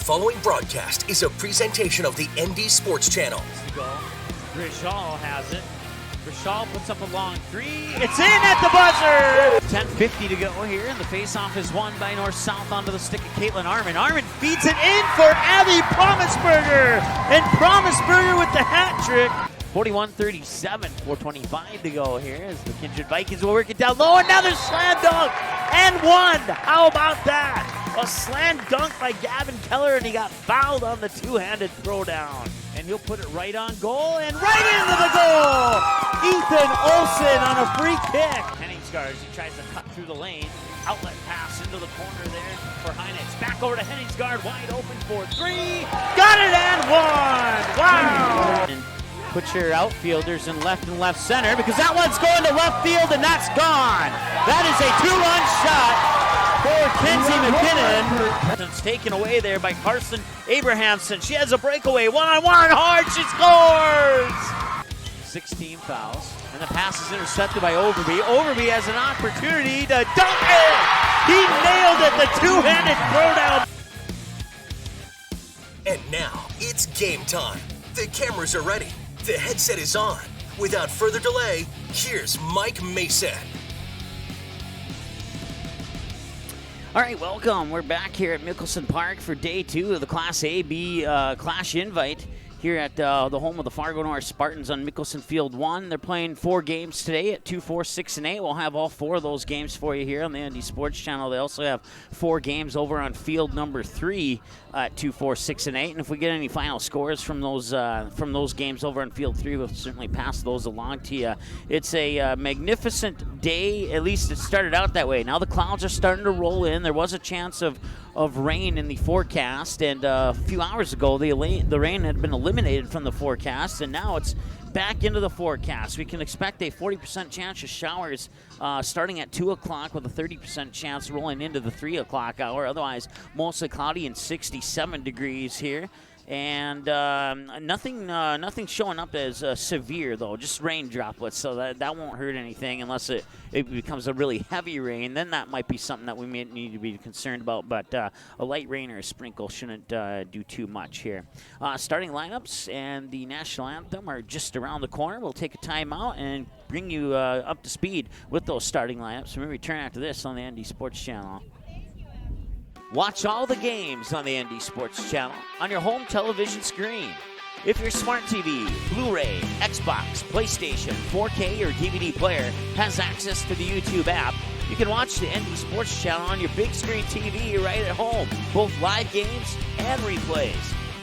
following broadcast is a presentation of the ND Sports Channel. To go. Richland has it. Richland puts up a long three. It's in at the buzzer! 10:50 to go here, and the faceoff is won by North-South onto the stick of Caitlin Armin. Armin feeds it in for Abby Promisberger, and Promisberger with the hat trick. 41-37, 4:25 to go here as the Kindred Vikings will work it down low. Another slam dunk and one. How about that? A slam dunk by Gavin Keller, and he got fouled on the two-handed throwdown. And he'll put it right on goal and right into the goal. Ethan Olsen on a free kick. Henningsgaard, he tries to cut through the lane. Outlet pass into the corner there for Heinitz. Back over to Henningsgaard, wide open for three. Got it and one. Wow. And put your outfielders in left and left center because that one's going to left field and that's gone. That is a two-run shot for Kenzie McKinnon. It's taken away there by Carson Abrahamson. She has a breakaway. One-on-one hard. She scores. 16 fouls. And the pass is intercepted by Overby. Overby has an opportunity to dunk it. He nailed it. The two-handed throwdown. And now it's game time. The cameras are ready. The headset is on. Without further delay, here's Mike Mason. All right, welcome. We're back here at Mickelson Park for day two of the Class A-B Clash Invite here at the home of the Fargo North Spartans on Mickelson Field 1. They're playing 4 games today at 2, 4, 6, and 8. We'll have all 4 of those games for you here on the ND Sports Channel. They also have 4 games over on field number 3 at 2, 4, 6, and 8. And if we get any final scores from those games over on field 3, we'll certainly pass those along to you. It's a magnificent day. At least it started out that way. Now the clouds are starting to roll in. There was a chance of rain in the forecast, and a few hours ago the rain had been eliminated from the forecast, and now it's back into the forecast. We can expect a 40% chance of showers starting at 2 o'clock with a 30% chance rolling into the 3 o'clock hour. Otherwise, mostly cloudy and 67 degrees here. And nothing showing up as severe, though, just rain droplets, so that won't hurt anything unless it becomes a really heavy rain. Then that might be something that we may need to be concerned about, but a light rain or a sprinkle shouldn't do too much here. Starting lineups and the national anthem are just around the corner. We'll take a timeout and bring you up to speed with those starting lineups. We'll return after this on the ND Sports Channel. Watch all the games on the ND Sports Channel on your home television screen. If your smart TV, Blu-ray, Xbox, PlayStation, 4K, or DVD player has access to the YouTube app, you can watch the ND Sports Channel on your big screen TV right at home, both live games and replays.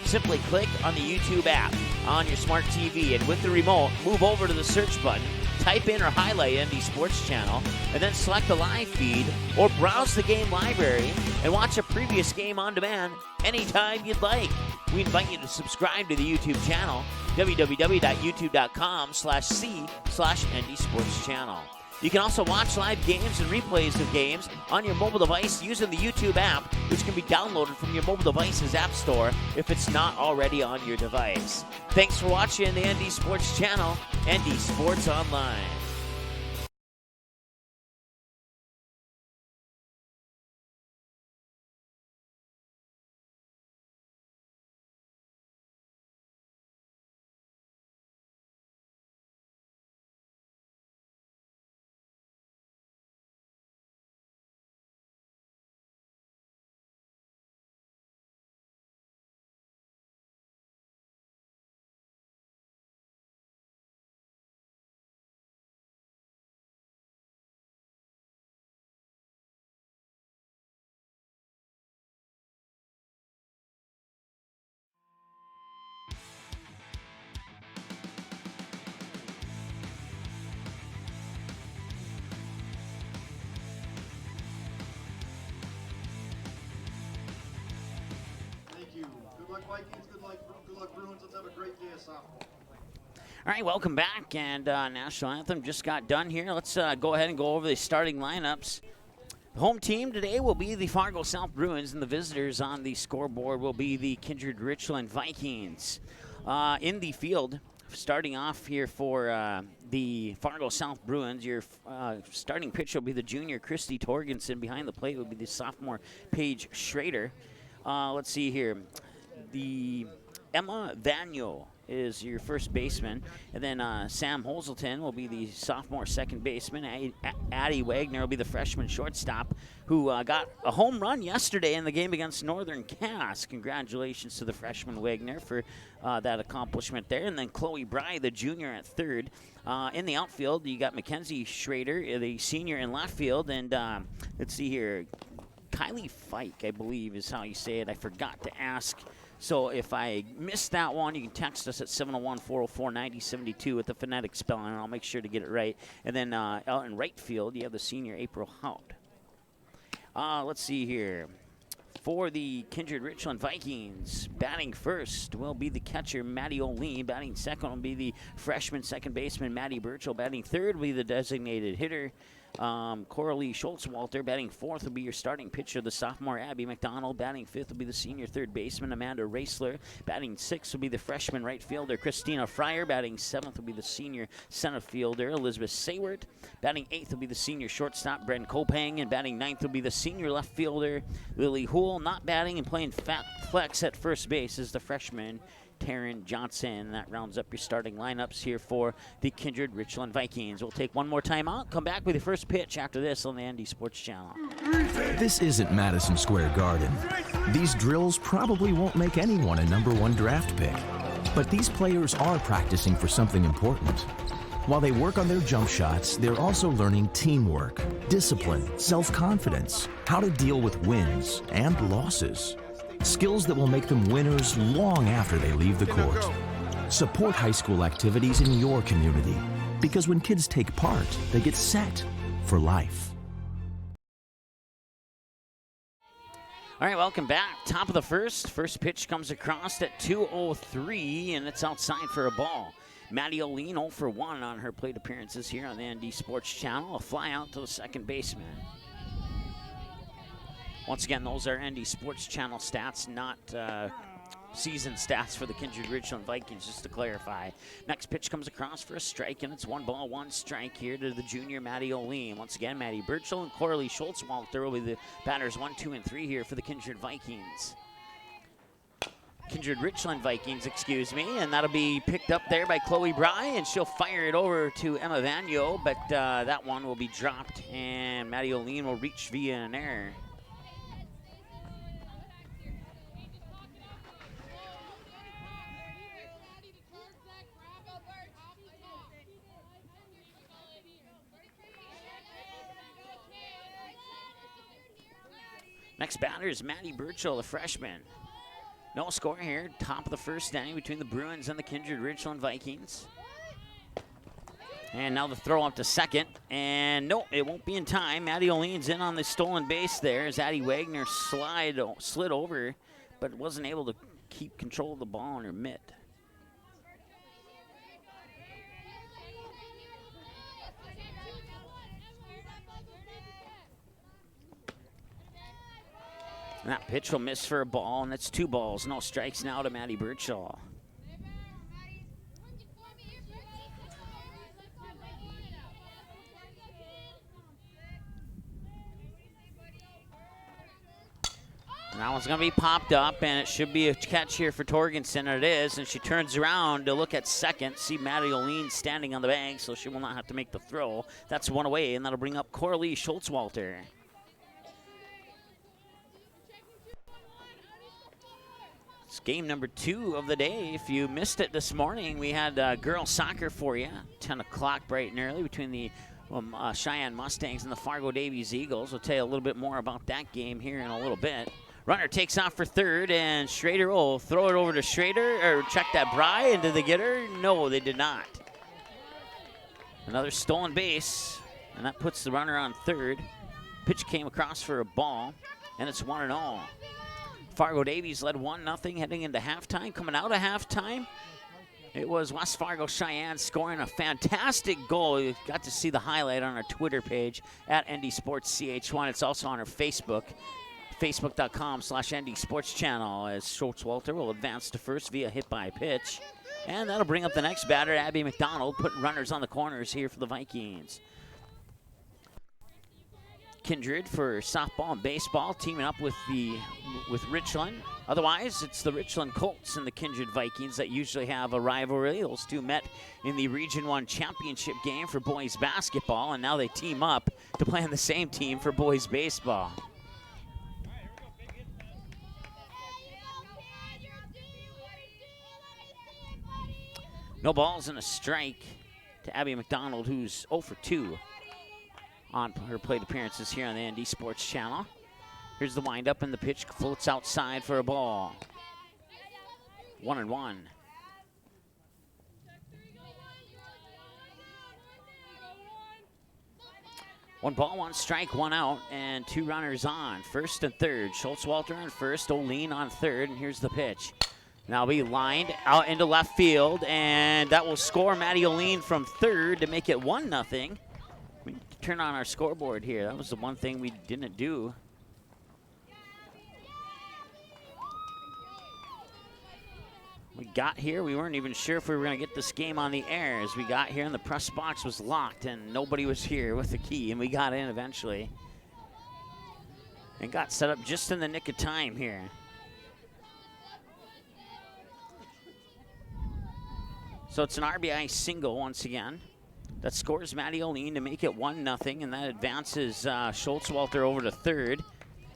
Simply click on the YouTube app on your smart TV, and with the remote, move over to the search button, type in or highlight ND Sports Channel, and then select the live feed or browse the game library and watch a previous game on demand anytime you'd like. We invite you to subscribe to the YouTube channel, www.youtube.com/c/ND Sports Channel. You can also watch live games and replays of games on your mobile device using the YouTube app, which can be downloaded from your mobile device's app store if it's not already on your device. Thanks for watching the ND Sports Channel, ND Sports Online. Good luck, Vikings. Good luck, Bruins. Let's have a great day of softball. All right, welcome back, and National Anthem just got done here. Let's go ahead and go over the starting lineups. The home team today will be the Fargo South Bruins, and the visitors on the scoreboard will be the Kindred Richland Vikings. In the field, starting off here for the Fargo South Bruins, your starting pitcher will be the junior Christy Torgensen. Behind the plate will be the sophomore Paige Schrader. Let's see here. The Emma Vanyo is your first baseman, and then Sam Hoselton will be the sophomore second baseman. Addie Wagner will be the freshman shortstop, who got a home run yesterday in the game against Northern Cass. Congratulations to the freshman Wagner for that accomplishment there. And then Chloe Bry, the junior, at third. In the outfield, you got Mackenzie Schrader, the senior, in left field, and let's see here. Kylie Fike, I believe is how you say it. I forgot to ask. So if I missed that one, you can text us at 701-404-9072 with the phonetic spelling, and I'll make sure to get it right. And then out in right field, you have the senior April Hout. Let's see here. For the Kindred Richland Vikings, batting first will be the catcher, Maddie O'Lean. Batting second will be the freshman second baseman, Maddie Burchell. Batting third will be the designated hitter, Coralie Schultz-Walter. Batting fourth will be your starting pitcher, the sophomore Abby McDonald. Batting fifth will be the senior third baseman, Amanda Raisler. Batting sixth will be the freshman right fielder, Christina Fryer. Batting seventh will be the senior center fielder, Elizabeth Saywert. Batting eighth will be the senior shortstop, Bren Kopang. And batting ninth will be the senior left fielder, Lily Houle. Not batting and playing flex at first base is the freshman, Taryn Johnson. That rounds up your starting lineups here for the Kindred Richland Vikings. We'll take one more time out, come back with your first pitch after this on the ND Sports Channel. This isn't Madison Square Garden. These drills probably won't make anyone a #1 draft pick. But these players are practicing for something important. While they work on their jump shots, they're also learning teamwork, discipline, self-confidence, how to deal with wins and losses. Skills that will make them winners long after they leave the court. Support high school activities in your community, because when kids take part, they get set for life. All right, welcome back. Top of the first. First pitch comes across at 2:03, and it's outside for a ball. Maddie O'Lean 0 for 1 on her plate appearances here on the ND Sports Channel. A fly out to the second baseman. Once again, those are ND Sports Channel stats, not season stats for the Kindred Richland Vikings, just to clarify. Next pitch comes across for a strike, and it's 1-1 strike here to the junior Maddie O'Lean. Once again, Maddie Burchell and Coralie Schultz-Walter will be the batters 1, 2, and 3 here for the Kindred Vikings. Kindred Richland Vikings, excuse me, and that'll be picked up there by Chloe Bry, and she'll fire it over to Emma Vanyo, but that one will be dropped, and Maddie O'Lean will reach via an error. Next batter is Maddie Burchell, the freshman. No score here. Top of the first inning between the Bruins and the Kindred Richland Vikings. And now the throw up to second. And no, it won't be in time. Maddie O'Lean's in on the stolen base there as Addie Wagner slid over, but wasn't able to keep control of the ball in her mitt. And that pitch will miss for a ball, and it's 2 balls, no strikes now to Maddie Burchell. And that one's going to be popped up, and it should be a catch here for Torgensen, and it is. And she turns around to look at second, see Maddie O'Lean standing on the bank, so she will not have to make the throw. That's one away, and that'll bring up Coralie Schultz-Walter. It's game number 2 of the day. If you missed it this morning, we had girls soccer for you, 10 o'clock bright and early between the Cheyenne Mustangs and the Fargo Davies Eagles. We'll tell you a little bit more about that game here in a little bit. Runner takes off for third, and Schrader will throw it over to Schrader, or check that Bry, and did they get her? No, they did not. Another stolen base, and that puts the runner on third. Pitch came across for a ball, and it's 1-0. Fargo Davies led 1-0 heading into halftime. Coming out of halftime, it was West Fargo Cheyenne scoring a fantastic goal. You got to see the highlight on our Twitter page at ND Sports CH1. It's also on our Facebook, facebook.com/ND Sports Channel, as Schultz-Walter will advance to first via hit by pitch. And that'll bring up the next batter, Abby McDonald, putting runners on the corners here for the Vikings. Kindred for softball and baseball, teaming up with Richland. Otherwise, it's the Richland Colts and the Kindred Vikings that usually have a rivalry. Those two met in the Region 1 championship game for boys basketball, and now they team up to play on the same team for boys baseball. No balls and a strike to Abby McDonald, who's 0 for 2 on her plate appearances here on the ND Sports Channel. Here's the windup, and the pitch floats outside for a ball. 1-1. One ball, one strike, one out, and two runners on. First and third. Schultz-Walter on first, O'Lean on third, and here's the pitch. Now be lined out into left field, and that will score Maddie O'Lean from third to make it 1-0. We need to turn on our scoreboard here. That was the one thing we didn't do. We got here, we weren't even sure if we were going to get this game on the air. As we got here and the press box was locked and nobody was here with the key, and we got in eventually. And got set up just in the nick of time here. So it's an RBI single once again. That scores Maddie O'Lean to make it 1-0, and that advances Schultz-Walter over to third.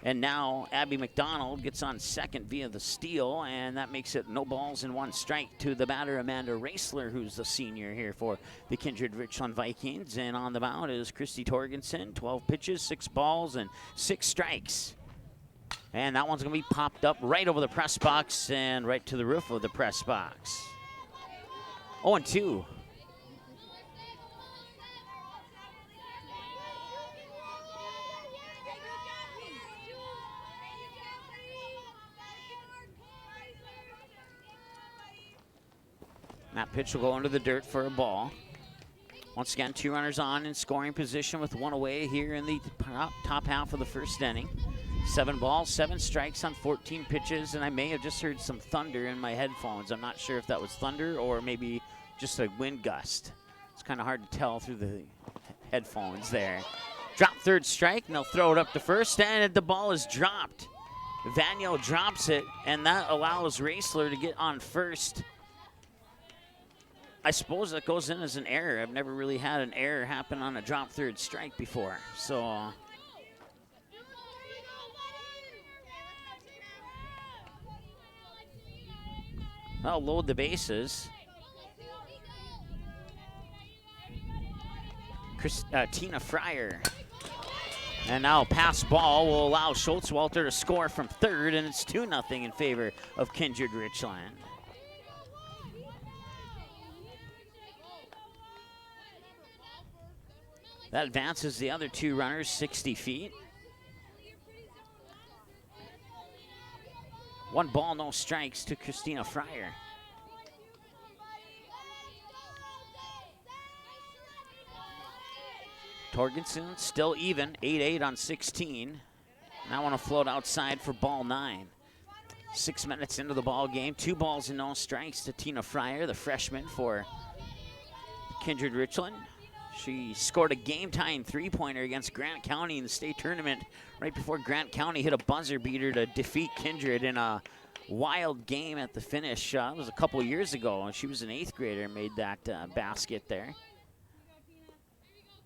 And now Abby McDonald gets on second via the steal, and that makes it no balls and one strike to the batter, Amanda Raisler, who's the senior here for the Kindred Richland Vikings. And on the mound is Christy Torgensen, 12 pitches, 6 balls, and 6 strikes. And that one's going to be popped up right over the press box and right to the roof of the press box. 0-2. That pitch will go into the dirt for a ball. Once again, 2 runners on in scoring position with 1 away here in the top half of the first inning. 7 balls, 7 strikes on 14 pitches, and I may have just heard some thunder in my headphones. I'm not sure if that was thunder or maybe just a wind gust. It's kind of hard to tell through the headphones there. Drop third strike, and they'll throw it up to first, and the ball is dropped. Vanyo drops it, and that allows Raisler to get on first. I suppose that goes in as an error. I've never really had an error happen on a drop third strike before. So I'll load the bases. Tina Fryer. And now pass ball will allow Schultz-Walter to score from third, and it's 2-0 in favor of Kindred Richland. That advances the other 2 runners 60 feet. 1 ball, no strikes to Christina Fryer. Torgensen still even, 8-8 on 16. Now want to float outside for ball 9. 6 minutes into the ball game, 2 balls and no strikes to Tina Fryer, the freshman for Kindred Richland. She scored a game-tying 3-pointer against Grant County in the state tournament right before Grant County hit a buzzer beater to defeat Kindred in a wild game at the finish. It was a couple years ago, and she was an 8th grader and made that basket there.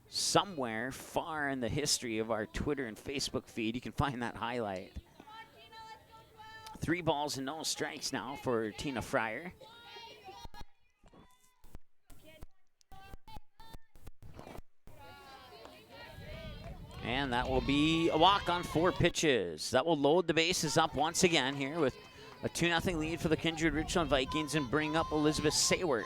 Somewhere far in the history of our Twitter and Facebook feed, you can find that highlight. 3 balls and no strikes now for Tina Fryer. And that will be a walk on 4 pitches. That will load the bases up once again here with a 2-0 lead for the Kindred Richland Vikings and bring up Elizabeth Saywert.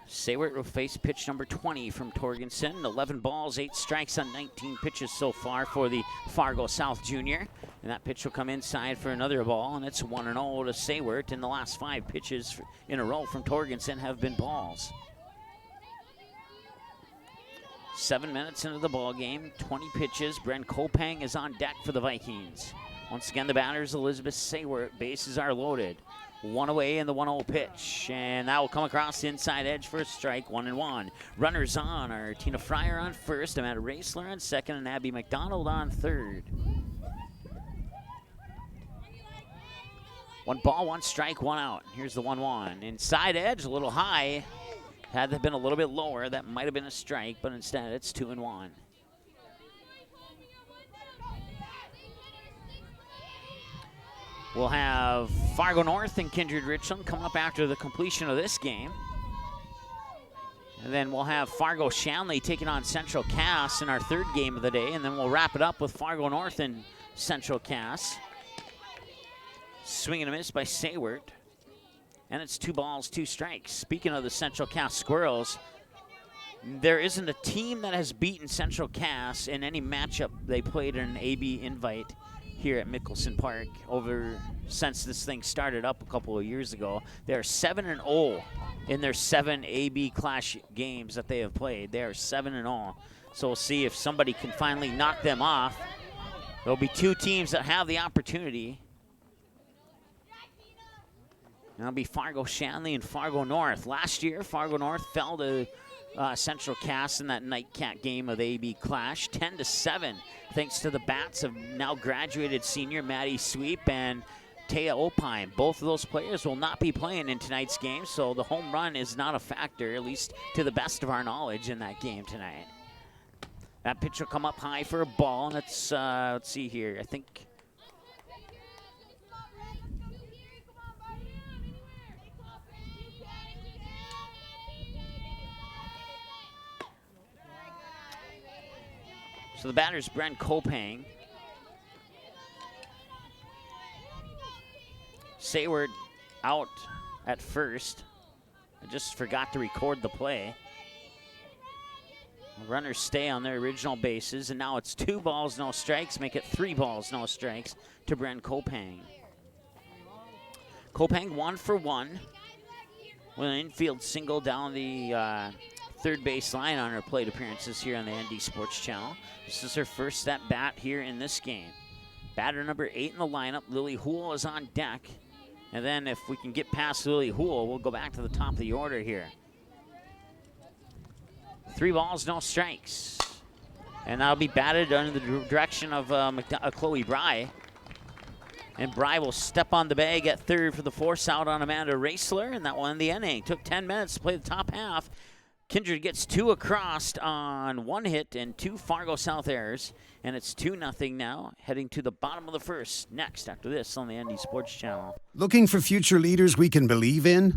Saywert will face pitch number 20 from Torgensen. 11 balls, 8 strikes on 19 pitches so far for the Fargo South junior. And that pitch will come inside for another ball, and it's 1-0 to Saywert. And the last 5 pitches in a row from Torgensen have been balls. 7 minutes into the ball game, 20 pitches. Bren Kopang is on deck for the Vikings. Once again, the batters, Elizabeth Saywert. Bases are loaded. One away in the 1-0 pitch, and that will come across the inside edge for a strike, 1-1. Runners on are Tina Fryer on first, Amanda Raisler on second, and Abby McDonald on third. 1 ball, 1 strike, 1 out. Here's the 1-1. Inside edge, a little high. Had that been a little bit lower, that might have been a strike, but instead it's 2-1. We'll have Fargo North and Kindred Richland coming up after the completion of this game. And then we'll have Fargo Shanley taking on Central Cass in our third game of the day. And then we'll wrap it up with Fargo North and Central Cass. Swing and a miss by Sayward. And it's 2 balls, 2 strikes. Speaking of the Central Cass Squirrels, there isn't a team that has beaten Central Cass in any matchup they played in an AB invite here at Mickelson Park since this thing started up a couple of years ago. They're 7-0 in their 7 AB Clash games that they have played. They are 7-0. So we'll see if somebody can finally knock them off. There'll be 2 teams that have the opportunity. That'll be Fargo Shanley and Fargo North. Last year, Fargo North fell to Central Cass in that nightcap game of the AB Clash, 10-7, thanks to the bats of now graduated senior Maddie Sweep and Taya Opine. Both of those players will not be playing in tonight's game, so the home run is not a factor, at least to the best of our knowledge, in that game tonight. That pitch will come up high for a ball, and let's see here. I think so the batter's Brent Kopang. Sayward out at first. I just forgot to record the play. The runners stay on their original bases, and now it's 2 balls, no strikes, make it 3 balls, no strikes to Brent Kopang. Kopang 1 for 1 with an infield single down the third base line on her plate appearances here on the ND Sports Channel. This is her first at bat here in this game. Batter number 8 in the lineup, Lily Houle, is on deck. And then if we can get past Lily Houle, we'll go back to the top of the order here. 3 balls, no strikes. And that'll be batted under the direction of Chloe Bry. And Bry will step on the bag at third for the force out on Amanda Raisler, and that will end the inning. Took 10 minutes to play the top half. Kindred gets 2 across on 1 hit and 2 Fargo South errors, and it's 2-0 now, heading to the bottom of the first. Next, after this on the ND Sports Channel. Looking for future leaders we can believe in?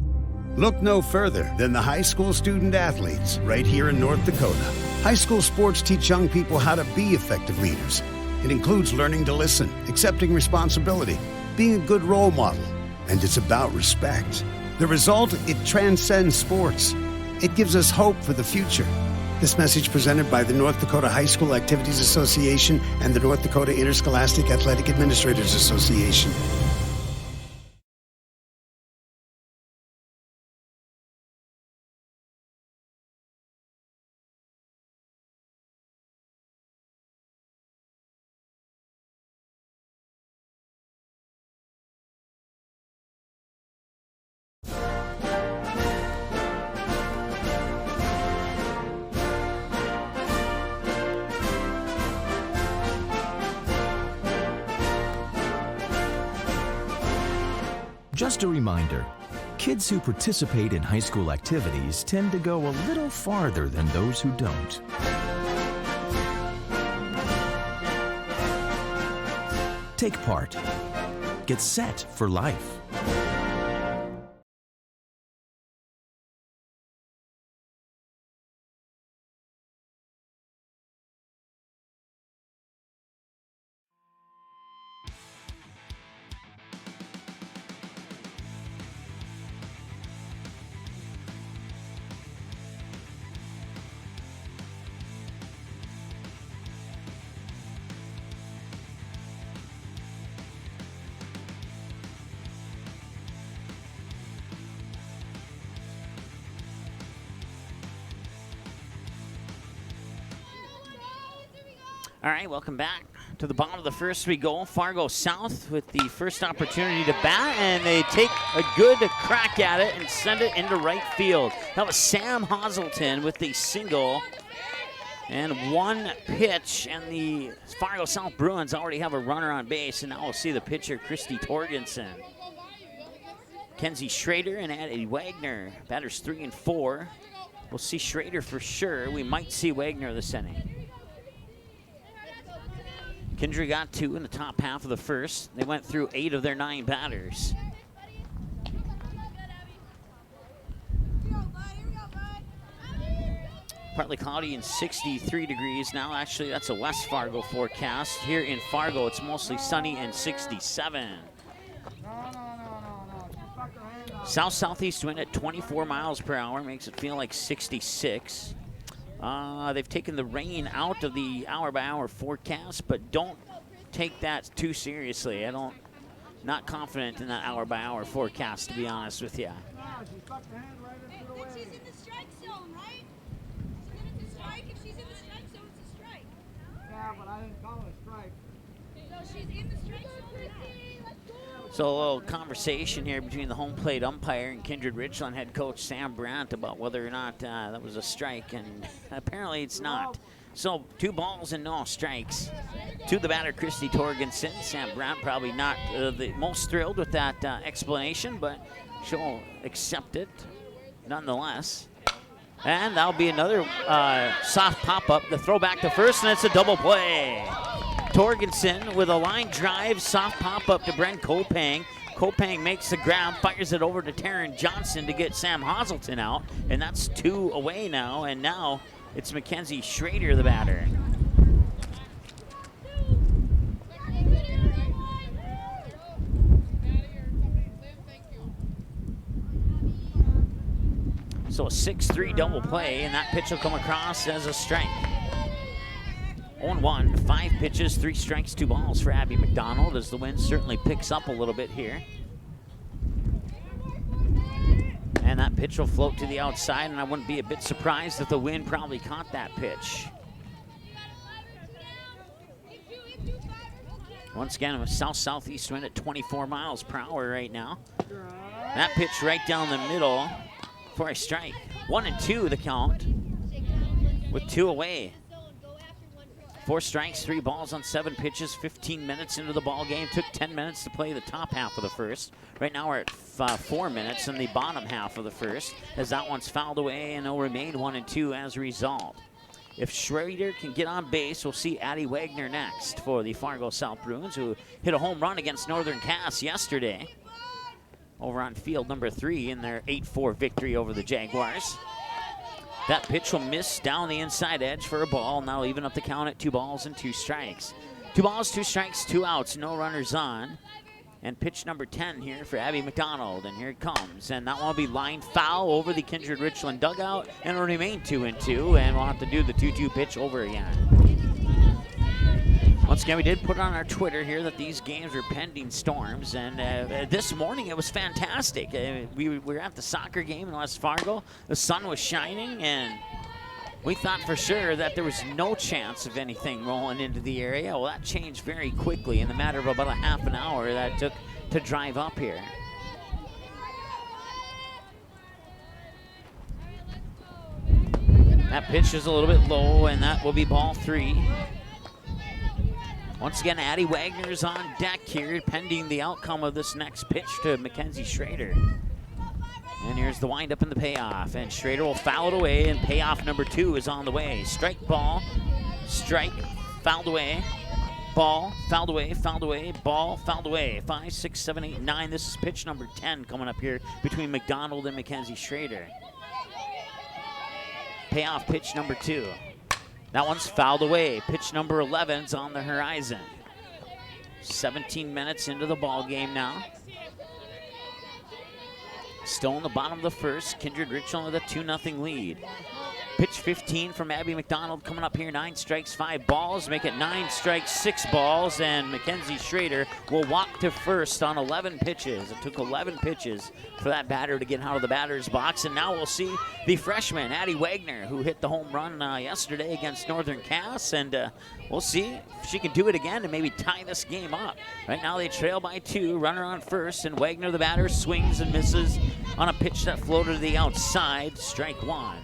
Look no further than the high school student athletes right here in North Dakota. High school sports teach young people how to be effective leaders. It includes learning to listen, accepting responsibility, being a good role model, and it's about respect. The result, it transcends sports. It gives us hope for the future. This message presented by the North Dakota High School Activities Association and the North Dakota Interscholastic Athletic Administrators Association. Just a reminder, kids who participate in high school activities tend to go a little farther than those who don't. Take part. Get set for life. All right, welcome back To the bottom of the first we go. Fargo South with the first opportunity to bat, and they take a good crack at it and send it into right field. That was Sam Hazelton with the single. And one pitch, and the Fargo South Bruins already have a runner on base, and now we'll see the pitcher, Christy Torgensen. Kenzie Schrader and Addie Wagner. Batters 3 and 4. We'll see Schrader for sure. We might see Wagner this inning. Kindred got 2 in the top half of the first. They went through 8 of their 9 batters. Partly cloudy and 63 degrees now. Actually, that's a West Fargo forecast. Here in Fargo, it's mostly sunny and 67. South-southeast wind at 24 miles per hour makes it feel like 66. They've taken the rain out of the hour-by-hour forecast, but don't take that too seriously. Not confident in that hour-by-hour forecast, to be honest with you. She's in the strike zone, right? She's in the strike. If she's in the strike zone, it's a strike. Yeah, but I didn't call it a strike. So she's in the strike zone. So a little conversation here between the home plate umpire and Kindred Richland head coach Sam Brandt about whether or not that was a strike, and apparently it's not. So 2 balls and no strikes. To the batter, Christy Torgensen. Sam Brandt probably not the most thrilled with that explanation, but she'll accept it nonetheless. And that'll be another soft pop-up. The throw back to first, and it's a double play. Torgensen with a line drive, soft pop-up to Brent Kopang. Kopang makes the grab, fires it over to Taryn Johnson to get Sam Hazelton out, and that's 2 away now, and now it's Mackenzie Schrader, the batter. So a 6-3 double play, and that pitch will come across as a strike. 0-1, 5 pitches, 3 strikes, 2 balls for Abby McDonald as the wind certainly picks up a little bit here. And that pitch will float to the outside, and I wouldn't be a bit surprised if the wind probably caught that pitch. Once again, a south-southeast wind at 24 miles per hour right now. That pitch right down the middle for a strike. 1-2 the count with 2 away. 4 strikes, 3 balls on 7 pitches, 15 minutes into the ball game. Took 10 minutes to play the top half of the first. Right now we're at 4 minutes in the bottom half of the first, as that one's fouled away and it'll remain 1-2 as a result. If Schrader can get on base, we'll see Addie Wagner next for the Fargo South Bruins, who hit a home run against Northern Cass yesterday over on field number 3 in their 8-4 victory over the Jaguars. That pitch will miss down the inside edge for a ball. Now even up the count at 2 balls and 2 strikes. 2 balls, 2 strikes, 2 outs, no runners on. And pitch number 10 here for Abby McDonald, and here it comes. And that one will be lined foul over the Kindred Richland dugout, and it'll remain 2-2, and we'll have to do the 2-2 pitch over again. Once again, we did put on our Twitter here that these games are pending storms, and this morning it was fantastic. We were at the soccer game in West Fargo. The sun was shining, and we thought for sure that there was no chance of anything rolling into the area. Well, that changed very quickly in the matter of about a half an hour that it took to drive up here. That pitch is a little bit low, and that will be ball 3. Once again, Addie Wagner's on deck here, pending the outcome of this next pitch to Mackenzie Schrader. And here's the windup and the payoff, and Schrader will foul it away, and payoff number 2 is on the way. Strike, ball, strike, fouled away, ball, fouled away, fouled away, ball, fouled away. 5, 6, 7, 8, 9. This is pitch number 10 coming up here between McDonald and Mackenzie Schrader. Payoff pitch number 2. That one's fouled away. Pitch number 11's on the horizon. 17 minutes into the ball game now. Still in the bottom of the first. Kindred Richland with a 2-0 lead. Pitch 15 from Abby McDonald coming up here. 9 strikes, 5 balls. Make it 9 strikes, 6 balls. And Mackenzie Schrader will walk to first on 11 pitches. It took 11 pitches for that batter to get out of the batter's box. And now we'll see the freshman, Addie Wagner, who hit the home run yesterday against Northern Cass. And we'll see if she can do it again and maybe tie this game up. Right now they trail by 2. Runner on first. And Wagner, the batter, swings and misses on a pitch that floated to the outside. Strike 1.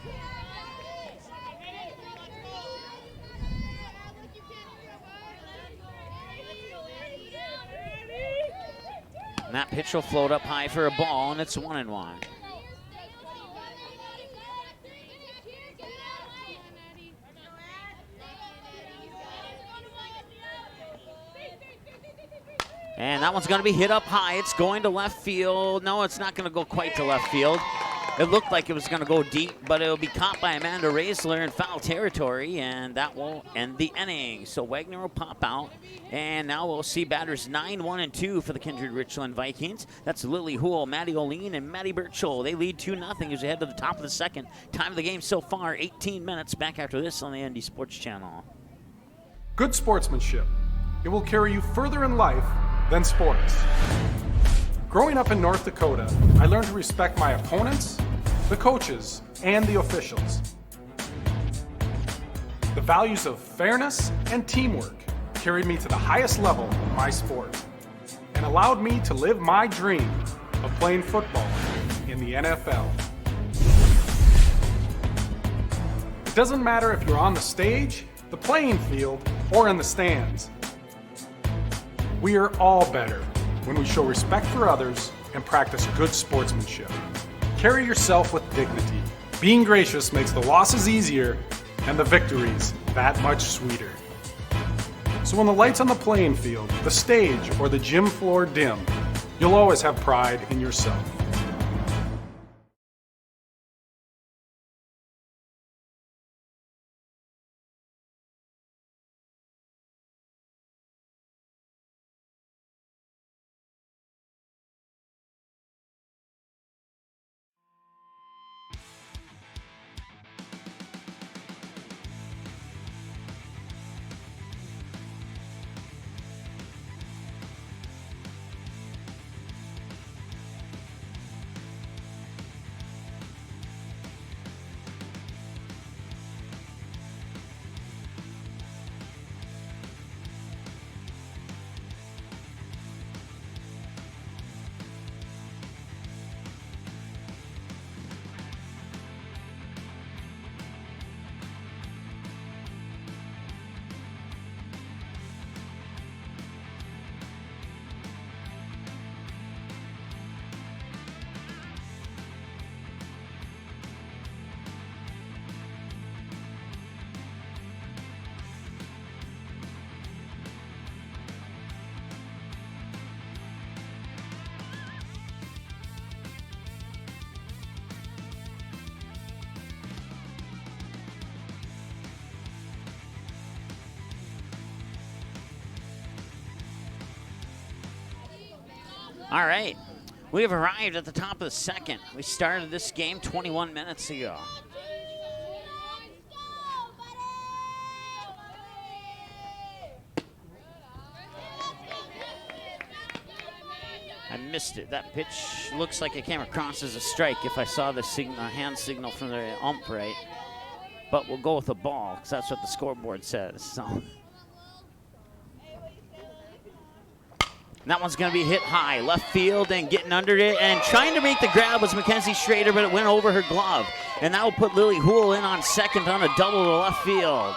And that pitch will float up high for a ball, and it's 1-1. And that one's going to be hit up high. It's going to left field. No, it's not going to go quite to left field. It looked like it was going to go deep, but it'll be caught by Amanda Raisler in foul territory, and that will end the inning. So Wagner will pop out, and now we'll see batters 9, 1, and 2 for the Kindred Richland Vikings. That's Lily Houle, Maddie Oline, and Maddie Birchall. They lead 2-0 as they head to the top of the second. Time of the game so far, 18 minutes. Back after this on the ND Sports Channel. Good sportsmanship. It will carry you further in life than sports. Growing up in North Dakota, I learned to respect my opponents, the coaches, and the officials. The values of fairness and teamwork carried me to the highest level of my sport and allowed me to live my dream of playing football in the NFL. It doesn't matter if you're on the stage, the playing field, or in the stands. We are all better when we show respect for others and practice good sportsmanship. Carry yourself with dignity. Being gracious makes the losses easier and the victories that much sweeter. So when the lights on the playing field, the stage, or the gym floor dim, you'll always have pride in yourself. All right, we have arrived at the top of the second. We started this game 21 minutes ago. I missed it. That pitch looks like it came across as a strike if I saw the hand signal from the ump right. But we'll go with a ball because that's what the scoreboard says. So. And that one's going to be hit high, left field, and getting under it. And trying to make the grab was Mackenzie Schrader, but it went over her glove. And that will put Lily Houle in on second on a double to left field.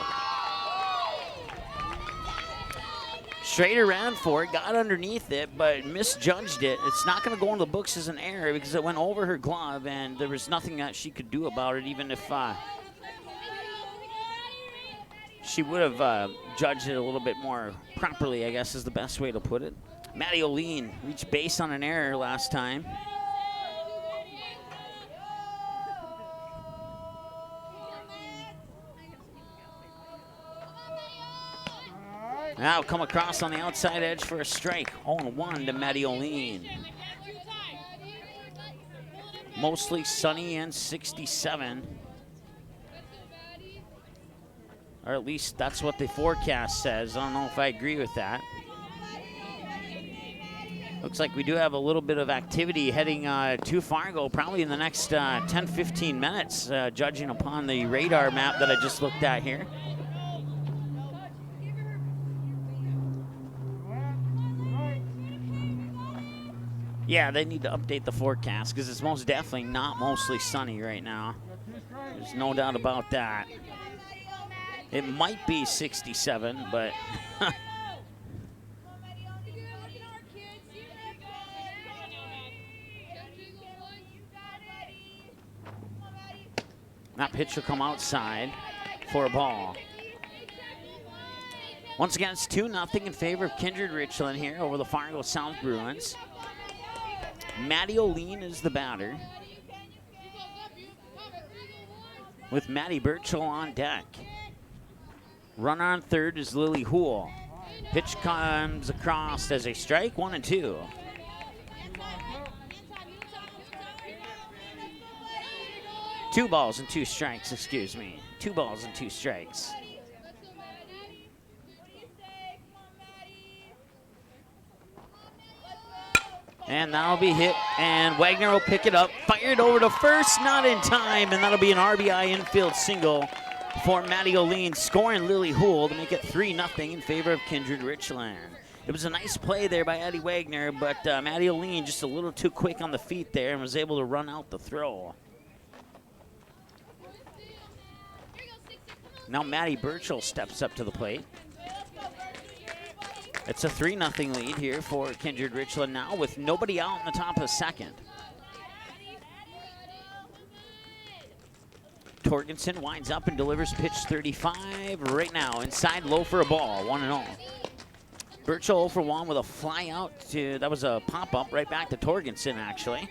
Schrader ran for it, got underneath it, but misjudged it. It's not going to go into the books as an error because it went over her glove, and there was nothing that she could do about it, even if she would have judged it a little bit more properly, I guess is the best way to put it. Maddie Oline reached base on an error last time. Now come across on the outside edge for a strike. 0-1 to Maddie Oline. Mostly sunny and 67. Or at least that's what the forecast says. I don't know if I agree with that. Looks like we do have a little bit of activity heading to Fargo, probably in the next 10-15 minutes, judging upon the radar map that I just looked at here. Yeah, they need to update the forecast because it's most definitely not mostly sunny right now. There's no doubt about that. It might be 67, but that pitch will come outside for a ball. Once again, it's 2-0 in favor of Kindred Richland here over the Fargo South Bruins. Maddie O'Lean is the batter, with Maddie Burchell on deck. Runner on third is Lily Hool. Pitch comes across as a strike, 1-2. Two balls and two strikes, excuse me. 2 balls and 2 strikes. And that'll be hit, and Wagner will pick it up. Fired over to first, not in time, and that'll be an RBI infield single for Maddie O'Lean, scoring Lily Hool to make it 3-0 in favor of Kindred Richland. It was a nice play there by Addie Wagner, but Maddie O'Lean just a little too quick on the feet there and was able to run out the throw. Now Maddie Burchell steps up to the plate. It's a 3-0 lead here for Kindred Richland now with nobody out in the top of the second. Torgensen winds up and delivers pitch 35 right now. Inside low for a ball, 1-0. Burchell 0 for 1 with a fly out to, that was a pop-up right back to Torgensen actually.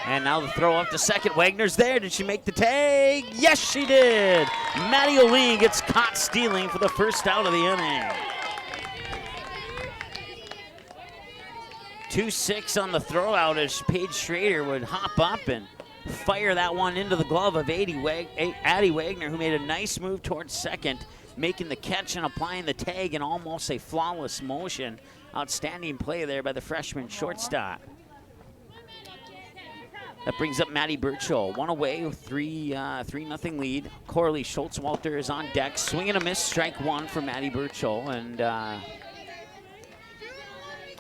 And now the throw up to second. Wagner's there. Did she make the tag? Yes, she did. Maddie O'Lean gets caught stealing for the first out of the inning. 2-6 on the throw out as Paige Schrader would hop up and fire that one into the glove of Addie Wagner, who made a nice move towards second, making the catch and applying the tag in almost a flawless motion. Outstanding play there by the freshman shortstop. That brings up Maddie Burchell. One away with 3-0 lead. Coralie Schultz-Walter is on deck. Swing and a miss, strike one for Maddie Burchell. And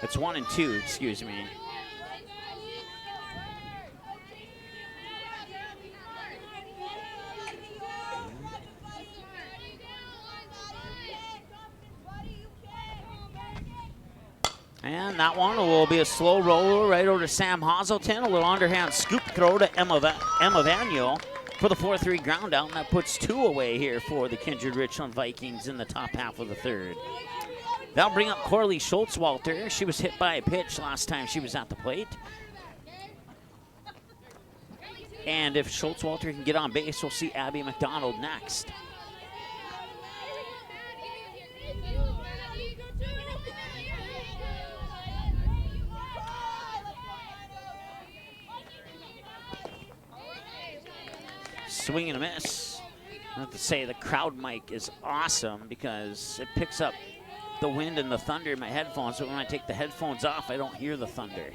it's 1-2, excuse me. And that one will be a slow roller right over to Sam Hazelton. A little underhand scoop throw to Emma Vaniel for the 4-3 ground out. And that puts 2 away here for the Kindred Richland Vikings in the top half of the third. That'll bring up Coralie Schultz-Walter. She was hit by a pitch last time she was at the plate. And if Schultz-Walter can get on base, we'll see Abby McDonald next. Swing and a miss. I have to say the crowd mic is awesome because it picks up the wind and the thunder in my headphones, but when I take the headphones off, I don't hear the thunder.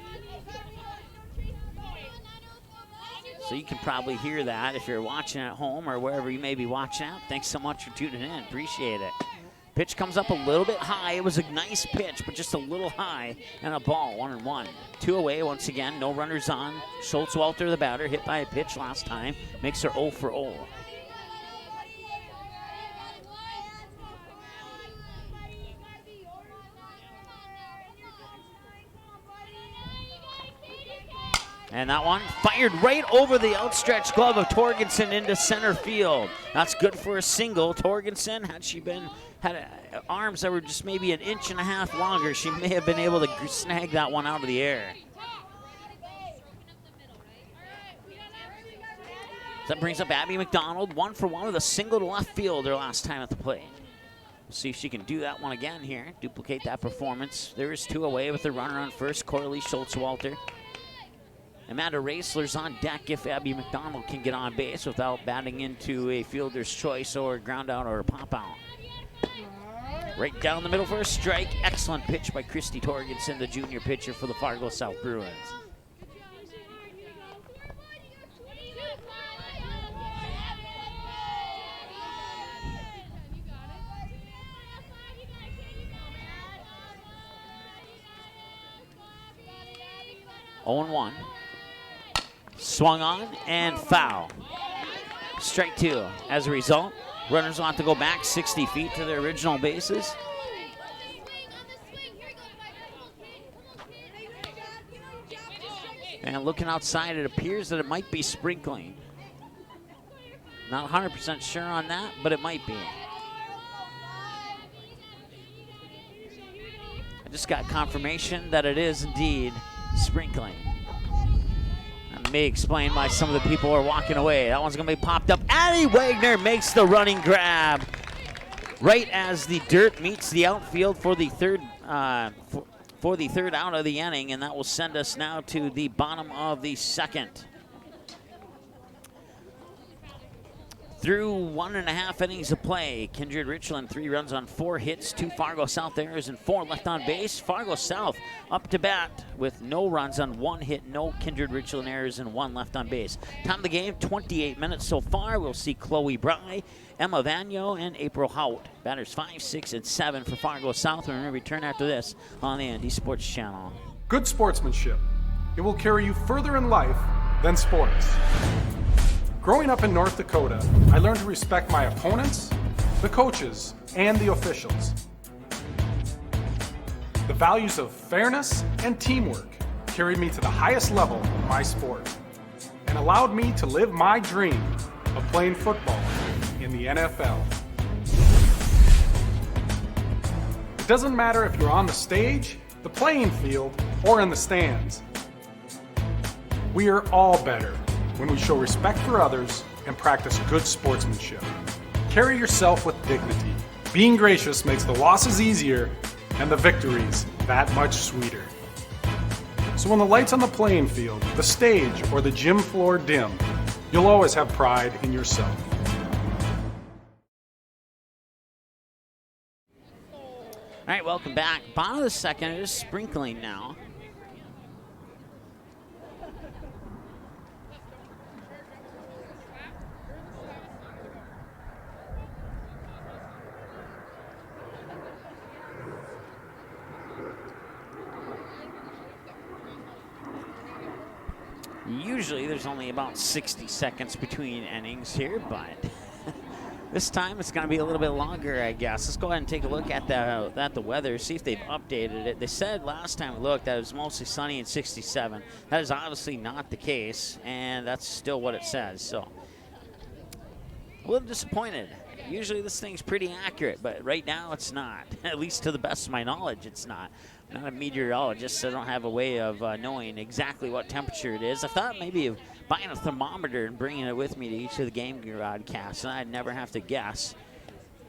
So you can probably hear that if you're watching at home or wherever you may be watching at. Thanks so much for tuning in. Appreciate it. Pitch comes up a little bit high. It was a nice pitch, but just a little high, and a ball, 1-1. 2 away once again, no runners on. Schultz-Walter, the batter, hit by a pitch last time, makes her 0 for 0. And that one fired right over the outstretched glove of Torgensen into center field. That's good for a single. Torgensen, had she had arms that were just maybe 1.5 inches longer, she may have been able to snag that one out of the air. That brings up Abby McDonald, 1 for 1 with a single to left field her last time at the plate. See if she can do that one again here, duplicate that performance. There is 2 away with the runner on first, Coralie Schultz-Walter. Amanda Raisler's on deck if Abby McDonald can get on base without batting into a fielder's choice or a ground out or a pop out. Right down the middle for a strike. Excellent pitch by Christy Torgensen, the junior pitcher for the Fargo South Bruins. Oh, 0-1. Swung on and foul. Strike 2. As a result, runners will have to go back 60 feet to their original bases. And looking outside, it appears that it might be sprinkling. Not 100% sure on that, but it might be. I just got confirmation that it is indeed sprinkling. That may explain why some of the people are walking away. That one's going to be popped up. Addie Wagner makes the running grab right as the dirt meets the outfield for the third for the third out of the inning, and that will send us now to the bottom of the second. Through 1.5 innings of play, Kindred Richland 3 runs on 4 hits, 2 Fargo South errors, and 4 left on base. Fargo South up to bat with no runs on 1 hit, no Kindred Richland errors, and 1 left on base. Time of the game, 28 minutes so far. We'll see Chloe Bry, Emma Vanyo, and April Hout. Batters 5, 6, and 7 for Fargo South. We're going to return after this on the ND Sports Channel. Good sportsmanship. It will carry you further in life than sports. Growing up in North Dakota, I learned to respect my opponents, the coaches, and the officials. The values of fairness and teamwork carried me to the highest level of my sport and allowed me to live my dream of playing football in the NFL. It doesn't matter if you're on the stage, the playing field, or in the stands. We are all better when we show respect for others and practice good sportsmanship. Carry yourself with dignity. Being gracious makes the losses easier and the victories that much sweeter. So when the lights on the playing field, the stage, or the gym floor dim, you'll always have pride in yourself. All right, welcome back. Bottom of the second, it is sprinkling now. Usually there's only about 60 seconds between innings here, but this time it's going to be a little bit longer, I guess. Let's go ahead and take a look at the weather, see if they've updated it. They said last time we looked that it was mostly sunny and 67. That is obviously not the case, and that's still what it says. So a little disappointed. Usually this thing's pretty accurate, but right now it's not. At least to the best of my knowledge, it's not. I'm not a meteorologist, so I don't have a way of knowing exactly what temperature it is. I thought maybe of buying a thermometer and bringing it with me to each of the game broadcasts, and I'd never have to guess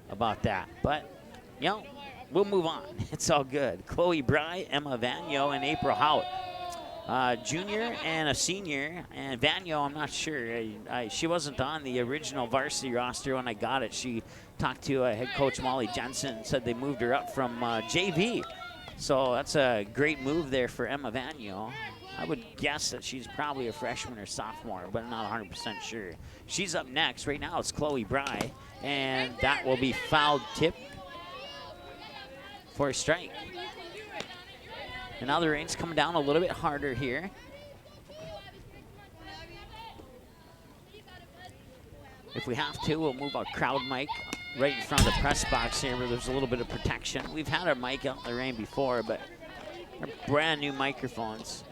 about that. But, you know, we'll move on. It's all good. Chloe Bry, Emma Vanyo, and April Hout. Junior and a senior, and Vanyo, I'm not sure. She wasn't on the original varsity roster when I got it. She talked to head coach Molly Jensen and said they moved her up from JV. So that's a great move there for Emma Vanyo. I would guess that she's probably a freshman or sophomore, but I'm not 100% sure. She's up next. Right now it's Chloe Bry, and that will be fouled tip for a strike. And now the rain's coming down a little bit harder here. If we have to, we'll move our crowd mic right in front of the press box here where there's a little bit of protection. We've had our mic out in the rain before, but our brand new microphones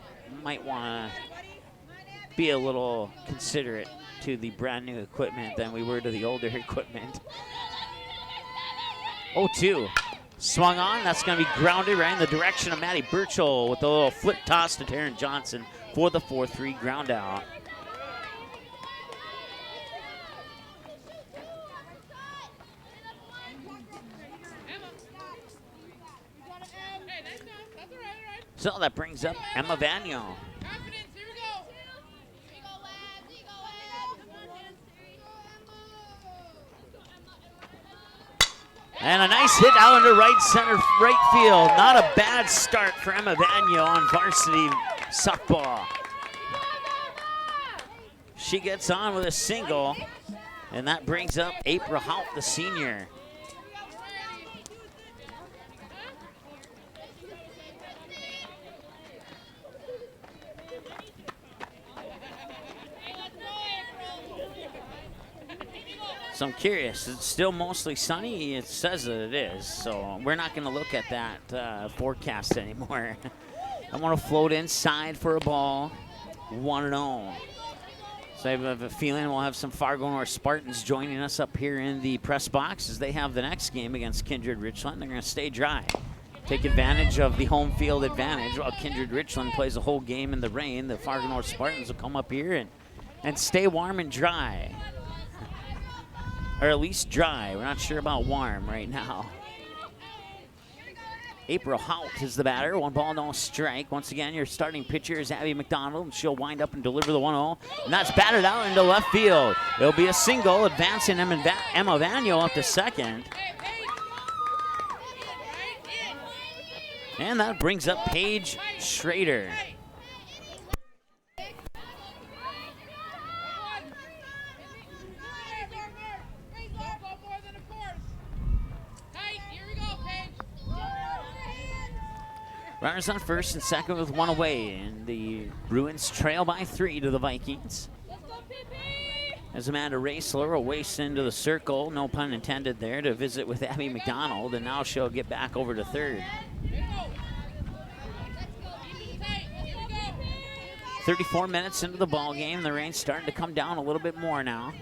might want to be a little considerate to the brand new equipment than we were to the older equipment. 0-2. Swung on. That's going to be grounded right in the direction of Maddie Burchell with a little flip toss to Taryn Johnson for the 4-3 ground out. So that brings up Emma Vano. And a nice hit out into right field. Not a bad start for Emma Vano on varsity softball. She gets on with a single, and that brings up April Hout, the senior. So I'm curious, it's still mostly sunny. It says that it is, so we're not going to look at that forecast anymore. I want to float inside for a ball, 1-0. So I have a feeling we'll have some Fargo North Spartans joining us up here in the press box as they have the next game against Kindred Richland. They're going to stay dry, take advantage of the home field advantage. While Kindred Richland plays a whole game in the rain, the Fargo North Spartans will come up here and stay warm and dry. Or at least dry. We're not sure about warm right now. April Hout is the batter. 1 ball, no strike. Once again, your starting pitcher is Abby McDonald, and she'll wind up and deliver the 1-0. And that's batted out into left field. It'll be a single, advancing Emma Vano up to second. And that brings up Paige Schrader. Runners on first and second with 1 away, and the Bruins trail by 3 to the Vikings. As Amanda Raisler will race into the circle, no pun intended there, to visit with Abby McDonald, and now she'll get back over to third. 34 minutes into the ball game. The rain's starting to come down a little bit more now.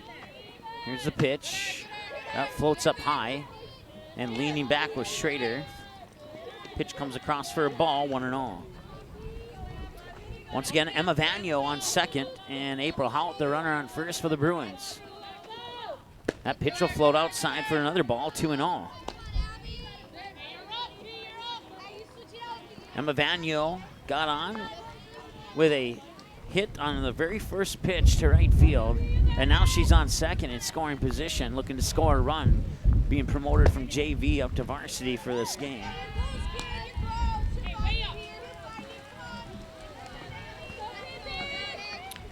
Here's the pitch. That floats up high, and leaning back was Schrader. Pitch comes across for a ball, 1-0. Once again, Emma Vano on second, and April Hout, the runner on first for the Bruins. That pitch will float outside for another ball, 2-0. Emma Vano got on with a hit on the very first pitch to right field, and now she's on second in scoring position, looking to score a run, being promoted from JV up to varsity for this game.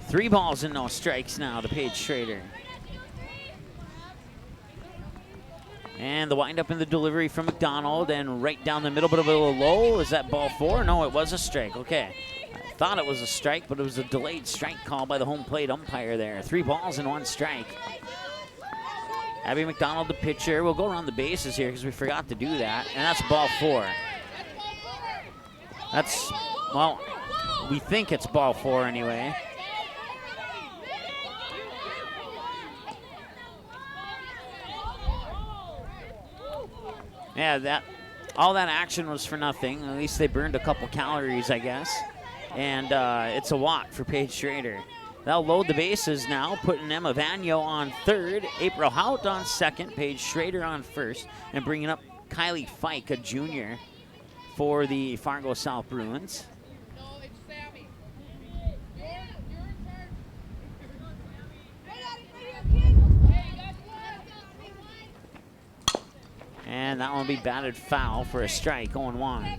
Three balls and no strikes now to Paige Schrader. And the windup in the delivery from McDonald, and right down the middle, but a little low. Is that ball 4? No, it was a strike. Okay. I thought it was a strike, but it was a delayed strike call by the home plate umpire there. 3 balls and 1 strike. Abby McDonald, the pitcher. We'll go around the bases here because we forgot to do that, and that's ball 4. That's, well, we think it's ball 4 anyway. Yeah, all that action was for nothing. At least they burned a couple calories, I guess. And it's a walk for Paige Schrader. They'll load the bases now, putting Emma Vano on third, April Hout on second, Paige Schrader on first, and bringing up Kylie Fike, a junior, for the Fargo South Bruins. And that one will be batted foul for a strike, 0-1.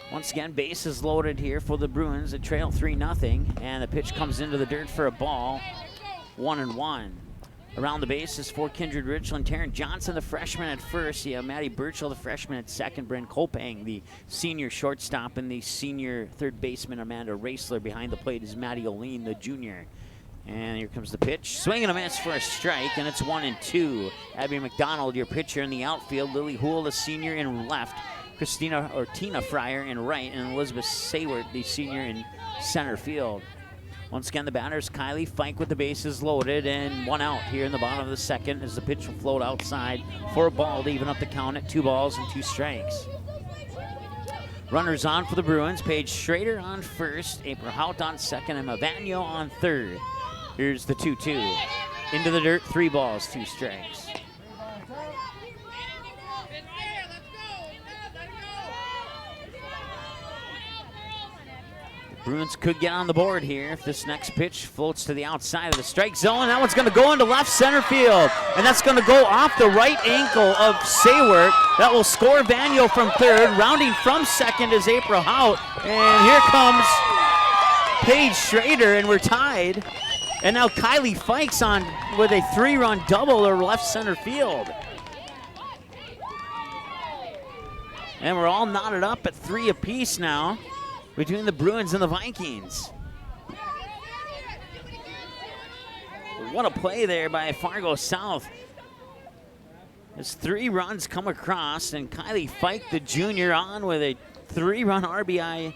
Once again, bases loaded here for the Bruins. They trail 3-0, and the pitch comes into the dirt for a ball, 1-1. Around the bases for Kindred Richland, Taryn Johnson, the freshman at first. You have Maddie Burchell, the freshman at second. Bryn Kopang, the senior shortstop, and the senior third baseman, Amanda Raisler. Behind the plate is Maddie Oline, the junior. And here comes the pitch. Swing and a miss for a strike, and it's 1-2. Abby McDonald, your pitcher in the outfield. Lily Houle, the senior, in left. Tina Fryer in right, and Elizabeth Sayward, the senior, in center field. Once again, the batters, Kylie Fike with the bases loaded, and 1 out here in the bottom of the second as the pitch will float outside for a ball to even up the count at 2 balls and 2 strikes. Runners on for the Bruins. Paige Schrader on first, April Hout on second, and Mavagno on third. Here's the 2-2. Into the dirt, 3 balls, 2 strikes. Bruins could get on the board here if this next pitch floats to the outside of the strike zone. That one's going to go into left center field, and that's going to go off the right ankle of Saywert. That will score Vagno from third. Rounding from second is April Hout, and here comes Paige Schrader, and we're tied. And now Kylie Fikes on with a 3-run double to left center field. And we're all knotted up at 3 apiece now between the Bruins and the Vikings. What a play there by Fargo South. As 3 runs come across, and Kylie Fike, the junior, on with a 3-run RBI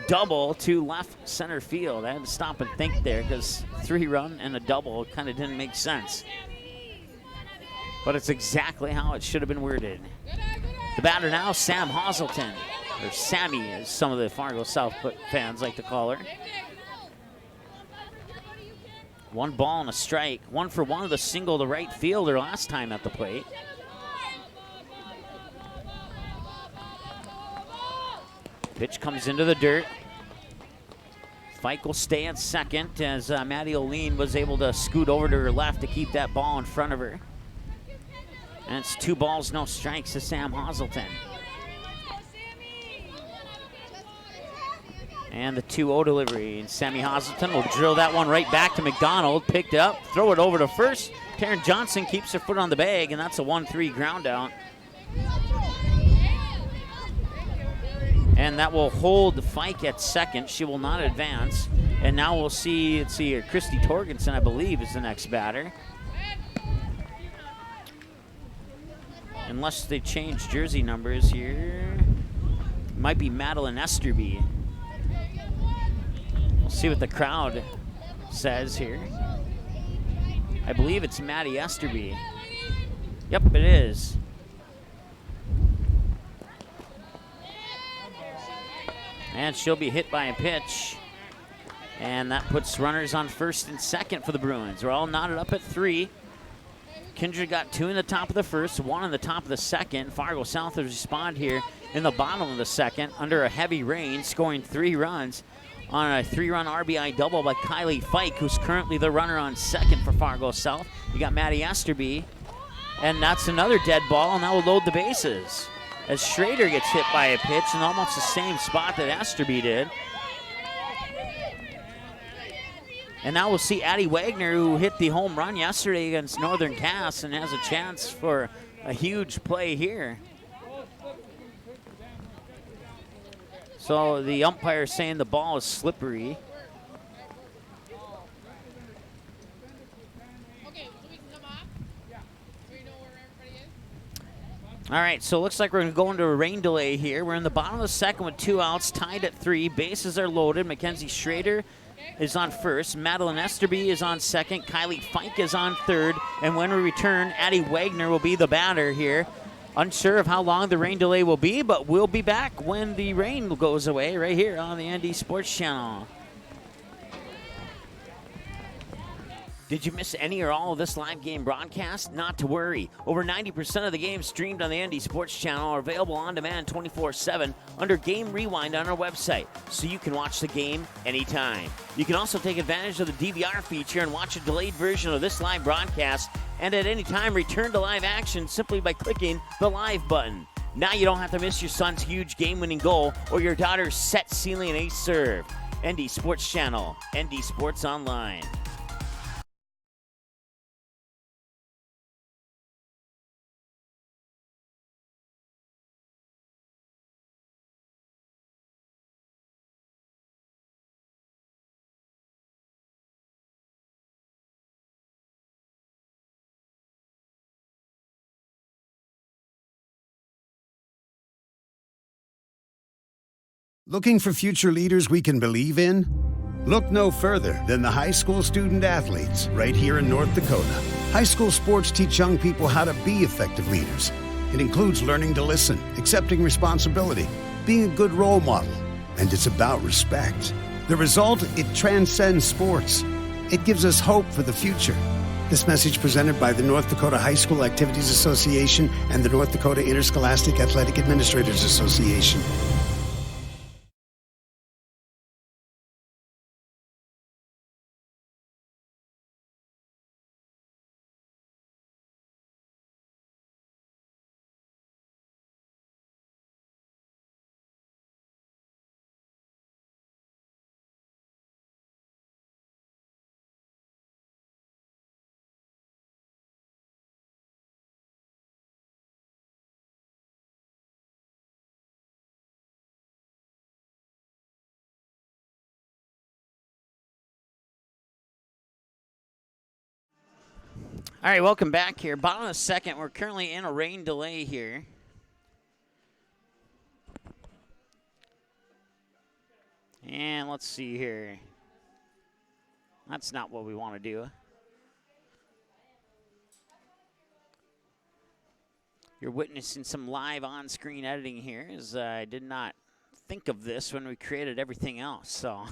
double to left center field. I had to stop and think there because 3-run and a double kind of didn't make sense. But it's exactly how it should have been worded. The batter now, Sam Hazelton, or Sammy as some of the Fargo South fans like to call her. 1 ball and a strike. 1 for 1 with a single to right fielder last time at the plate. Pitch comes into the dirt. Fike will stay at second as Maddie O'Lean was able to scoot over to her left to keep that ball in front of her. And it's 2 balls, no strikes to Sam Hazelton. And the 2-0 delivery. And Sammy Hazelton will drill that one right back to McDonald. Picked up, throw it over to first. Taryn Johnson keeps her foot on the bag, and that's a 1-3 ground out. And that will hold Fike at second. She will not advance. And now we'll see, let's see here, Christy Torgensen, I believe, is the next batter. Unless they change jersey numbers here. Might be Madeline Esterby. We'll see what the crowd says here. I believe it's Maddie Esterby. Yep, it is. And she'll be hit by a pitch. And that puts runners on first and second for the Bruins. We're all knotted up at 3. Kindred got 2 in the top of the first, 1 in the top of the second. Fargo South has responded here in the bottom of the second under a heavy rain, scoring 3 runs on a 3-run RBI double by Kylie Fike, who's currently the runner on second for Fargo South. You got Maddie Esterby, and that's another dead ball, and that will load the bases as Schrader gets hit by a pitch in almost the same spot that Esterby did. And now we'll see Addie Wagner, who hit the home run yesterday against Northern Cass and has a chance for a huge play here. So the umpire is saying the ball is slippery. All right, so it looks like we're going to go into a rain delay here. We're in the bottom of the second with 2 outs, tied at 3. Bases are loaded. Mackenzie Schrader is on first. Madeline Esterby is on second. Kylie Fike is on third. And when we return, Addie Wagner will be the batter here. Unsure of how long the rain delay will be, but we'll be back when the rain goes away right here on the ND Sports Channel. Did you miss any or all of this live game broadcast? Not to worry. Over 90% of the games streamed on the ND Sports Channel are available on demand 24/7 under Game Rewind on our website, so you can watch the game anytime. You can also take advantage of the DVR feature and watch a delayed version of this live broadcast, and at any time return to live action simply by clicking the live button. Now you don't have to miss your son's huge game-winning goal or your daughter's set ceiling ace serve. ND Sports Channel, ND Sports Online. Looking for future leaders we can believe in? Look no further than the high school student athletes right here in North Dakota. High school sports teach young people how to be effective leaders It includes learning to listen, accepting responsibility, being a good role model, and it's about respect. The result, it transcends sports. It gives us hope for the future. This message presented by the North Dakota High School Activities Association and the North Dakota Interscholastic Athletic Administrators Association. All right, welcome back here. Bottom of the second. We're currently in a rain delay here. And let's see here. That's not what we want to do. You're witnessing some live on-screen editing here, as I did not think of this when we created everything else, so.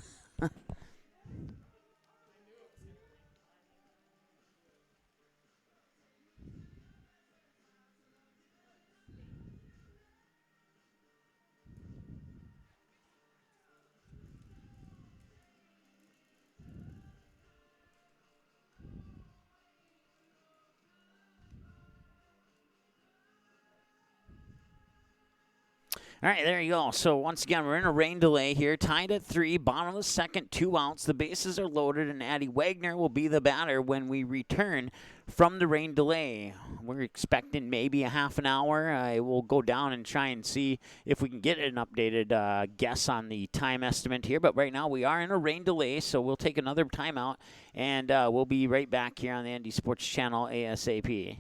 All right, there you go. So once again, we're in a rain delay here, tied at 3, bottom of the second, 2 outs. The bases are loaded, and Addie Wagner will be the batter when we return from the rain delay. We're expecting maybe a half an hour. I will go down and try and see if we can get an updated guess on the time estimate here. But right now we are in a rain delay, so we'll take another timeout, and we'll be right back here on the ND Sports Channel ASAP.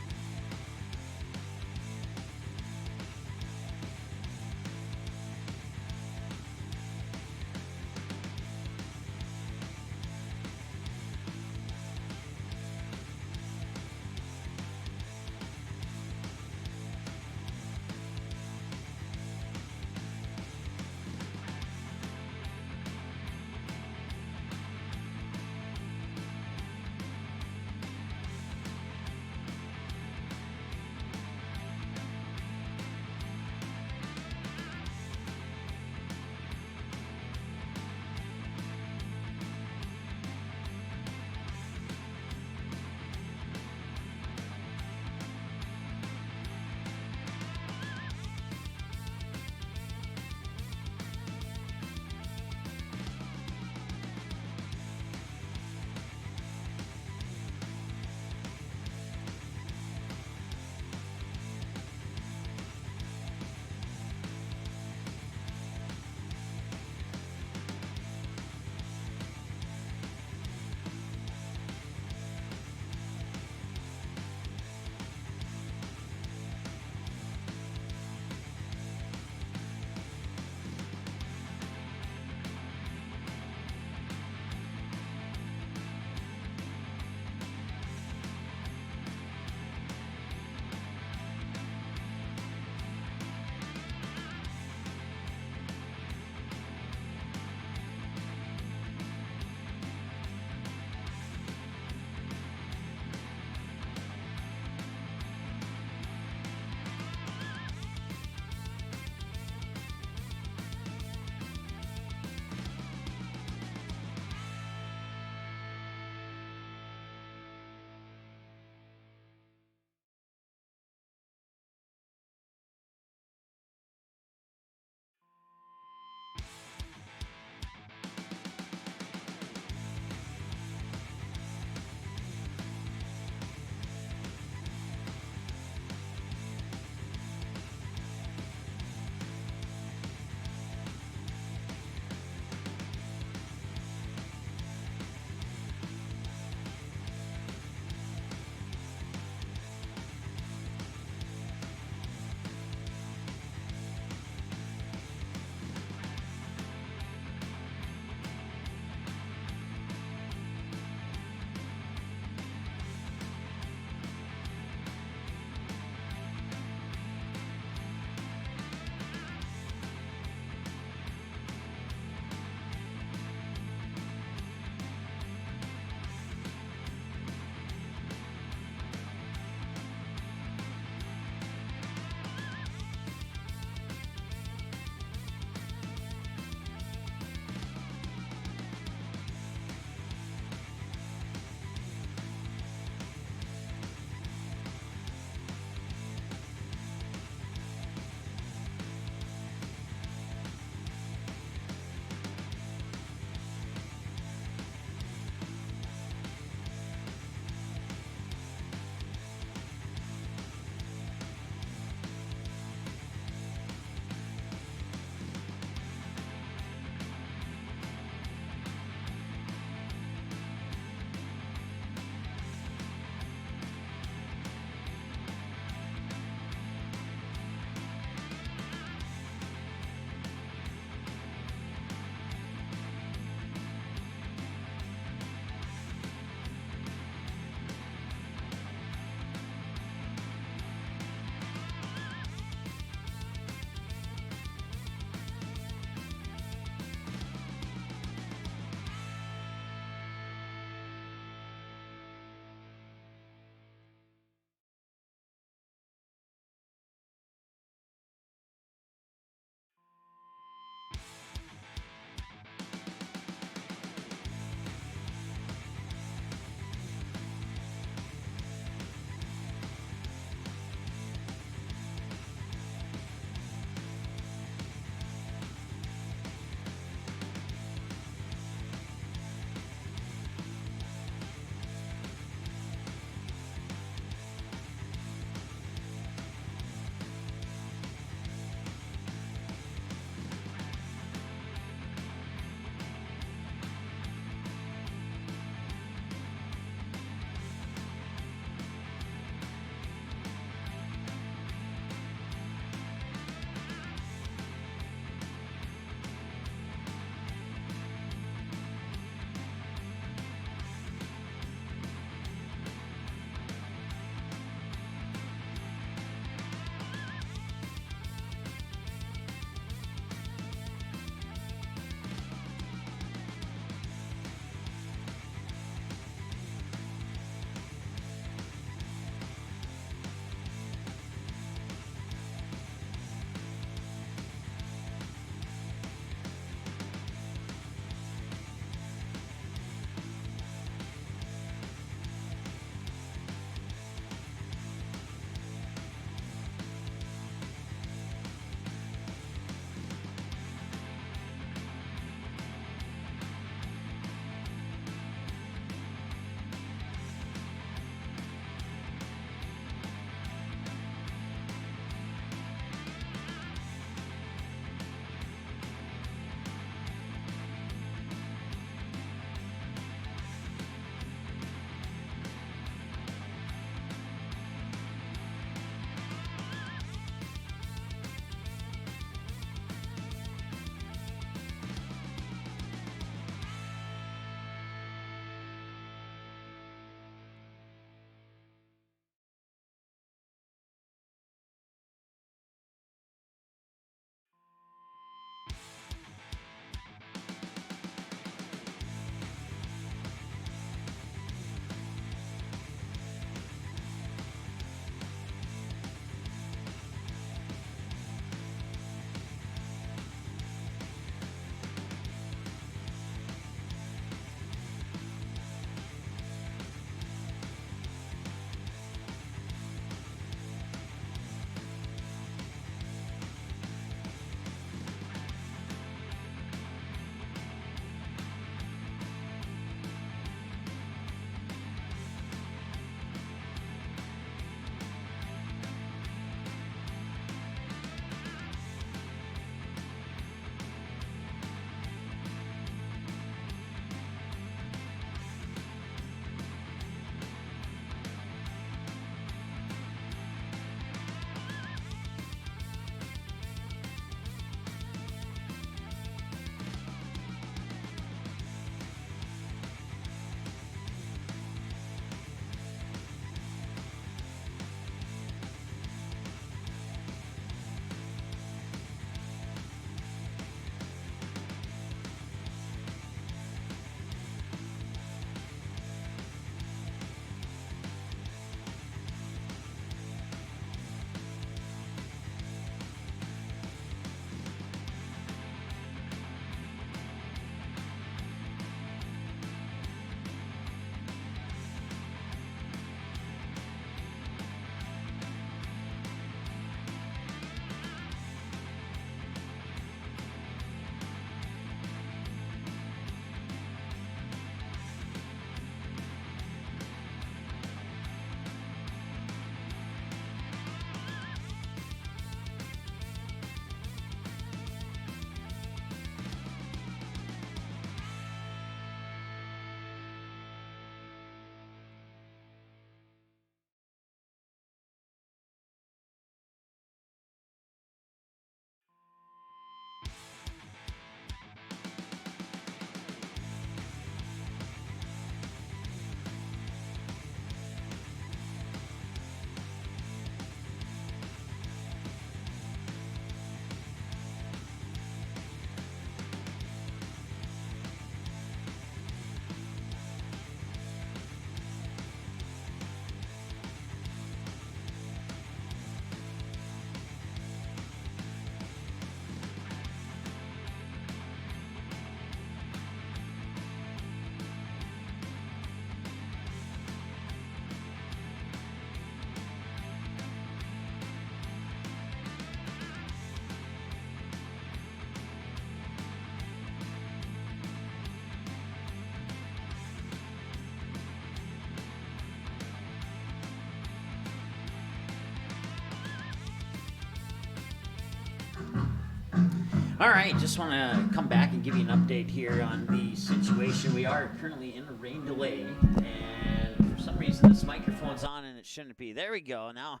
All right, just want to come back and give you an update here on the situation. We are currently in a rain delay, and for some reason this microphone's on and it shouldn't be. There we go. Now,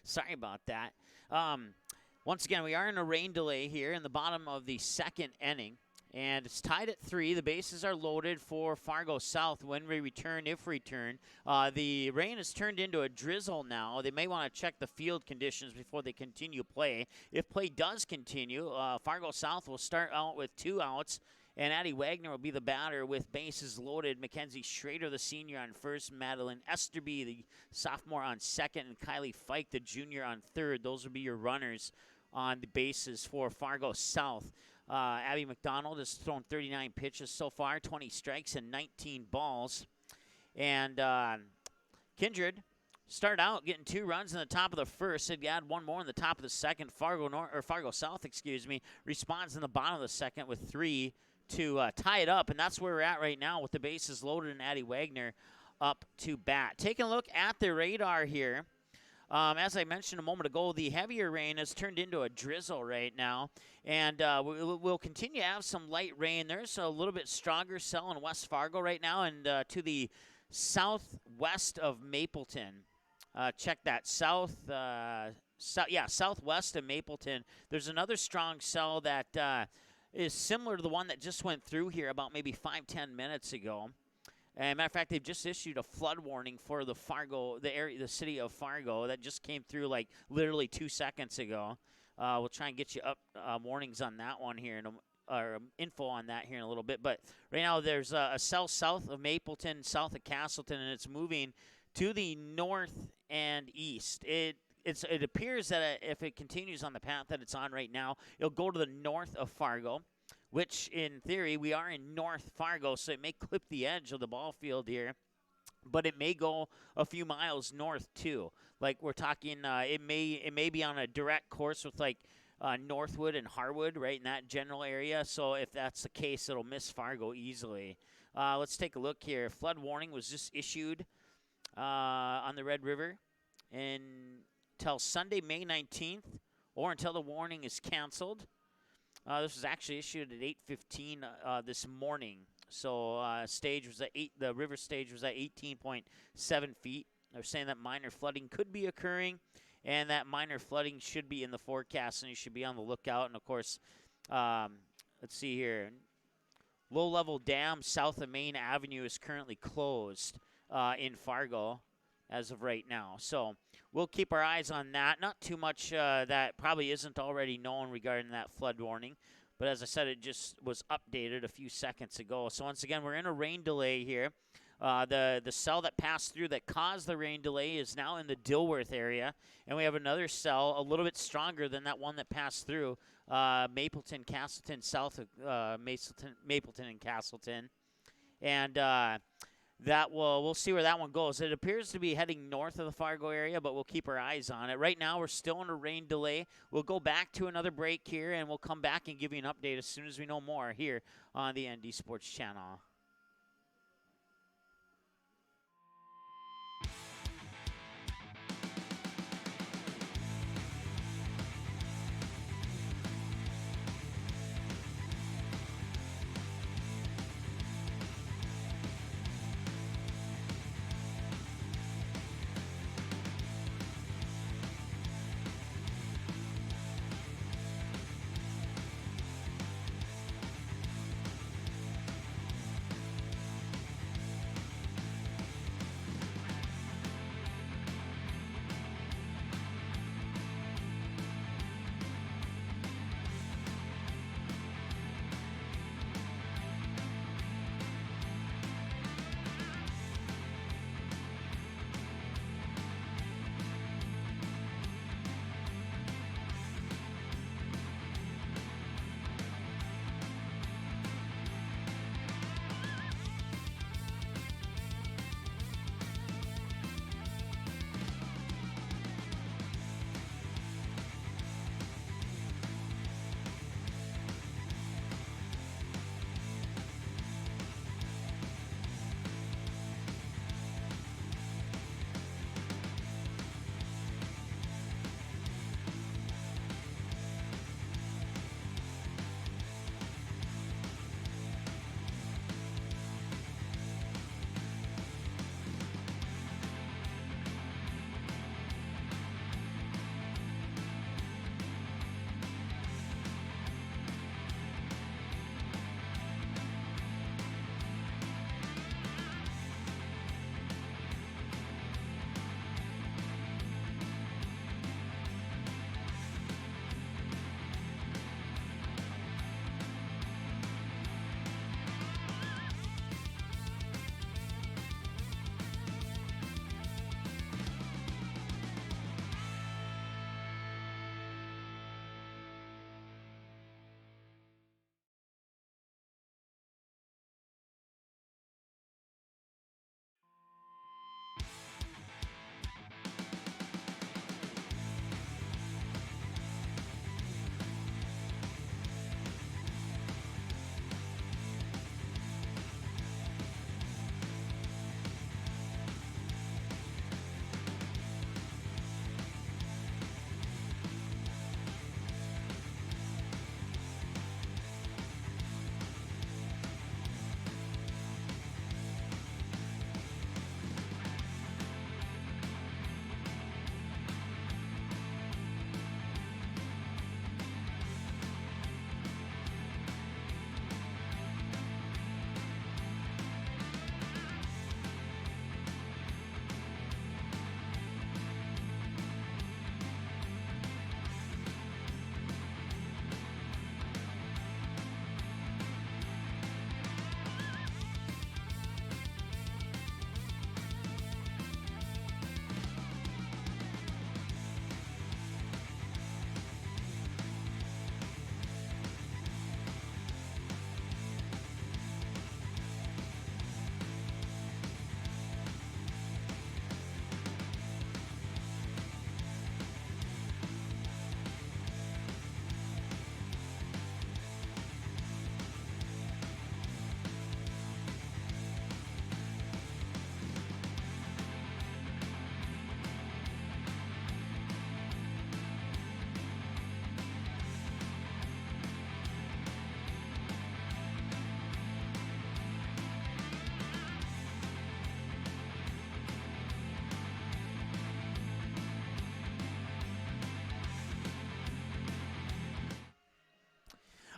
sorry about that. Once again, we are in a rain delay here in the bottom of the second inning, and it's tied at 3. The bases are loaded for Fargo South when we return, if return. The rain has turned into a drizzle now. They may want to check the field conditions before they continue play. If play does continue, Fargo South will start out with 2 outs, and Addie Wagner will be the batter with bases loaded. Mackenzie Schrader, the senior, on first. Madeline Esterby, the sophomore, on second. And Kylie Fike, the junior, on third. Those will be your runners on the bases for Fargo South. Abby McDonald has thrown 39 pitches so far, 20 strikes and 19 balls. And Kindred started out getting 2 runs in the top of the first. They'd add 1 more in the top of the second. Fargo South, responds in the bottom of the second with 3 to tie it up. And that's where we're at right now with the bases loaded and Addie Wagner up to bat. Taking a look at the radar here. As I mentioned a moment ago, the heavier rain has turned into a drizzle right now, and we'll continue to have some light rain. There's a little bit stronger cell in West Fargo right now, and to the southwest of Mapleton. Check that, southwest of Mapleton. There's another strong cell that is similar to the one that just went through here about maybe 5-10 minutes ago. As a matter of fact, they've just issued a flood warning for the city of Fargo that just came through like literally 2 seconds ago. We'll try and get you up warnings on that one here, or info on that here in a little bit. But right now there's a cell south of Mapleton, south of Castleton, and it's moving to the north and east. It appears that if it continues on the path that it's on right now, it'll go to the north of Fargo, which in theory we are in North Fargo, so it may clip the edge of the ball field here, but it may go a few miles north too. Like we're talking, it may be on a direct course with like Northwood and Harwood, right in that general area. So if that's the case, it'll miss Fargo easily. Let's take a look here. Flood warning was just issued on the Red River until Sunday, May 19th, or until the warning is canceled. This was actually issued at 8:15 this morning. So the river stage was at 18.7 feet. They're saying that minor flooding could be occurring, and that minor flooding should be in the forecast, and you should be on the lookout. And, of course, let's see here. Low-level dam south of Main Avenue is currently closed in Fargo as of right now. So we'll keep our eyes on that. Not too much that probably isn't already known regarding that flood warning. But as I said, it just was updated a few seconds ago. So once again, we're in a rain delay here. The cell that passed through that caused the rain delay is now in the Dilworth area. And we have another cell a little bit stronger than that one that passed through Mapleton, Castleton, south of Mapleton and Castleton. And we'll see where that one goes. It appears to be heading north of the Fargo area, but we'll keep our eyes on it. Right now, we're still in a rain delay. We'll go back to another break here, and we'll come back and give you an update as soon as we know more here on the ND Sports Channel.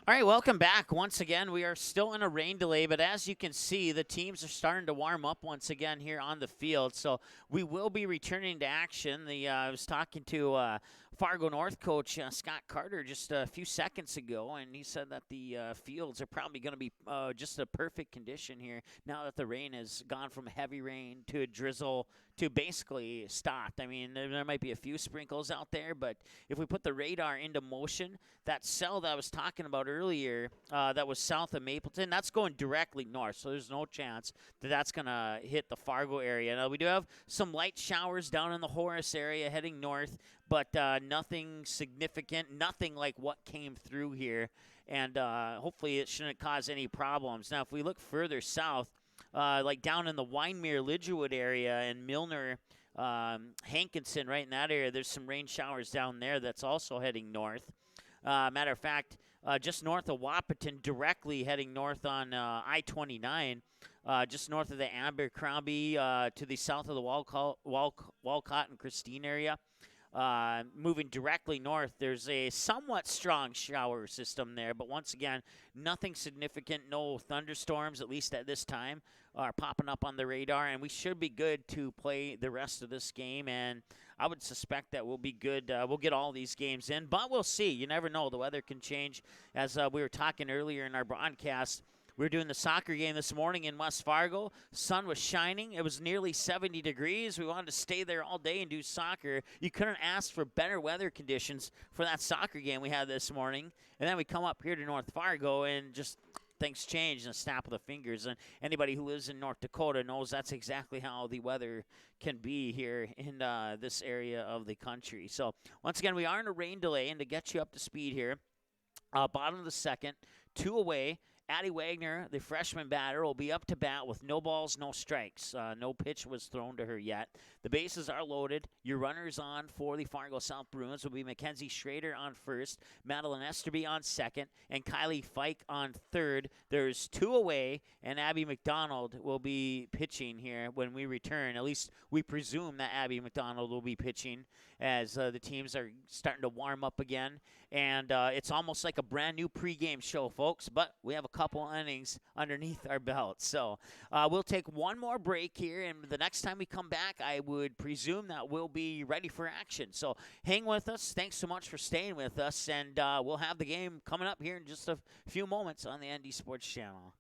All right, welcome back. Once again, we are still in a rain delay, but as you can see, the teams are starting to warm up once again here on the field. So we will be returning to action. I was talking to Fargo North coach Scott Carter just a few seconds ago, and he said that the fields are probably going to be just a perfect condition here now that the rain has gone from heavy rain to a drizzle to basically stopped. I mean, there might be a few sprinkles out there, but if we put the radar into motion, that cell that I was talking about earlier that was south of Mapleton, that's going directly north, so there's no chance that that's going to hit the Fargo area. Now, we do have some light showers down in the Horace area heading north, but nothing significant, nothing like what came through here, and hopefully it shouldn't cause any problems. Now, if we look further south, like down in the Winemere, Lidgerwood area and Milner, Hankinson, right in that area, there's some rain showers down there that's also heading north. Matter of fact, just north of Wahpeton, directly heading north on I-29, just north of the Abercrombie, to the south of the Walcott and Christine area. Moving directly north, there's a somewhat strong shower system there, but once again, nothing significant, no thunderstorms, at least at this time, are popping up on the radar, and we should be good to play the rest of this game, and I would suspect that we'll be good. We'll get all these games in, but we'll see. You never know. The weather can change. As we were talking earlier in our broadcast, we were doing the soccer game this morning in West Fargo. Sun was shining. It was nearly 70 degrees. We wanted to stay there all day and do soccer. You couldn't ask for better weather conditions for that soccer game we had this morning. And then we come up here to North Fargo and just things change in a snap of the fingers. And anybody who lives in North Dakota knows that's exactly how the weather can be here in this area of the country. So once again, we are in a rain delay. And to get you up to speed here, bottom of the second, 2 away. Addie Wagner, the freshman batter, will be up to bat with no balls, no strikes. No pitch was thrown to her yet. The bases are loaded. Your runners on for the Fargo South Bruins will be Mackenzie Schrader on first, Madeline Esterby on second, and Kylie Fike on third. There's 2 away, and Abby McDonald will be pitching here when we return. At least we presume that Abby McDonald will be pitching as the teams are starting to warm up again. And it's almost like a brand new pregame show, folks, but we have a couple innings underneath our belt. So we'll take one more break here, and the next time we come back, I would presume that we'll be ready for action. So hang with us. Thanks so much for staying with us, and we'll have the game coming up here in just a few moments on the ND Sports Channel.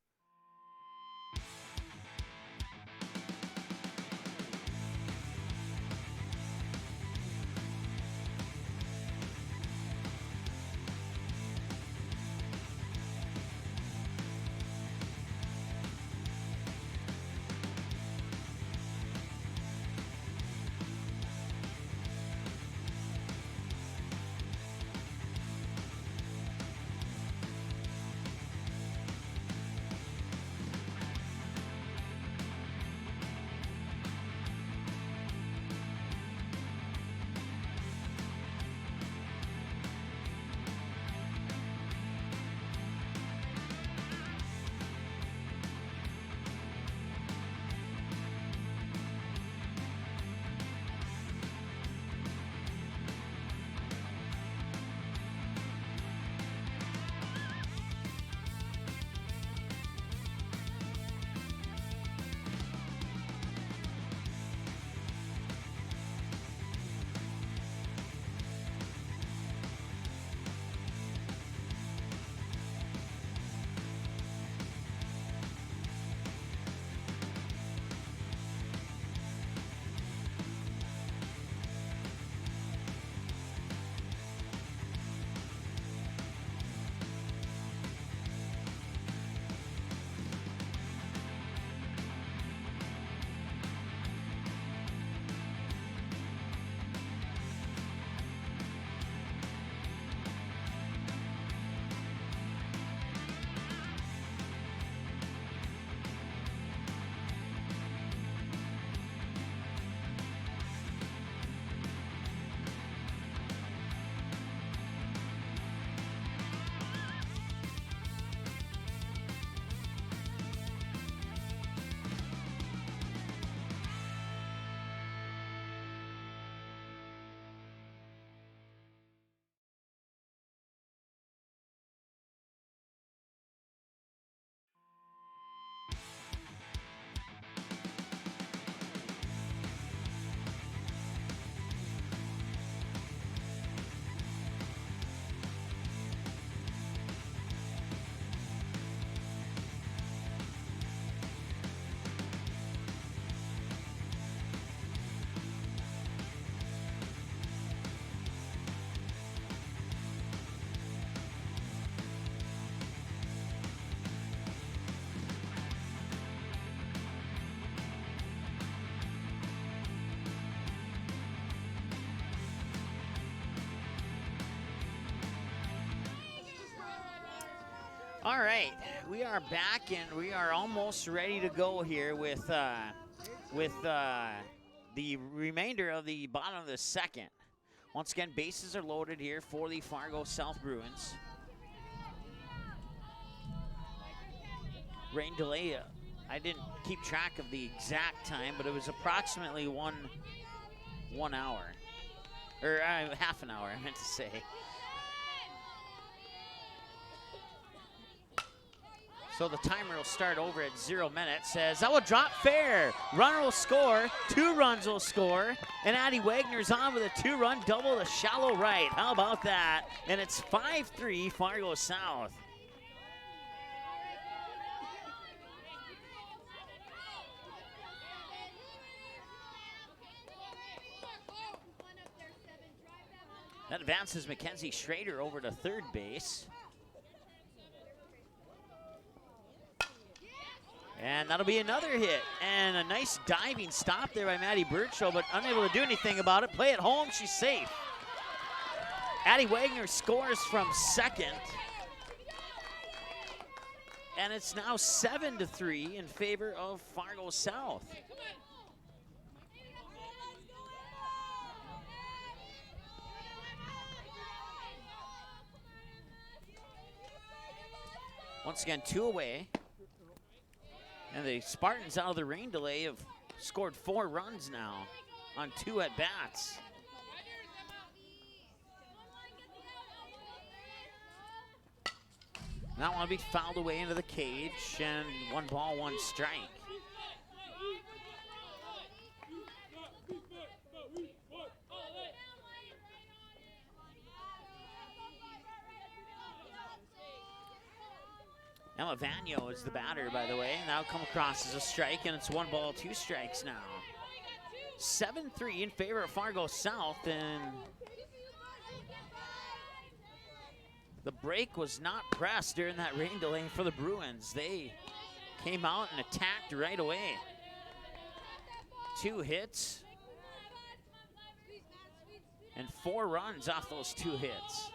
All right, we are back and we are almost ready to go here with the remainder of the bottom of the second. Once again, bases are loaded here for the Fargo South Bruins. Rain delay, I didn't keep track of the exact time, but it was approximately one hour, or half an hour, I meant to say. So the timer will start over at 0 minutes. Says that will drop fair. Runner will score. 2 runs will score. And Addie Wagner's on with a 2-run double to shallow right. How about that? And it's 5-3 Fargo South. That advances Mackenzie Schrader over to third base. And that'll be another hit. And a nice diving stop there by Maddie Birchall, but unable to do anything about it. Play it home, she's safe. Addie Wagner scores from second. And it's now 7-3 in favor of Fargo South. Once again, 2 away. And the Spartans, out of the rain delay, have scored 4 runs now on 2 at-bats. That one will be fouled away into the cage, and 1 ball, 1 strike. Emma Vagno is the batter, by the way. Now come across as a strike, and it's 1 ball, 2 strikes now. 7-3 in favor of Fargo South, and the break was not pressed during that rain delay for the Bruins. They came out and attacked right away. 2 hits and 4 runs off those 2 hits.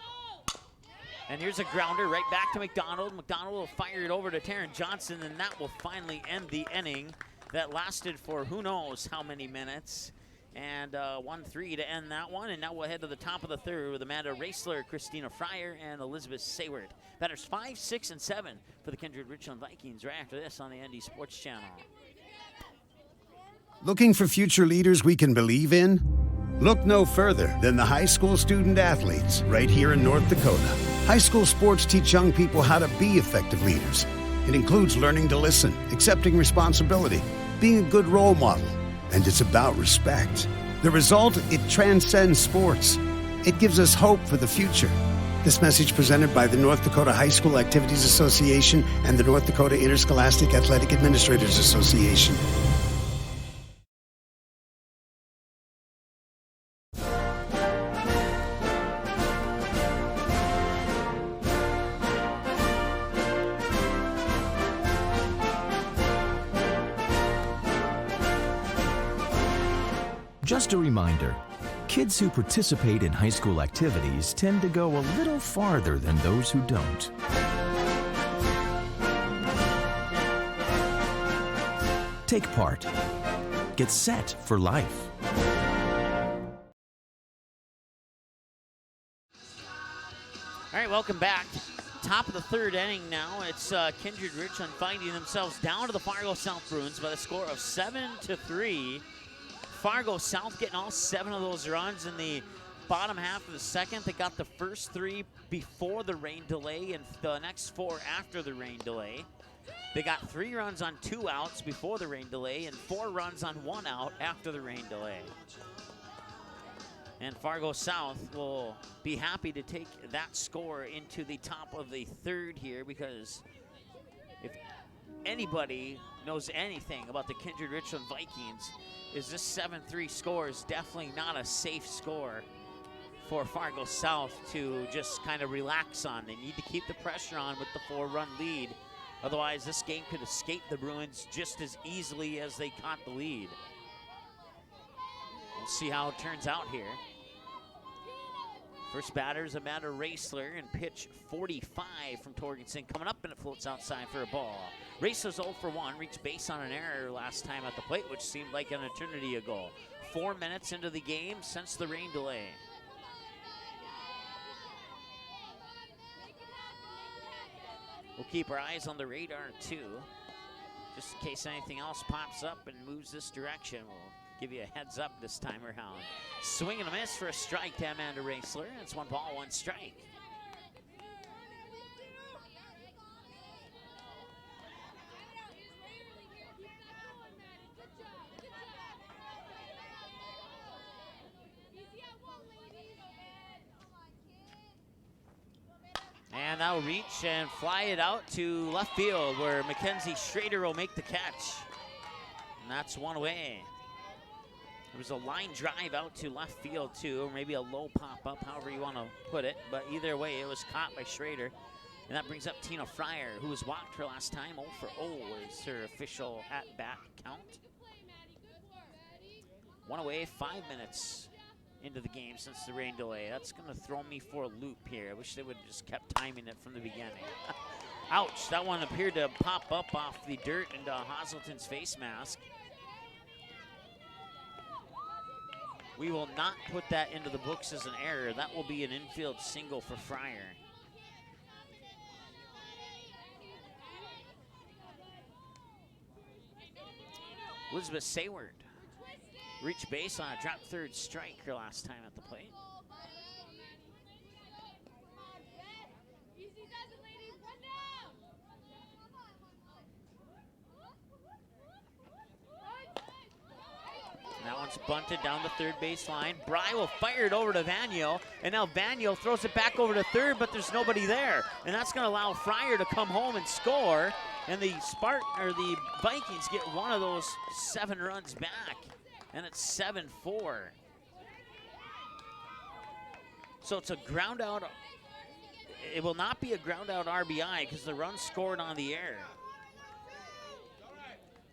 And here's a grounder right back to McDonald. McDonald will fire it over to Taryn Johnson, and that will finally end the inning that lasted for who knows how many minutes. And 1-3 to end that one. And now we'll head to the top of the third with Amanda Raisler, Christina Fryer, and Elizabeth Sayward. Batters 5, 6, and 7 for the Kindred Richland Vikings right after this on the ND Sports Channel. Looking for future leaders we can believe in? Look no further than the high school student athletes right here in North Dakota. High school sports teach young people how to be effective leaders. It includes learning to listen, accepting responsibility, being a good role model, and it's about respect. The result, it transcends sports. It gives us hope for the future. This message presented by the North Dakota High School Activities Association and the North Dakota Interscholastic Athletic Administrators Association. Just a reminder, kids who participate in high school activities tend to go a little farther than those who don't. Take part. Get set for life. All right, welcome back. Top of the third inning now. It's Kindred Richland finding themselves down to the Fargo South Bruins by the score of 7-3. Fargo South getting all 7 of those runs in the bottom half of the second. They got the first 3 before the rain delay and the next 4 after the rain delay. They got 3 runs on 2 outs before the rain delay and 4 runs on 1 out after the rain delay. And Fargo South will be happy to take that score into the top of the third here, because if anybody knows anything about the Kindred Richland Vikings, is this 7-3 score is definitely not a safe score for Fargo South to just kind of relax on. They need to keep the pressure on with the 4-run lead. Otherwise, this game could escape the Bruins just as easily as they caught the lead. We'll see how it turns out here. First batter is Amanda Raisler, and pitch 45 from Torgensen coming up, and it floats outside for a ball. Raisler's 0 for 1, reached base on an error last time at the plate, which seemed like an eternity ago. 4 minutes into the game since the rain delay. We'll keep our eyes on the radar too, just in case anything else pops up and moves this direction. We'll give you a heads up this time around. Swing and a miss for a strike to Amanda Raisler. It's 1 ball, 1 strike. And that'll reach and fly it out to left field, where Mackenzie Schrader will make the catch. And that's 1 away. There was a line drive out to left field too, or maybe a low pop-up, however you want to put it. But either way, it was caught by Schrader. And that brings up Tina Fryer, who was walked her last time. 0 for 0 is her official at-bat count. 1 away, 5 minutes into the game since the rain delay. That's going to throw me for a loop here. I wish they would have just kept timing it from the beginning. Ouch, that one appeared to pop up off the dirt into Hazelton's face mask. We will not put that into the books as an error. That will be an infield single for Fryer. Elizabeth Sayward reached base on a drop third strike her last time at the plate. That one's bunted down the third base line. Bry will fire it over to Vanyo, and now Vanyo throws it back over to third, but there's nobody there. And that's going to allow Fryer to come home and score, and the Vikings get one of those 7 runs back, and it's 7-4. So it's a ground out. It will not be a ground out RBI because the run scored on the air.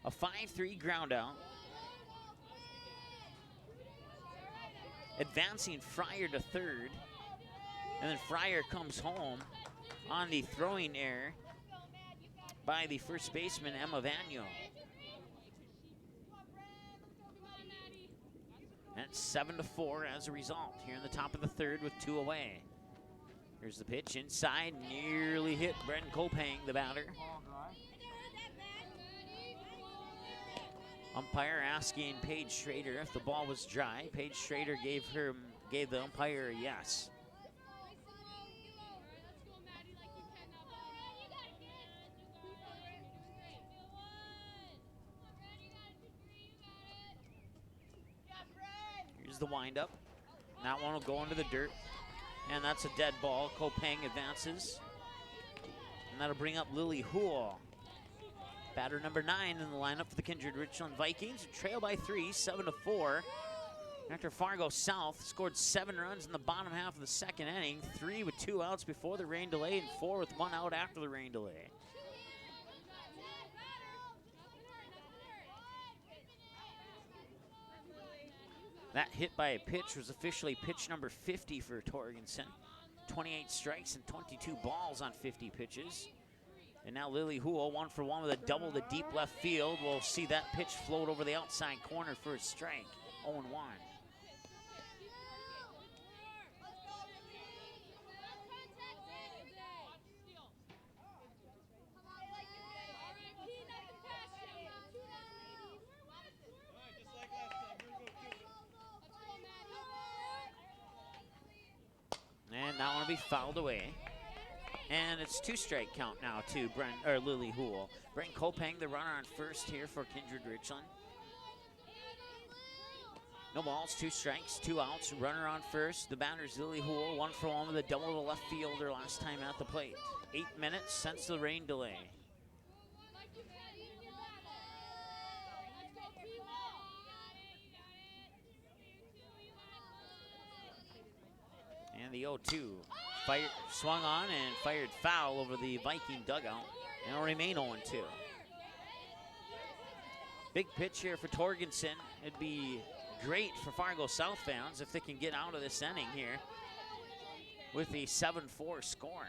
A 5-3 ground out. Advancing Fryer to third, and then Fryer comes home on the throwing error by the first baseman, Emma Vanyo. And it's 7-4 as a result here in the top of the third with 2 away. Here's the pitch inside, nearly hit Brendan Kopang, the batter. Umpire asking Paige Schrader if the ball was dry. Paige Schrader gave the umpire a yes. Here's the windup. That one will go into the dirt, and that's a dead ball. Kopang advances, and that'll bring up Lily Houle. Batter number 9 in the lineup for the Kindred Richland Vikings. Trail by 3, 7-4. After Fargo South scored 7 runs in the bottom half of the second inning, 3 with 2 outs before the rain delay and 4 with 1 out after the rain delay. That hit by a pitch was officially pitch number 50 for Torgensen. 28 strikes and 22 balls on 50 pitches. And now Lily Houle, 1 for 1 with a double to deep left field. We'll see that pitch float over the outside corner for a strike. 0-1. And that one will be fouled away. And it's 2-strike count now to Lily Houle. Brendan Kopang, the runner on first here for Kindred Richland. No balls, 2 strikes, 2 outs, runner on first. The batter's Lily Houle, 1 for 1 with a double to left fielder last time at the plate. 8 minutes since the rain delay. And the 0-2 swung on and fired foul over the Viking dugout, and will remain 0-2. Big pitch here for Torgensen. It'd be great for Fargo South fans if they can get out of this inning here. with a 7-4 score.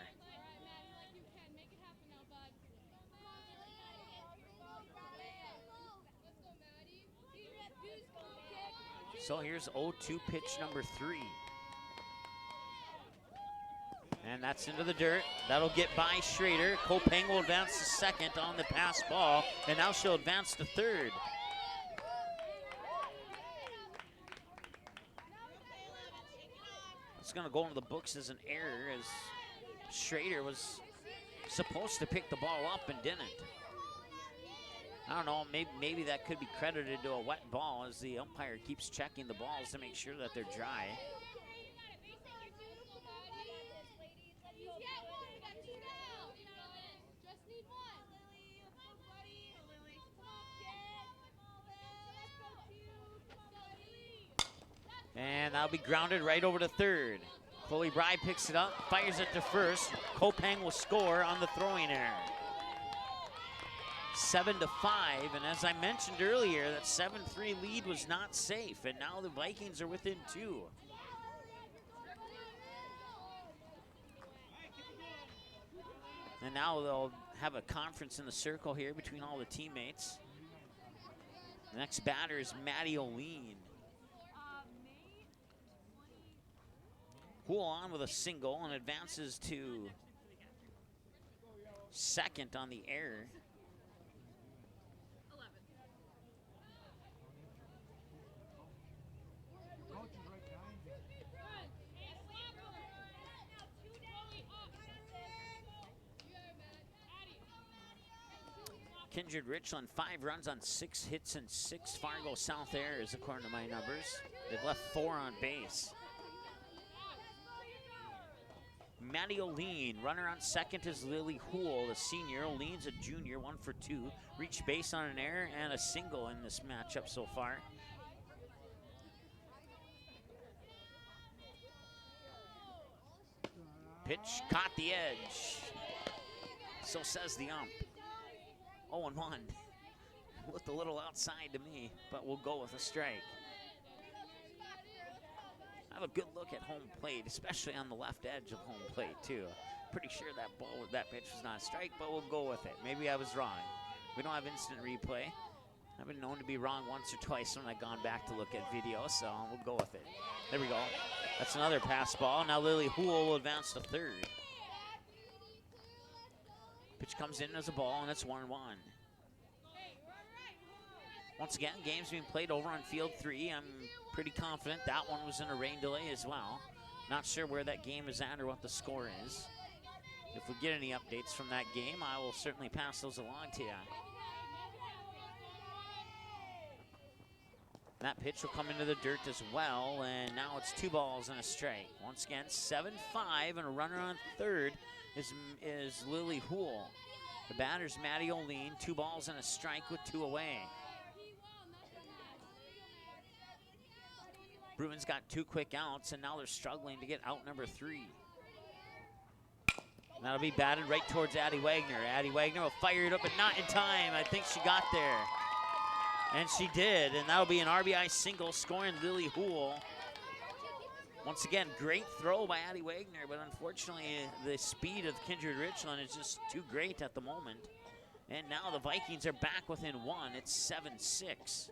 So here's 0-2 pitch number 3. And that's into the dirt. That'll get by Schrader. Kopeng will advance to second on the pass ball, and now she'll advance to third. It's going to go into the books as an error, as Schrader was supposed to pick the ball up and didn't. I don't know, maybe that could be credited to a wet ball, as the umpire keeps checking the balls to make sure that they're dry. And that'll be grounded right over to third. Chloe Bry picks it up, fires it to first. Kopeng will score on the throwing error. 7-5, and as I mentioned earlier, that 7-3 lead was not safe, and now the Vikings are within 2. And now they'll have a conference in the circle here between all the teammates. The next batter is Maddie Oline. Hool on with a single and advances to second on the error. Kindred Richland, 5 runs on 6 hits and 6 Fargo South errors, according to my numbers. They've left 4 on base. Maddie Oline, runner on second is Lily Hool, the senior. Oline's a junior, 1 for 2. Reached base on an error and a single in this matchup so far. Pitch caught the edge. So says the ump. 0-1. Looked a little outside to me, but we'll go with a strike. Have a good look at home plate, especially on the left edge of home plate, too. Pretty sure that ball, that pitch was not a strike, but we'll go with it. Maybe I was wrong. We don't have instant replay. I've been known to be wrong once or twice when I've gone back to look at video, so we'll go with it. There we go. That's another pass ball. Now Lily Hool will advance to third. Pitch comes in as a ball, and it's 1-1. Once again, game's being played over on field 3. I'm pretty confident that one was in a rain delay as well. Not sure where that game is at or what the score is. If we get any updates from that game, I will certainly pass those along to you. That pitch will come into the dirt as well, and now it's 2 balls and a strike. Once again, 7-5, and a runner on third is Lily Hool. The batter's Maddie Oline, 2 balls and a strike with 2 away. Bruins got 2 quick outs, and now they're struggling to get out number 3. And that'll be batted right towards Addie Wagner. Addie Wagner will fire it up, but not in time. I think she got there. And she did, and that'll be an RBI single, scoring Lily Hool. Once again, great throw by Addie Wagner, but unfortunately the speed of Kindred Richland is just too great at the moment. And now the Vikings are back within 1. It's 7-6.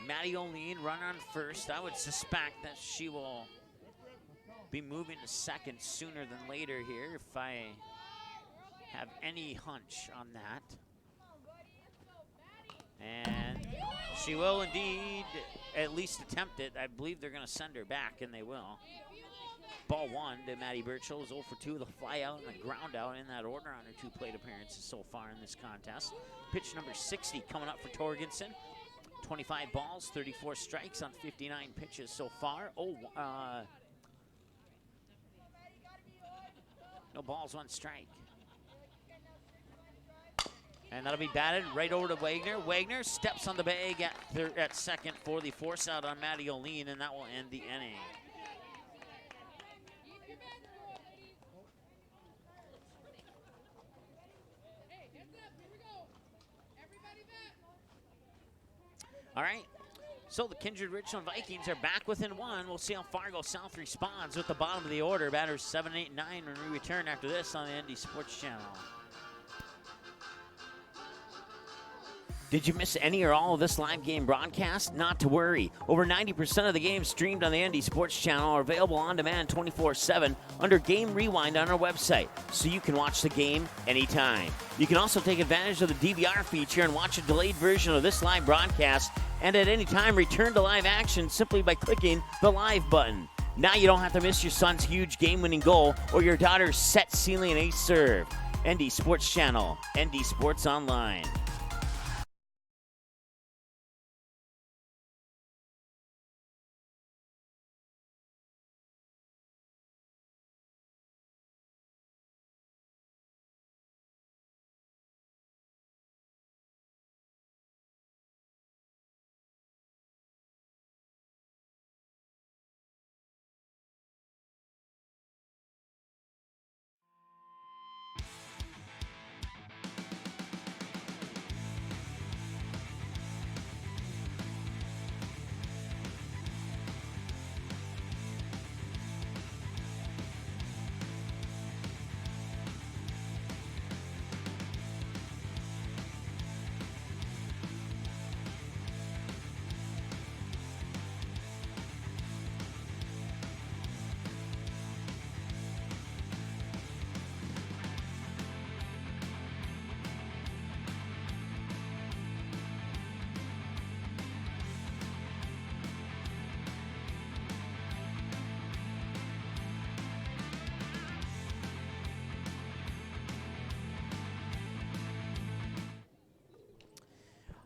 Maddie Oline, runner on first. I would suspect that she will be moving to second sooner than later here, if I have any hunch on that. And she will indeed at least attempt it. I believe they're going to send her back, and they will. Ball 1 to Maddie Birchall is 0 for 2 with a fly out and a ground out in that order on her 2 plate appearances so far in this contest. Pitch number 60 coming up for Torgensen. 25 balls, 34 strikes on 59 pitches so far. No balls, 1 strike. And that'll be batted right over to Wagner. Wagner steps on the bag at second for the force out on Maddie Oline, and that will end the inning. All right, So the Kindred Richland Vikings are back within one. We'll see how Fargo South responds with the bottom of the order. Batters 7, 8, and 9 when we return after this on the ND Sports Channel. Did you miss any or all of this live game broadcast? Not to worry. Over 90% of the games streamed on the ND Sports Channel are available on demand 24/7 under Game Rewind on our website, so you can watch the game anytime. You can also take advantage of the DVR feature and watch a delayed version of this live broadcast, and at any time return to live action simply by clicking the live button. Now you don't have to miss your son's huge game-winning goal or your daughter's set-sealing ace serve. ND Sports Channel, ND Sports Online.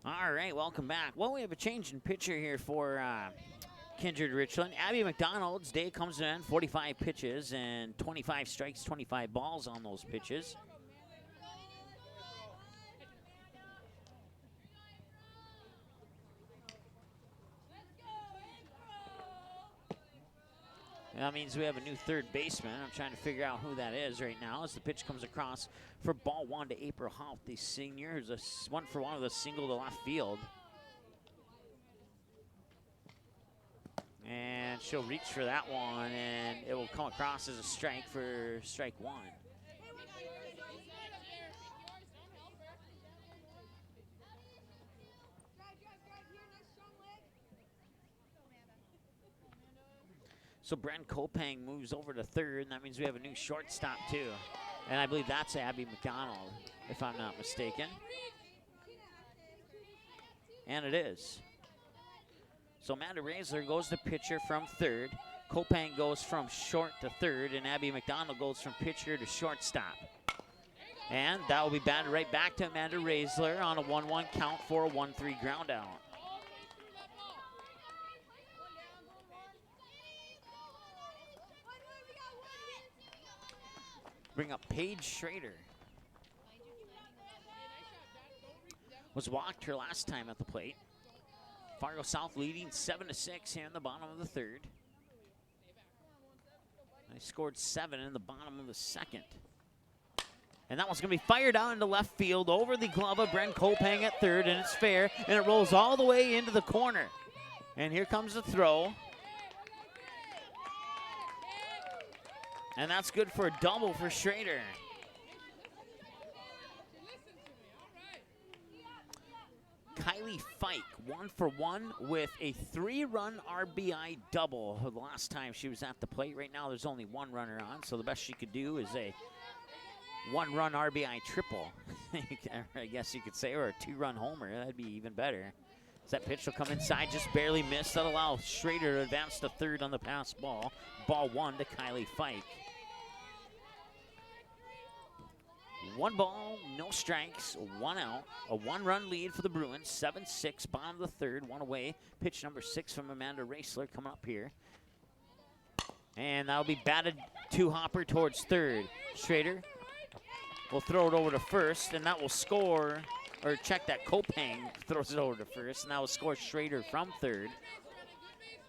All right, welcome back. Well, we have a change in pitcher here for Kindred Richland. Abby McDonald's day comes to an end, 45 pitches and 25 strikes, 25 balls on those pitches. That means we have a new third baseman. I'm trying to figure out who that is right now as the pitch comes across for ball one to April Hout, the senior, who's a 1-for-1 with a single to left field. And she'll reach for that one, and it will come across as a strike for strike one. So Bren Kopang moves over to third, and that means we have a new shortstop too. And I believe that's Abby McDonald, if I'm not mistaken. And it is. So Amanda Raisler goes to pitcher from third. Kopang goes from short to third, and Abby McDonald goes from pitcher to shortstop. And that will be batted right back to Amanda Raisler on a 1-1 count for a 1-3 ground out. Bring up Paige Schrader. Was walked her last time at the plate. Fargo South leading 7-6 here in the bottom of the third. They scored 7 in the bottom of the second. And that one's going to be fired out into left field over the glove of Bren Kopang at third, and it's fair, and it rolls all the way into the corner. And here comes the throw. And that's good for a double for Schrader. Kylie Fike, 1-for-1 with a 3-run RBI double the last time she was at the plate. Right now there's only one runner on, so the best she could do is a 1-run RBI triple, I guess you could say, or a 2-run homer. That'd be even better. As that pitch will come inside, just barely missed. That'll allow Schrader to advance to third on the pass ball. Ball 1 to Kylie Fike. 1 ball, no strikes, 1 out. A 1-run lead for the Bruins. 7-6, bottom of the third, 1 away. Pitch number 6 from Amanda Raisler coming up here. And that'll be batted to Hopper towards third. Schrader will throw it over to first, and that will score, or check that. Kopang throws it over to first, and that will score Schrader from third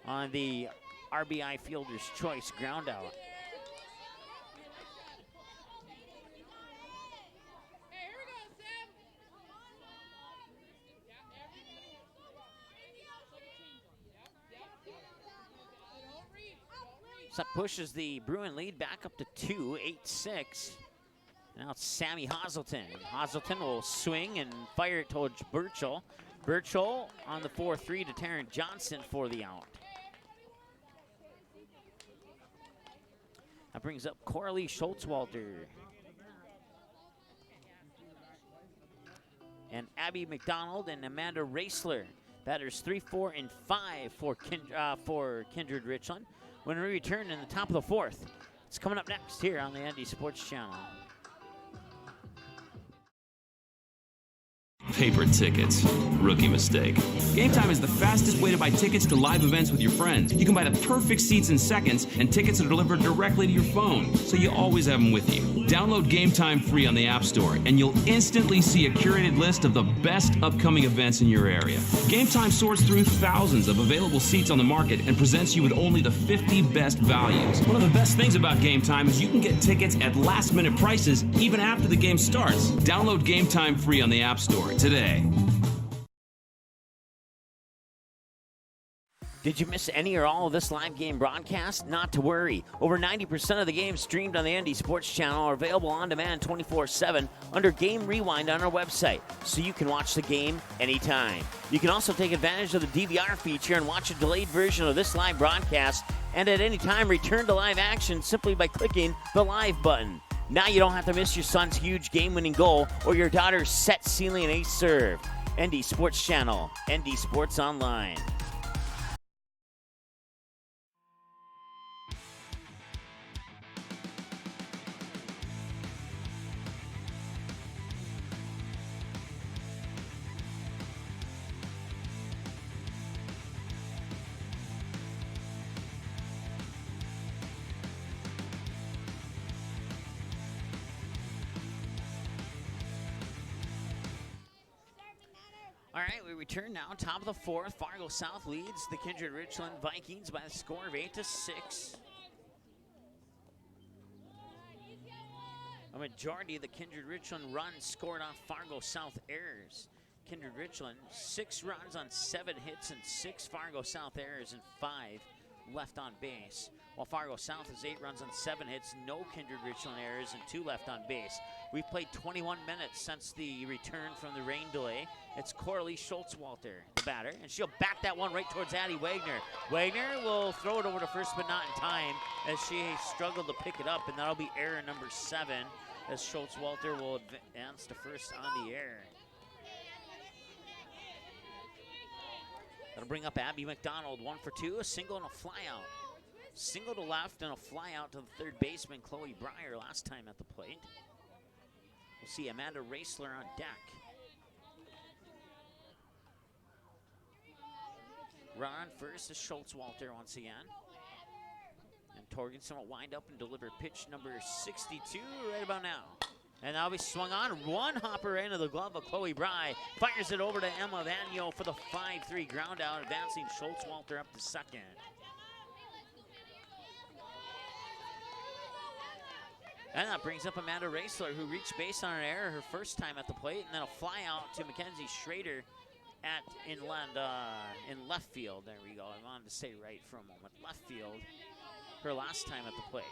on the RBI fielder's choice ground out. So that pushes the Bruin lead back up to 2, 8-6. Now it's Sammy Hazelton. Hazelton will swing and fire it towards Burchell. Burchell on the 4-3 to Taryn Johnson for the out. That brings up Coralie Schultzwalter. And Abby McDonald and Amanda Raisler. Batters 3, 4, and 5 for Kindred Richland. When we return in the top of the 4th, it's coming up next here on the ND Sports Channel. Paper tickets. Rookie mistake. Game Time is the fastest way to buy tickets to live events with your friends. You can buy the perfect seats in seconds, and tickets are delivered directly to your phone, so you always have them with you. Download Game Time free on the App Store, and you'll instantly see a curated list of the best upcoming events in your area. Game Time sorts through thousands of available seats on the market and presents you with only the 50 best values. One of the best things about Game Time is you can get tickets at last-minute prices even after the game starts. Download Game Time free on the App Store today. Did you miss any or all of this live game broadcast? Not to worry. Over 90% of the games streamed on the ND Sports Channel are available on demand 24/7 under Game Rewind on our website, so you can watch the game anytime. You can also take advantage of the DVR feature and watch a delayed version of this live broadcast, and at any time return to live action simply by clicking the live button. Now you don't have to miss your son's huge game-winning goal or your daughter's set ceiling and ace serve. ND Sports Channel, ND Sports Online. All right, we return now. Top of the 4th, Fargo South leads the Kindred Richland Vikings by the score of 8-6. A majority of the Kindred Richland runs scored off Fargo South errors. Kindred Richland, 6 runs on 7 hits and 6 Fargo South errors and 5 left on base. While Fargo South has 8 runs on 7 hits, no Kindred Richland errors and 2 left on base. We've played 21 minutes since the return from the rain delay. It's Coralie Schultzwalter, the batter, and she'll back that one right towards Addie Wagner. Wagner will throw it over to first, but not in time, as she struggled to pick it up, and that'll be error number 7, as Schultzwalter will advance to first on the air. That'll bring up Abby McDonald, 1 for 2, a single and a fly out. Single to left and a fly out to the third baseman, Chloe Breyer, last time at the plate. We'll see Amanda Raisler on deck. Run on first is Schultzwalter once again. And Torgensen will wind up and deliver pitch number 62 right about now. And now we swung on. One hopper into the glove of Chloe Bry. Fires it over to Emma Vanyo for the 5-3 ground out, advancing Schultzwalter up to second. And that brings up Amanda Raisler, who reached base on an error her first time at the plate, and then a fly out to Mackenzie Schrader in left field. There we go. I wanted to say right for a moment. Left field, her last time at the plate.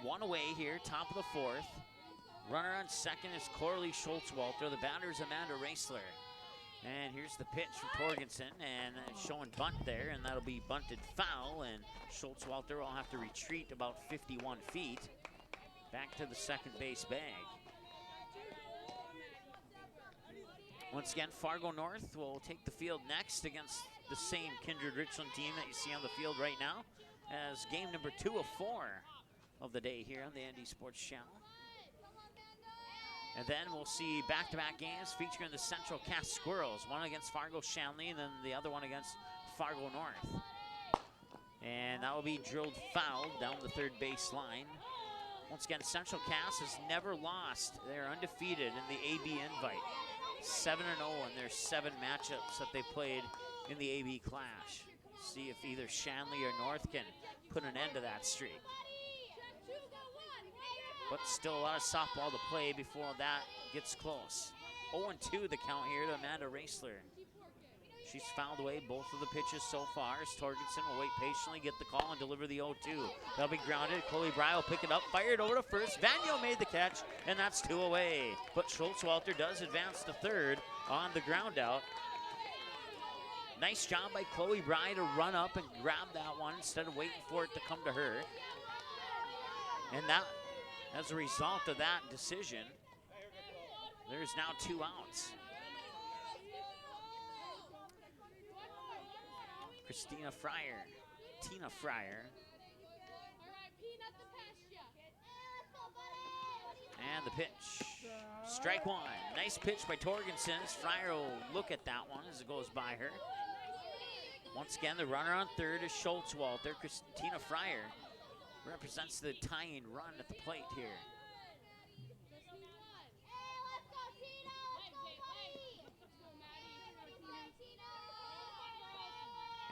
One away here, top of the 4th. Runner on second is Coralie Schultzwalter. The batter is Amanda Raisler. And here's the pitch from Torgensen, and showing bunt there, and that'll be bunted foul, and Schultzwalter will have to retreat about 51 feet back to the second base bag. Once again, Fargo North will take the field next against the same Kindred Richland team that you see on the field right now, as game number 2 of 4 of the day here on the ND Sports Channel. And then we'll see back-to-back games featuring the Central Cass Squirrels, one against Fargo Shanley and then the other one against Fargo North. And that will be drilled foul down the third base line. Once again, Central Cass has never lost. They're undefeated in the AB invite. 7-0 in their 7 matchups that they played in the AB Clash. See if either Shanley or North can put an end to that streak. But still a lot of softball to play before that gets close. 0-2 the count here to Amanda Raisler. She's fouled away both of the pitches so far. As Torgensen will wait patiently, get the call, and deliver the 0-2. That'll be grounded. Chloe Bry will pick it up, fired over to first. Vanier made the catch, and that's 2 away. But Schultz-Walter does advance to third on the ground out. Nice job by Chloe Bry to run up and grab that one instead of waiting for it to come to her. And that, as a result of that decision, there's now 2 outs. Tina Fryer. And the pitch. Strike 1. Nice pitch by Torgensen. Fryer will look at that one as it goes by her. Once again, the runner on third is Schultz-Walter. Christina Fryer represents the tying run at the plate here.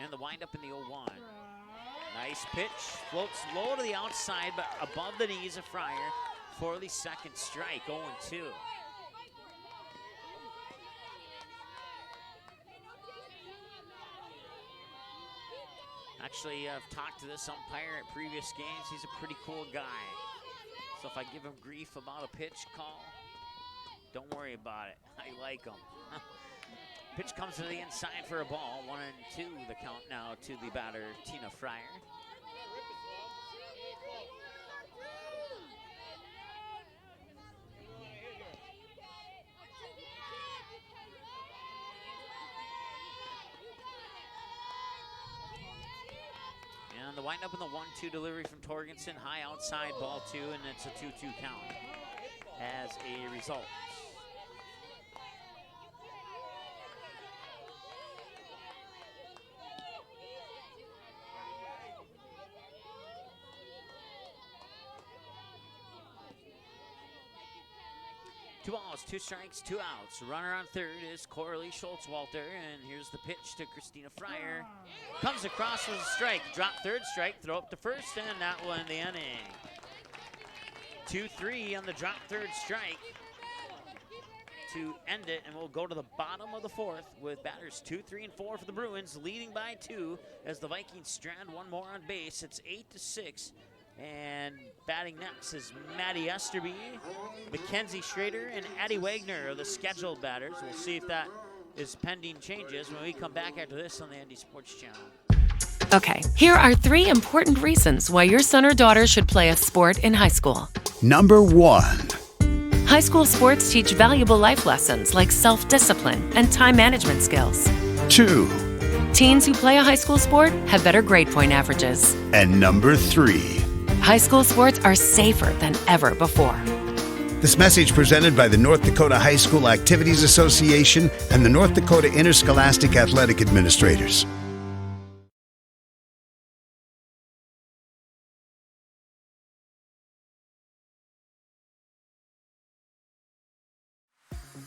And the windup in the 0-1. Nice pitch, floats low to the outside, but above the knees of Fryer for the second strike, 0-2. Actually, I've talked to this umpire at previous games. He's a pretty cool guy. So if I give him grief about a pitch call, don't worry about it. I like him. Pitch comes to the inside for a ball. 1-2 the count now to the batter, Tina Fryer. And the windup in the 1-2 delivery from Torgensen. High outside, ball 2, and it's a 2-2 count as a result. Two balls, 2 strikes, 2 outs. Runner on third is Coralie Schultz-Walter, and here's the pitch to Christina Fryer. Comes across with a strike. Drop third strike, throw up to first, and that will end the inning. 2-3 on the drop third strike to end it, and we'll go to the bottom of the 4th with batters 2, 3, and 4 for the Bruins, leading by 2 as the Vikings strand one more on base. It's 8-6. And batting next is Maddie Esterby, Mackenzie Schrader, and Addie Wagner are the scheduled batters. We'll see if that is pending changes when we come back after this on the ND Sports Channel. Okay, here are 3 important reasons why your son or daughter should play a sport in high school. Number 1. High school sports teach valuable life lessons like self-discipline and time management skills. 2. Teens who play a high school sport have better grade point averages. And number 3. High school sports are safer than ever before. This message presented by the North Dakota High School Activities Association and the North Dakota Interscholastic Athletic Administrators.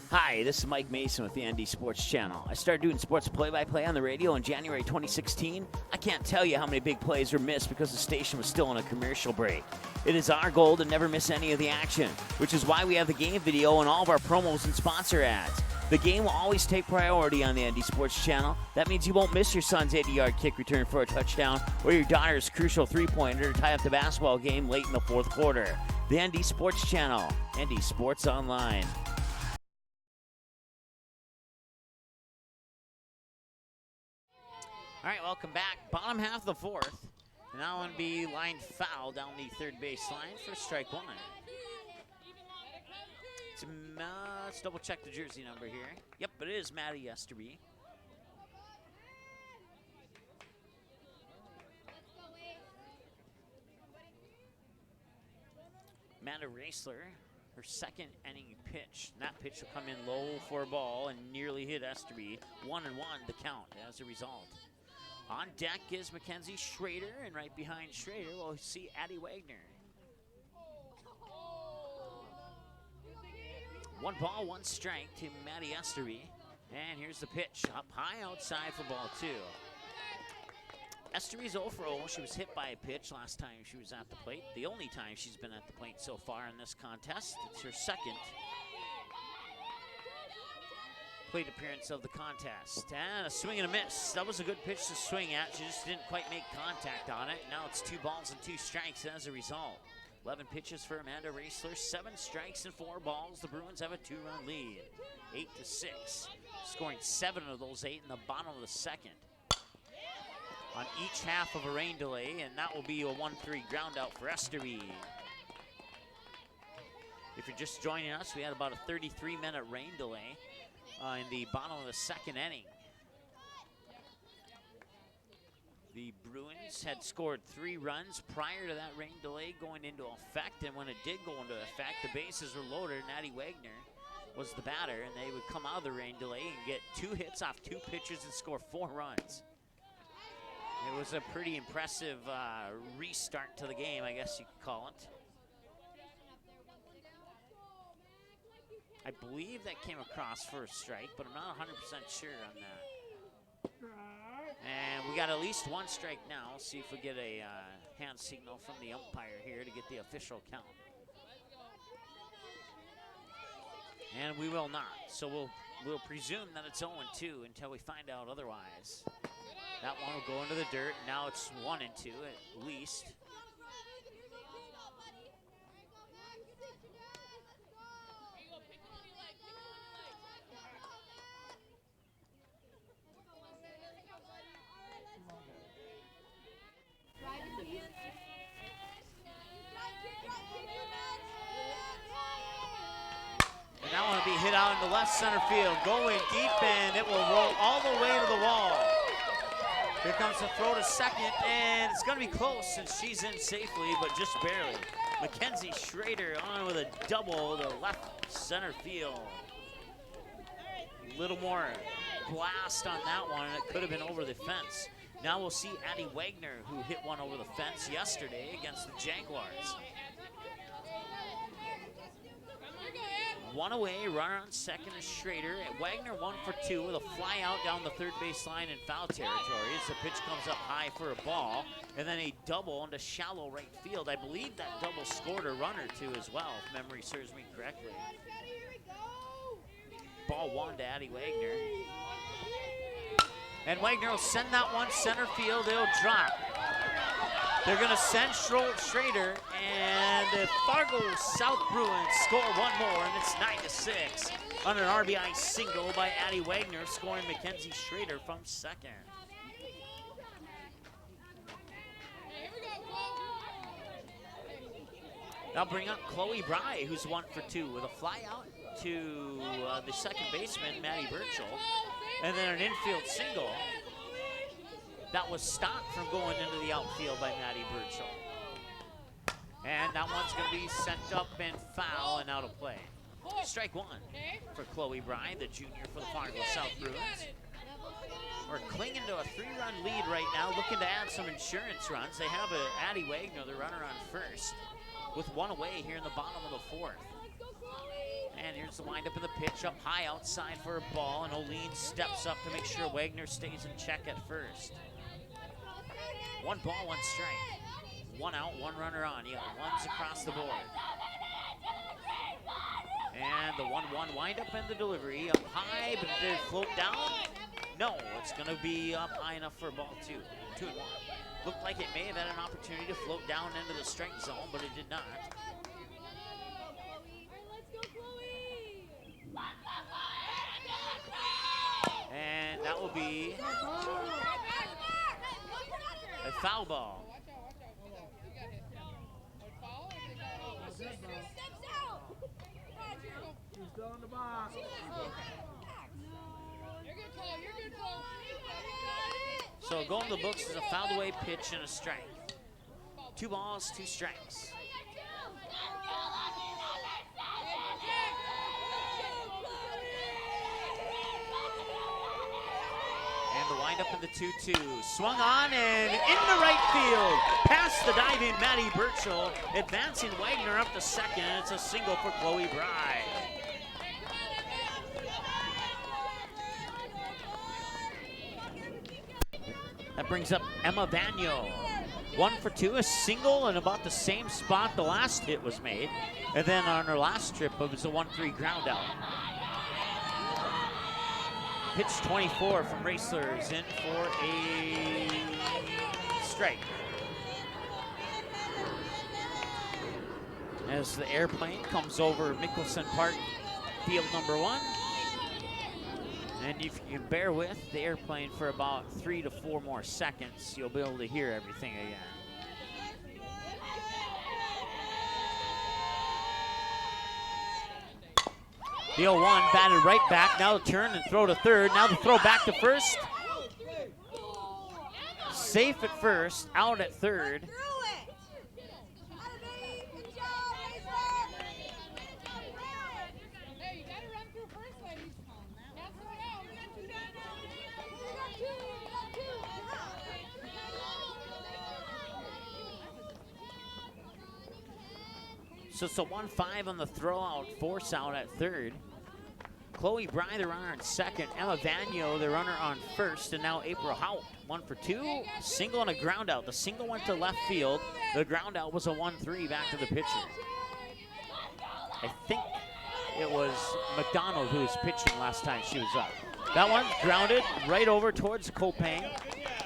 Hi, this is Mike Mason with the ND Sports Channel. I started doing sports play-by-play on the radio in January 2016. I can't tell you how many big plays were missed because the station was still on a commercial break. It is our goal to never miss any of the action, which is why we have the game video and all of our promos and sponsor ads. The game will always take priority on the ND Sports Channel. That means you won't miss your son's 80-yard kick return for a touchdown or your daughter's crucial three-pointer to tie up the basketball game late in the 4th quarter. The ND Sports Channel, ND Sports Online. All right, welcome back. Bottom half of the 4th. And that one be lined foul down the third base line for strike 1. Let's double check the jersey number here. Yep, it is Maddie Esterby. Amanda Raisler, her second inning pitch. And that pitch will come in low for a ball and nearly hit Esterby. 1-1 the count as a result. On deck is Mackenzie Schrader, and right behind Schrader we'll see Addie Wagner. 1 ball, 1 strike to Maddie Esterby. And here's the pitch, up high outside for ball 2. Esterby's 0 for 0. She was hit by a pitch last time she was at the plate. The only time she's been at the plate so far in this contest. It's her second. plate appearance of the contest. And a swing and a miss. That was a good pitch to swing at. She just didn't quite make contact on it. Now it's 2 balls and 2 strikes as a result. 11 pitches for Amanda Raisler, 7 strikes and 4 balls. The Bruins have a 2-run lead, 8-6. Scoring 7 of those 8 in the bottom of the second. On each half of a rain delay, and that will be a 1-3 ground out for Esterby. If you're just joining us, we had about a 33-minute rain delay in the bottom of the second inning. The Bruins had scored 3 runs prior to that rain delay going into effect, and when it did go into effect, the bases were loaded, and Addie Wagner was the batter, and they would come out of the rain delay and get 2 hits off 2 pitches and score 4 runs. It was a pretty impressive restart to the game, I guess you could call it. I believe that came across for a strike, but I'm not 100% sure on that. And we got at least 1 strike now. See if we get a hand signal from the umpire here to get the official count. And we will not. So we'll presume that it's 0-2 until we find out otherwise. That one will go into the dirt. Now it's 1-2 at least. And that one will be hit out into left center field. Going deep, and it will roll all the way to the wall. Here comes the throw to second, and it's going to be close, and she's in safely, but just barely. Mackenzie Schrader on with a double to left center field. A little more blast on that one, and it could have been over the fence. Now we'll see Addie Wagner, who hit one over the fence yesterday against the Jaguars. 1 away, runner on second is Schrader. Wagner 1 for 2 with a fly out down the third base line in foul territory as the pitch comes up high for a ball. And then a double into shallow right field. I believe that double scored a run or 2 as well, if memory serves me correctly. Ball 1 to Addie Wagner. And Wagner will send that one center field. It'll drop. They're going to send Schrader, and the Fargo South Bruins score 1 more, and it's 9-6 on an RBI single by Addie Wagner, scoring Mackenzie Schrader from second. Now bring up Chloe Bry, who's 1 for 2 with a fly out to the second baseman, Maddie Burchell, and then an infield single that was stopped from going into the outfield by Maddie Burchell. And that one's going to be sent up and foul and out of play. Strike 1 for Chloe Bry, the junior for the Fargo South Bruins. We're clinging to a 3-run lead right now, looking to add some insurance runs. They have Addie Wagner, the runner, on first, with 1 away here in the bottom of the 4th. And here's the windup of the pitch up high outside for a ball, and O'Lean steps up to make sure Wagner stays in check at first. 1 ball, 1 strike. 1 out, 1 runner on. You got 1s across the board. And the 1-1 windup and the delivery up high, but did it float down? No, it's going to be up high enough for ball 2. 2-1. Looked like it may have had an opportunity to float down into the strike zone, but it did not. And that will be a foul ball. So going to the books is a fouled away pitch and a strike. 2 balls, 2 strikes. And the windup in the 2-2. Swung on and into right field. Past the diving Maddie Burchell. Advancing Wagner up to second. It's a single for Chloe Bry. That brings up Emma Vagno. 1 for 2, a single in about the same spot the last hit was made. And then on her last trip, it was a 1-3 ground out. Pitch 24 from Racers in for a strike. As the airplane comes over Mickelson Park, field number 1. And if you can bear with the airplane for about 3 to 4 more seconds, you'll be able to hear everything again. The 0-1 batted right back. Now the turn and throw to third. Now the throw back to first. Safe at first, out at third. So it's a 1-5 on the throw out, force out at third. Chloe Bry, the runner in second. Emma Vagno, the runner on first. And now April Hout, 1 for 2. Single and a ground out. The single went to left field. The ground out was a 1-3 back to the pitcher. I think it was McDonald who was pitching last time she was up. That one grounded right over towards Kopang.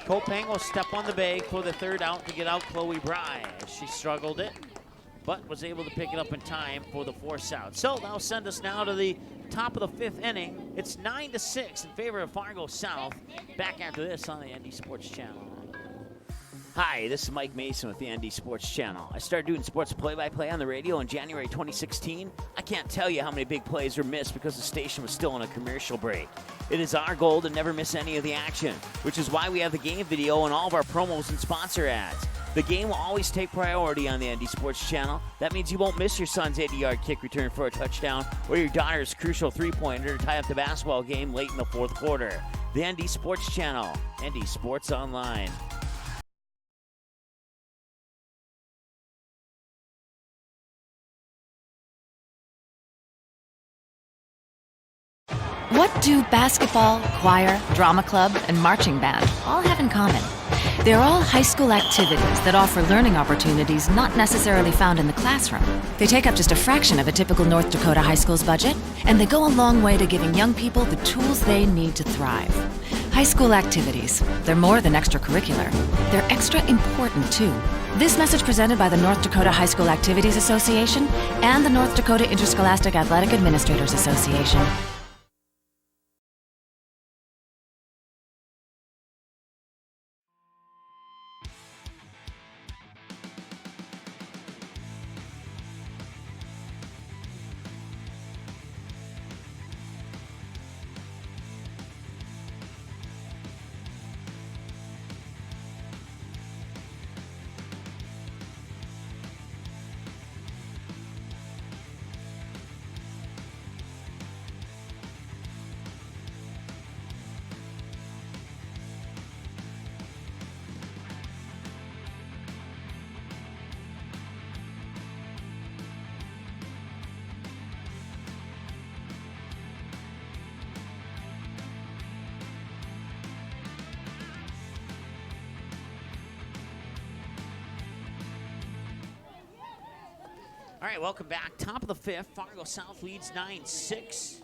Kopang will step on the bag for the third out to get out Chloe Bry. She struggled it, but was able to pick it up in time for the force out. So that'll send us now to the top of the 5th inning. It's 9-6 in favor of Fargo South. Back after this on the ND Sports Channel. Hi, this is Mike Mason with the ND Sports Channel. I started doing sports play-by-play on the radio in January 2016. I can't tell you how many big plays were missed because the station was still on a commercial break. It is our goal to never miss any of the action, which is why we have the game video and all of our promos and sponsor ads. The game will always take priority on the ND Sports Channel. That means you won't miss your son's 80-yard kick return for a touchdown or your daughter's crucial three-pointer to tie up the basketball game late in the 4th quarter. The ND Sports Channel, ND Sports Online. What do basketball, choir, drama club, and marching band all have in common? They're all high school activities that offer learning opportunities not necessarily found in the classroom. They take up just a fraction of a typical North Dakota high school's budget, and they go a long way to giving young people the tools they need to thrive. High school activities, they're more than extracurricular. They're extra important, too. This message presented by the North Dakota High School Activities Association and the North Dakota Interscholastic Athletic Administrators Association. All right, welcome back. Top of the 5th, Fargo South leads 9-6.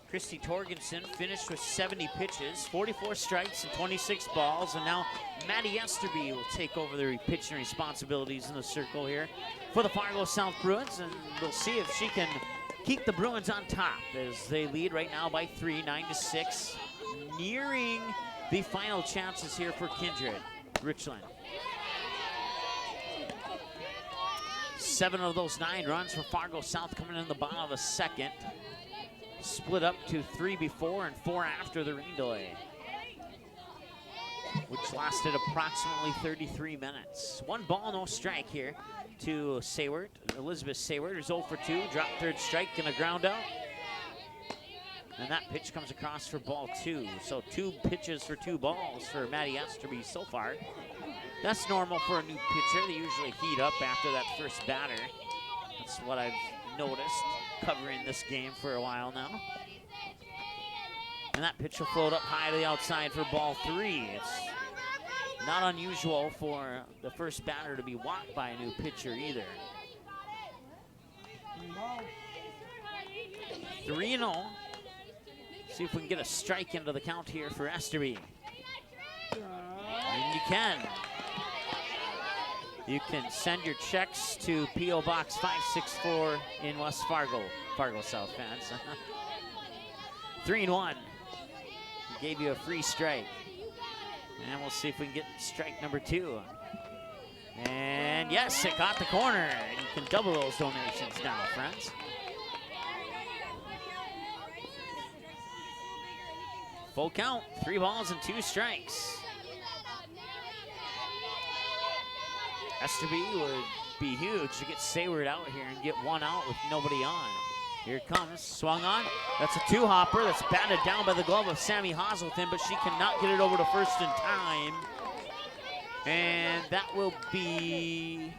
Christy Torgensen finished with 70 pitches, 44 strikes and 26 balls, and now Maddie Esterby will take over the pitching responsibilities in the circle here for the Fargo South Bruins, and we'll see if she can keep the Bruins on top as they lead right now by 3, 9-6, nearing the final chances here for Kindred, Richland. 7 of those 9 runs for Fargo South coming in the bottom of the 2nd. Split up to 3 before and 4 after the rain delay, which lasted approximately 33 minutes. 1 ball, no strike here to Sayward. Elizabeth Sayward is 0 for 2, drop third strike and a ground out. And that pitch comes across for ball 2. So 2 pitches for 2 balls for Maddie Esterby so far. That's normal for a new pitcher. They usually heat up after that first batter. That's what I've noticed covering this game for a while now. And that pitch will float up high to the outside for ball 3. It's not unusual for the first batter to be walked by a new pitcher either. 3-0. See if we can get a strike into the count here for Esterby. And you can. You can send your checks to P.O. Box 564 in West Fargo. Fargo South fans. 3-1. He gave you a free strike. And we'll see if we can get strike number 2. And yes, it got the corner. And you can double those donations now, friends. Full count, 3 balls and 2 strikes. Esterby would be huge to get Sayward out here and get 1 out with nobody on. Here it comes, swung on. That's a 2-hopper. That's batted down by the glove of Sammy Hazelton, but she cannot get it over to first in time. And that will be...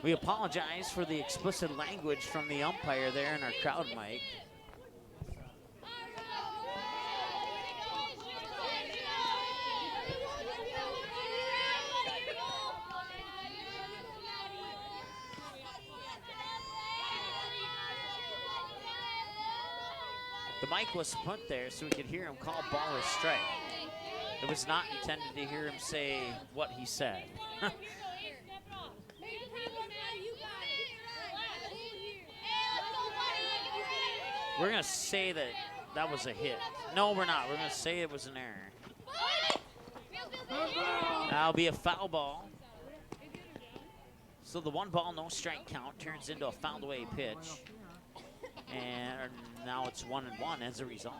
We apologize for the explicit language from the umpire there in our crowd mic. The mic was put there so we could hear him call ball or strike. It was not intended to hear him say what he said. We're going to say that that was a hit. No, we're not. We're going to say it was an error. That'll be a foul ball. So the 1 ball, no strike count turns into a fouled away pitch. And now it's 1-1 as a result.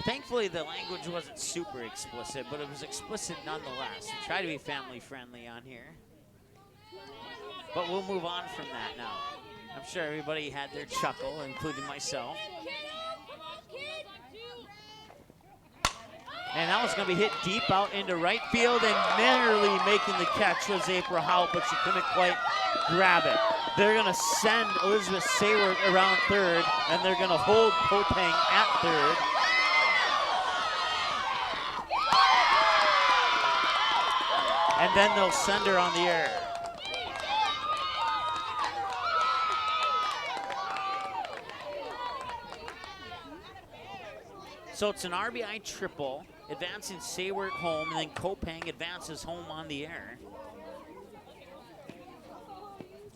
Thankfully, the language wasn't super explicit, but it was explicit nonetheless. We try to be family friendly on here. But we'll move on from that now. I'm sure everybody had their chuckle, including myself. And that was going to be hit deep out into right field, and narrowly making the catch was April Hout, but she couldn't quite grab it. They're going to send Elizabeth Sayward around third, and they're going to hold Kopang at third. And then they'll send her on the air. So it's an RBI triple, advancing Sayward home, and then Kopang advances home on the air.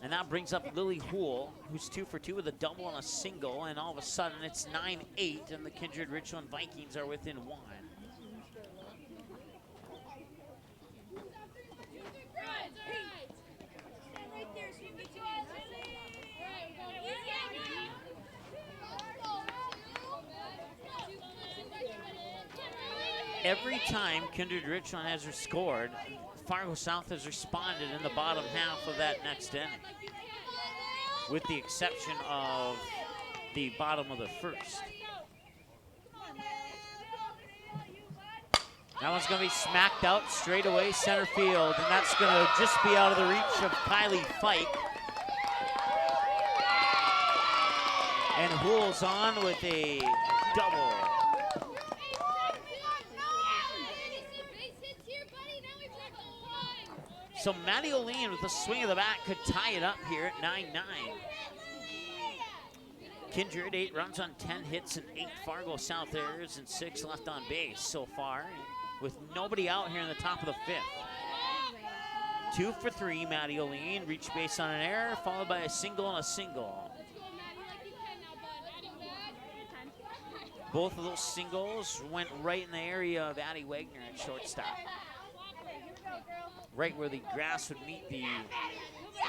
And that brings up Lily Houle, who's 2 for 2 with a double and a single, and all of a sudden it's 9-8, and the Kindred Richland Vikings are within 1. Every time Kindred Richland has scored, Fargo South has responded in the bottom half of that next inning, with the exception of the bottom of the first. That one's going to be smacked out straight away center field, and that's going to just be out of the reach of Kylie Fike. And Houle's on with a double. So Maddie O'Lean with a swing of the bat could tie it up here at 9-9. Kindred 8 runs on 10 hits and 8 Fargo South errors and 6 left on base so far, with nobody out here in the top of the 5th. 2 for 3, Maddie O'Lean reached base on an error, followed by a single and a single. Both of those singles went right in the area of Addie Wagner at shortstop. Right where the grass would meet the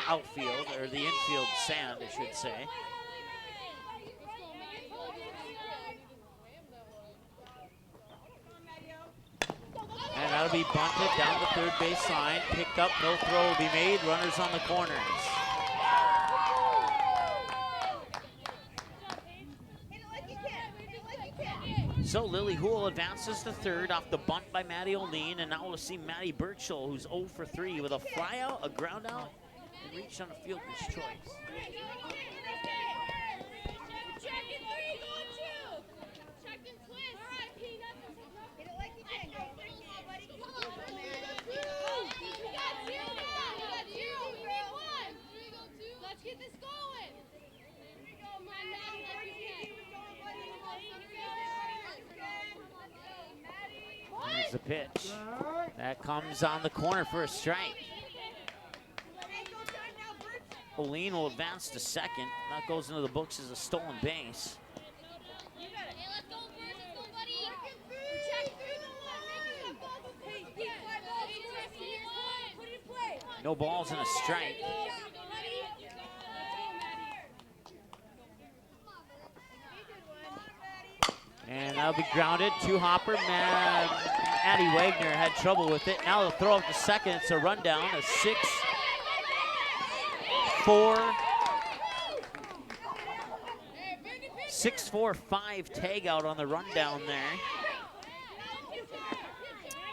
outfield, or the infield sand, I should say. And that'll be bunted down the third base line. Picked up, no throw will be made. Runners on the corners. So Lily Houle advances to third off the bunt by Maddie O'Lean, and now we'll see Maddie Birchall, who's 0 for 3 with a flyout, a ground out, and reached on a fielder's choice. Let's get this going. Here's the pitch. That comes on the corner for a strike. Oline will advance to second. That goes into the books as a stolen base. No balls and a strike. And that'll be grounded. Two-hopper. Addie Wagner had trouble with it. Now they'll throw up to second. It's a rundown. A 6-4-5 tag out on the rundown there.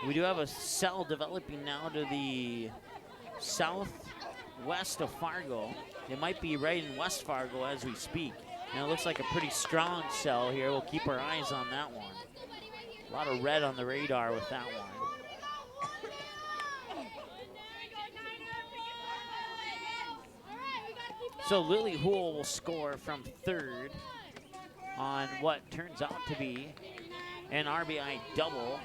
We do have a cell developing now to the southwest of Fargo. It might be right in West Fargo as we speak. And it looks like a pretty strong cell here. We'll keep our eyes on that one. A lot of red on the radar with that one. So Lily Hool will score from third on what turns out to be an RBI double.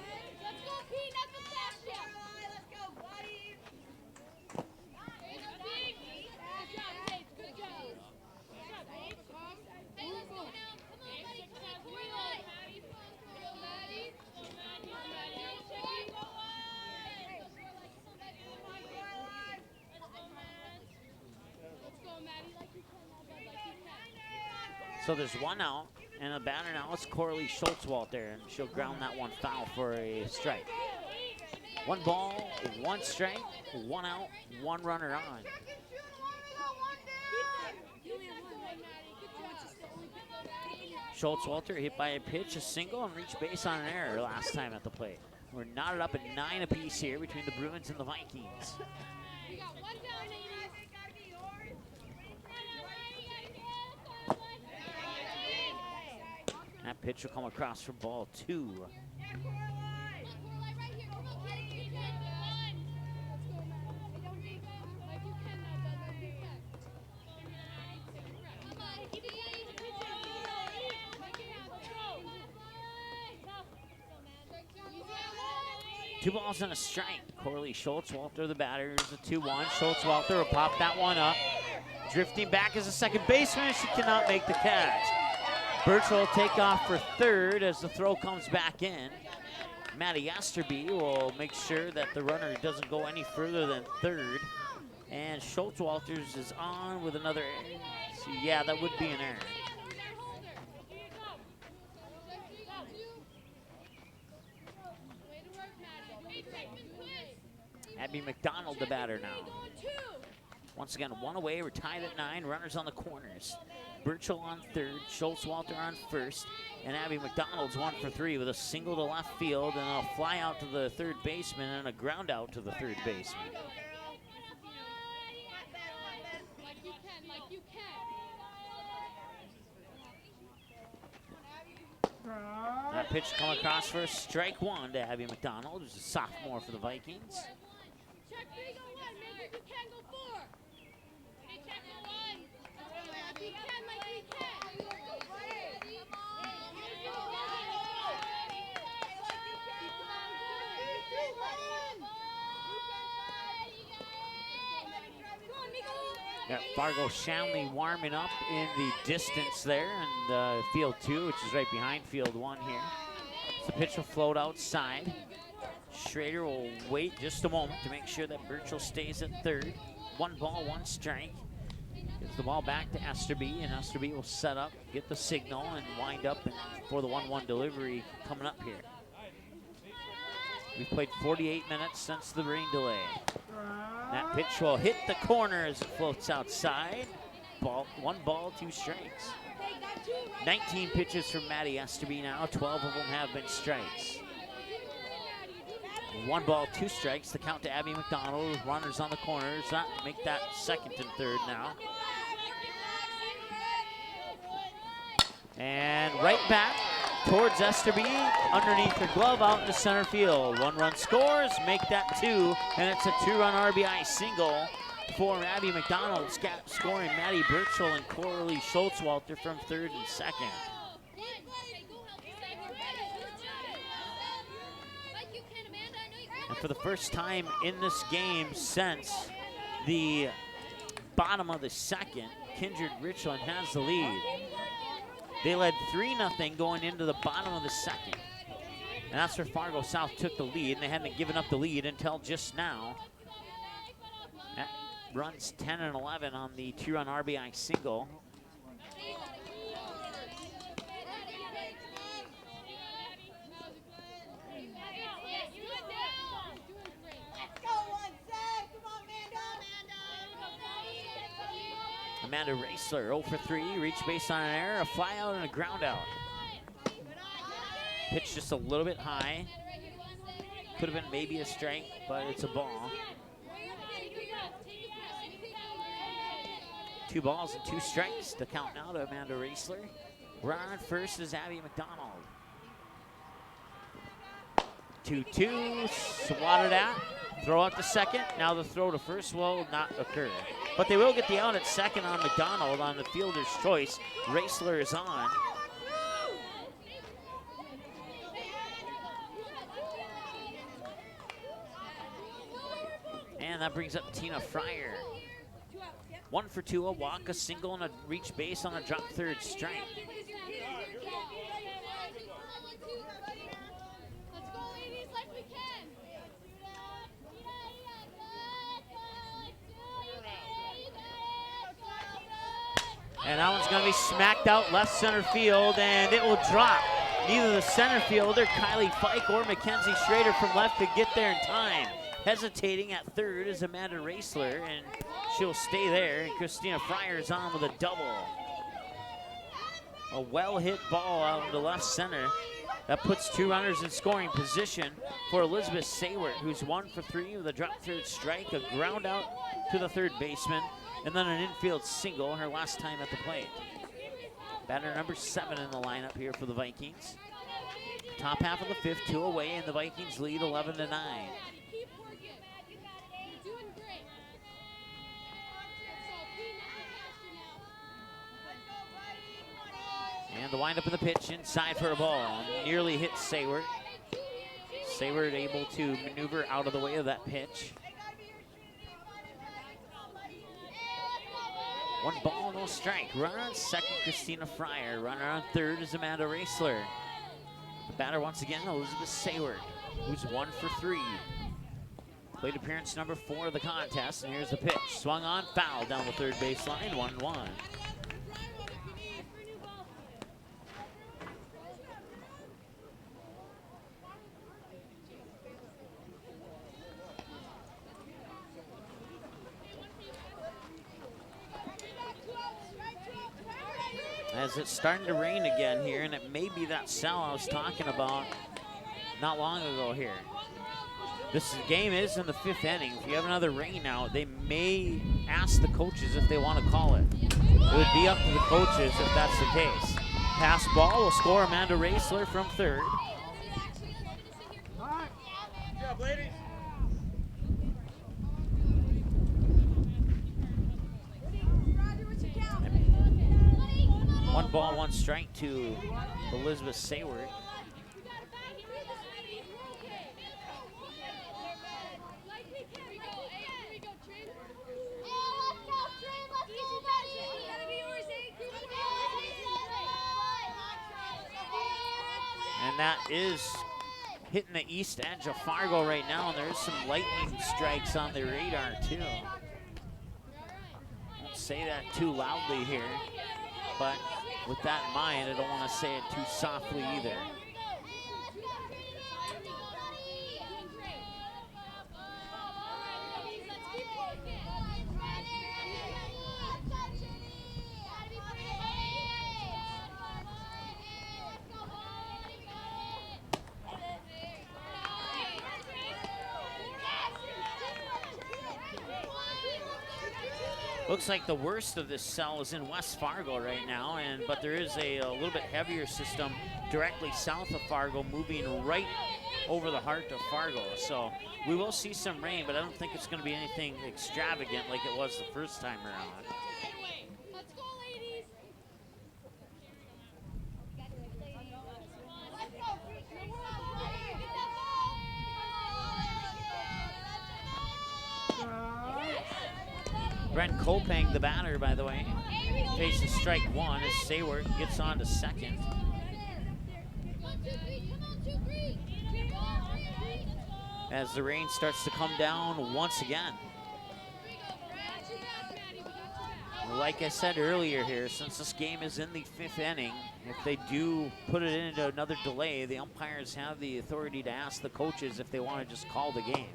So there's one out, and a batter now is Coralie Schultzwalter, and she'll ground that one foul for a strike. One ball, one strike, one out, one runner on. Schultzwalter hit by a pitch, a single, and reached base on an error last time at the plate. We're knotted up at 9 apiece here between the Bruins and the Vikings. That pitch will come across for ball 2. Two balls and a strike. Coralie Schultzwalter, the batter, is a 2-1. Schultzwalter will pop that one up. Drifting back as a second baseman, she cannot make the catch. Birchall will take off for third as the throw comes back in. Maddie Esterby will make sure that the runner doesn't go any further than third. And Schultzwalters is on with another error. So yeah, that would be an error. Abby McDonald, the batter now. Once again, one away, we're tied at 9, runners on the corners. Birchall on third, Schultzwalter on first, and Abby McDonald's 1 for 3 with a single to left field, and a fly out to the third baseman and a ground out to the third baseman. That pitch come across for strike 1 to Abby McDonald, who's a sophomore for the Vikings. Got Fargo Shanley warming up in the distance there, and field 2, which is right behind field 1 here. So the pitch will float outside. Schrader will wait just a moment to make sure that Birchall stays at third. 1 ball, 1 strike. Gives the ball back to Esterby, and Esterby will set up, get the signal, and wind up for the 1-1 delivery coming up here. We've played 48 minutes since the rain delay. That pitch will hit the corner as it floats outside. 1 ball, 2 strikes. 19 pitches from Maddie Esterby now. 12 of them have been strikes. 1 ball, 2 strikes. The count to Abby McDonald with runners on the corners. Not make that second and third now. And right back towards Esterby, underneath her glove out into center field. 1 run scores, make that 2, and it's a 2-run RBI single for Abby McDonald, scoring Maddie Birchall and Coralie Schultzwalter from third and second. And for the first time in this game since the bottom of the second, Kindred Richland has the lead. They led 3-0 going into the bottom of the second. And that's where Fargo South took the lead, and they hadn't given up the lead until just now. That runs 10 and 11 on the 2-run RBI single. Amanda Raisler, 0 for 3, reach base on an error, a fly out and a ground out. Pitch just a little bit high. Could have been maybe a strike, but it's a ball. 2 balls and 2 strikes. The count now to Amanda Raisler. Runner on first is Abby McDonald. 2-2, swatted at. Throw out to second. Now the throw to first will not occur. But they will get the out at second on McDonald on the fielder's choice. Raisler is on. And that brings up Tina Fryer. 1 for 2, a walk, a single, and a reach base on a drop third strike. And that one's going to be smacked out left center field, and it will drop. Neither the center fielder, Kylie Fike, or Mackenzie Schrader from left could get there in time. Hesitating at third is Amanda Raisler, and she'll stay there. And Christina Fryer's on with a double. A well-hit ball out into left center. That puts 2 runners in scoring position for Elizabeth Saywert, who's 1 for 3 with a drop third strike, a ground out to the third baseman, and then an infield single, her last time at the plate. Batter number 7 in the lineup here for the Vikings. Top half of the 5th, 2 away, and the Vikings lead 11-9. And the windup of the pitch inside for a ball. Nearly hit Saywert. Saywert able to maneuver out of the way of that pitch. 1 ball, no strike. Runner on second, Christina Fryer. Runner on third is Amanda Raisler. The batter once again, Elizabeth Saywert, who's 1 for 3. Plate appearance number 4 of the contest, and here's the pitch. Swung on, foul down the third baseline, 1-1. As it's starting to rain again here, and it may be that cell I was talking about not long ago here. This game is in the 5th inning. If you have another rain out, they may ask the coaches if they want to call it. It would be up to the coaches if that's the case. Pass ball will score Amanda Raisler from third. Good job, ladies. 1 ball, 1 strike to Elizabeth Saywert. And that is hitting the east edge of Fargo right now, and there's some lightning strikes on the radar too. Won't say that too loudly here, but with that in mind, I don't want to say it too softly either. Looks like the worst of this cell is in West Fargo right now, but there is a little bit heavier system directly south of Fargo, moving right over the heart of Fargo. So we will see some rain, but I don't think it's going to be anything extravagant like it was the first time around. Let's go, ladies. Brent Kopang, the batter, by the way, faces strike one as Sayward gets on to second. As the rain starts to come down once again. Like I said earlier here, since this game is in the 5th inning, if they do put it into another delay, the umpires have the authority to ask the coaches if they want to just call the game.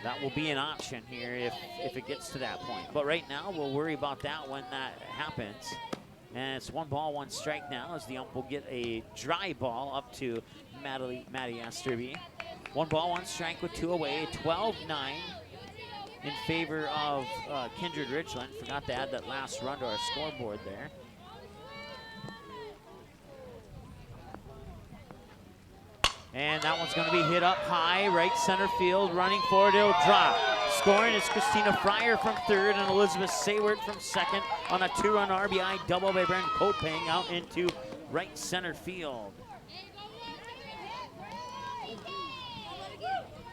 That will be an option here if it gets to that point. But right now, we'll worry about that when that happens. And it's 1 ball, 1 strike now as the ump will get a dry ball up to Maddie Esterby. 1 ball, 1 strike with 2 away, 12-9 in favor of Kindred Richland. Forgot to add that last run to our scoreboard there. And that one's going to be hit up high, right center field, running forward, it'll drop. Scoring is Christina Fryer from third and Elizabeth Sayward from second on a 2-run RBI double by Brent Kopang out into right center field.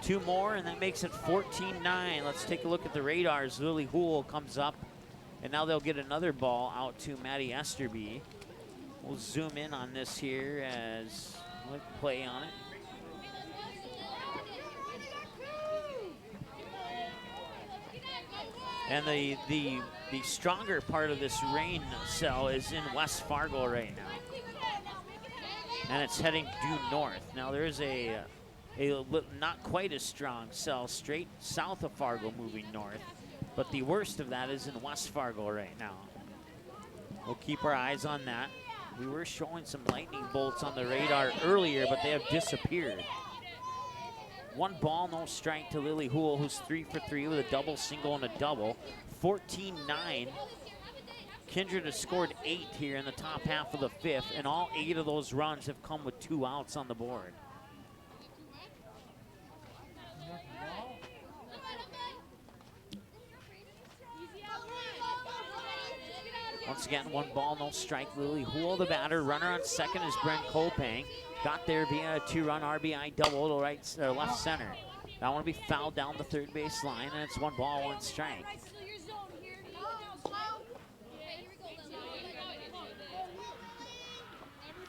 2 more, and that makes it 14-9. Let's take a look at the radars. Lily Houle comes up, and now they'll get another ball out to Maddie Esterby. We'll zoom in on this here as we'll play on it. And the stronger part of this rain cell is in West Fargo right now. And it's heading due north. Now there is a not quite as strong cell straight south of Fargo moving north, but the worst of that is in West Fargo right now. We'll keep our eyes on that. We were showing some lightning bolts on the radar earlier, but they have disappeared. 1 ball, no strike to Lily Houle, who's 3 for 3 with a double, single, and a double. 14-9. Kindred has scored 8 here in the top half of the 5th, and all 8 of those runs have come with 2 outs on the board. Once again, 1 ball, no strike. Lily Houle, the batter. Runner on second is Brent Kopang. Got there via a 2-run RBI double to left center. That one will be fouled down the third base line, and it's 1 ball, 1 strike.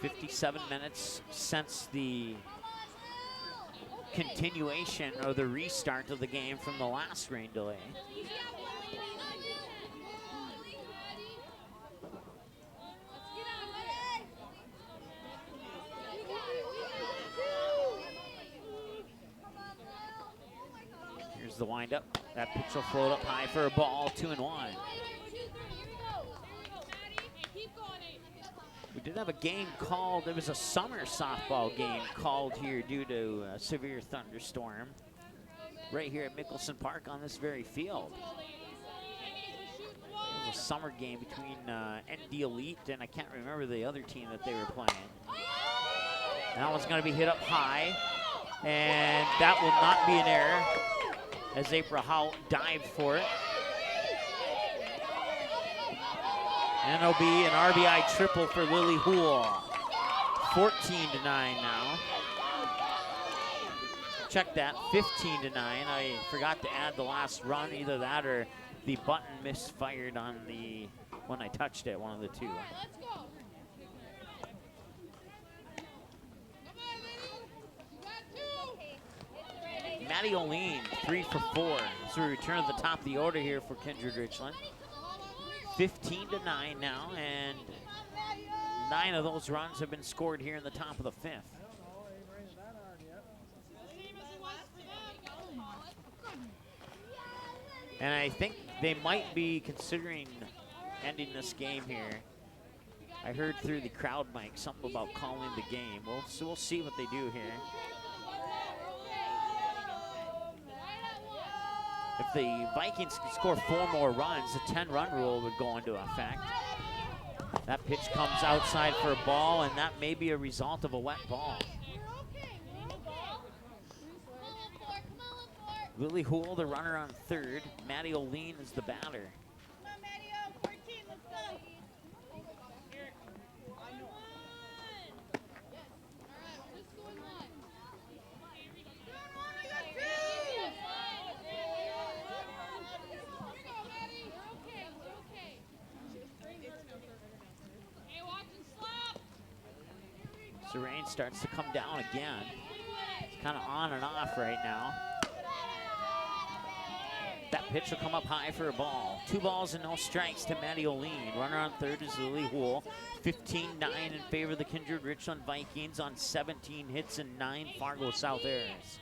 57 minutes since the continuation or the restart of the game from the last rain delay. The windup. That pitch will float up high for a ball, 2-1. We did have a game called, it was a summer softball game called here due to a severe thunderstorm right here at Mickelson Park on this very field. It was a summer game between ND Elite and I can't remember the other team that they were playing. And that one's going to be hit up high, and that will not be an error, as April Howe dived for it. And it'll be an RBI triple for Lily Houle. 14-9 now. Check that, 15-9. I forgot to add the last run, either that or the button misfired on the, when I touched it, one of the two. Maddie Oline, 3 for 4. So we return to the top of the order here for Kindred Richland. 15-9 now, and 9 of those runs have been scored here in the top of the 5th. And I think they might be considering ending this game here. I heard through the crowd mic something about calling the game. So we'll see what they do here. If the Vikings can score 4 more runs, the 10-run rule would go into effect. That pitch comes outside for a ball, and that may be a result of a wet ball. Lily Houle, the runner on third. Maddie O'Lean is the batter. The rain starts to come down again. It's kind of on and off right now. That pitch will come up high for a ball. 2 balls and no strikes to Maddie O'Lean. Runner on third is Lily Houle. 15-9 in favor of the Kindred Richland Vikings on 17 hits and 9 Fargo South errors.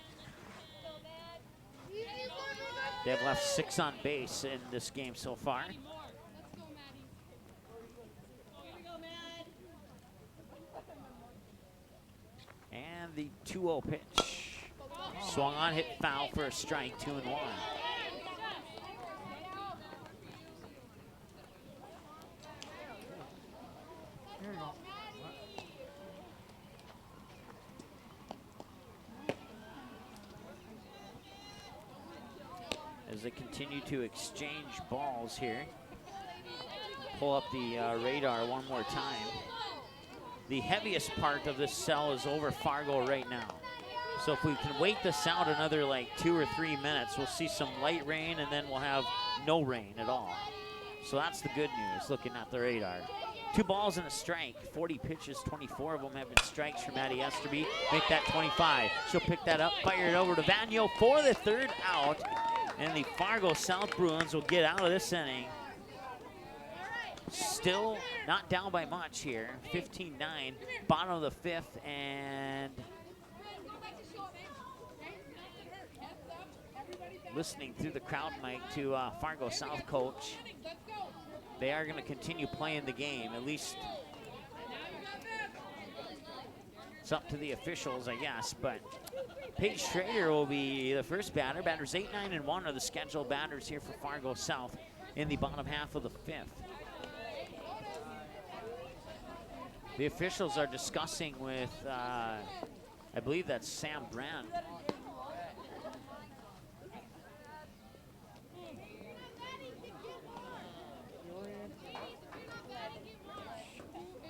They have left 6 on base in this game so far. And the 2-0 pitch. Swung on, hit foul for a strike, 2-1. As they continue to exchange balls here. Pull up the radar one more time. The heaviest part of this cell is over Fargo right now. So if we can wait this out another like 2 or 3 minutes, we'll see some light rain and then we'll have no rain at all. So that's the good news looking at the radar. 2 balls and a strike, 40 pitches, 24 of them have been strikes for Maddie Esterby. Make that 25. She'll pick that up, fire it over to Vagno for the 3rd out. And the Fargo South Bruins will get out of this inning. Still not down by much here, 15-9, bottom of the 5th, and listening through the crowd mic to Fargo South coach. They are going to continue playing the game, at least it's up to the officials, I guess, but Paige Schrader will be the first batter. Batters 8, 9, and 1 are the scheduled batters here for Fargo South in the bottom half of the 5th. The officials are discussing with, I believe that's Sam Brand.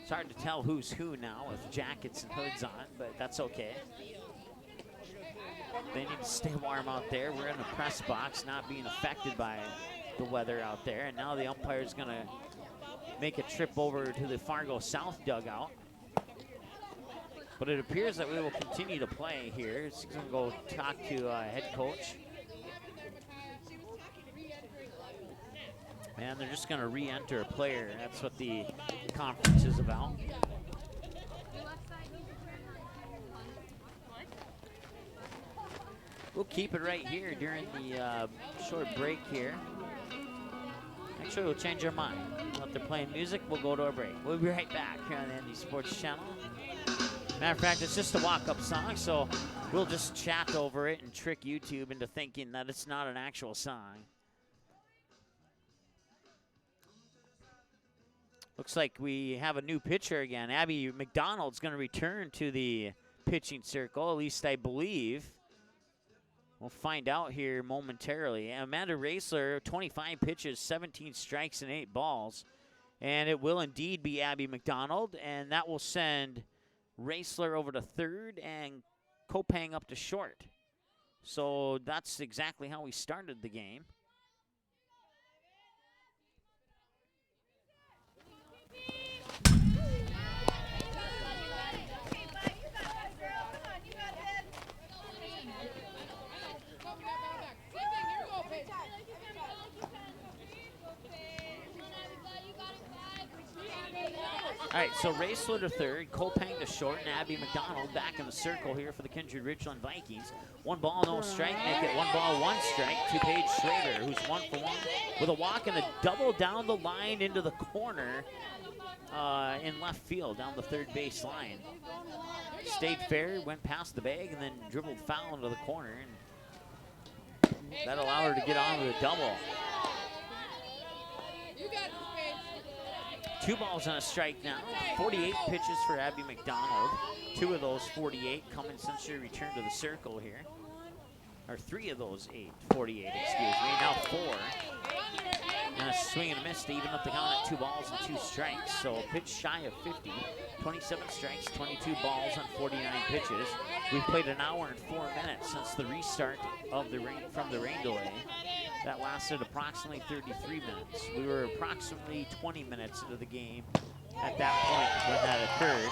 It's hard to tell who's who now with jackets and hoods on, but that's okay. They need to stay warm out there. We're in the press box, not being affected by the weather out there. And now the umpire's going to make a trip over to the Fargo South dugout. But it appears that we will continue to play here. He's going to go talk to head coach. And they're just going to re-enter a player. That's what the conference is about. We'll keep it right here during the short break here. Actually, we'll change our mind. While they're playing music, we'll go to our break. We'll be right back here on the ND Sports Channel. Matter of fact, it's just a walk-up song, so we'll just chat over it and trick YouTube into thinking that it's not an actual song. Looks like we have a new pitcher again. Abby McDonald's going to return to the pitching circle, at least I believe. We'll find out here momentarily. Amanda Raisler, 25 pitches, 17 strikes, and 8 balls. And it will indeed be Abby McDonald, and that will send Raisler over to third and Kopang up to short. So that's exactly how we started the game. All right, so Raisler to third, Kopang to short, and Abby McDonald back in the circle here for the Kindred Richland Vikings. 1 ball, no strike, make it 1 ball, 1 strike to Paige Schrader, who's 1 for 1 with a walk and a double down the line into the corner in left field, down the third base line. Stayed fair, went past the bag, and then dribbled foul into the corner. And That allowed her to get on with a double. 2 balls and a strike now. 48 pitches for Abby McDonald. 2 of those 48 coming since she returned to the circle here. Or 3 of those 48, excuse me. Now 4. And a swing and a miss to even up the count at 2 balls and 2 strikes. So pitch shy of 50. 27 strikes, 22 balls on 49 pitches. We've played an hour and 4 minutes since the restart of the rain from the rain delay. That lasted approximately 33 minutes. We were approximately 20 minutes into the game at that point when that occurred.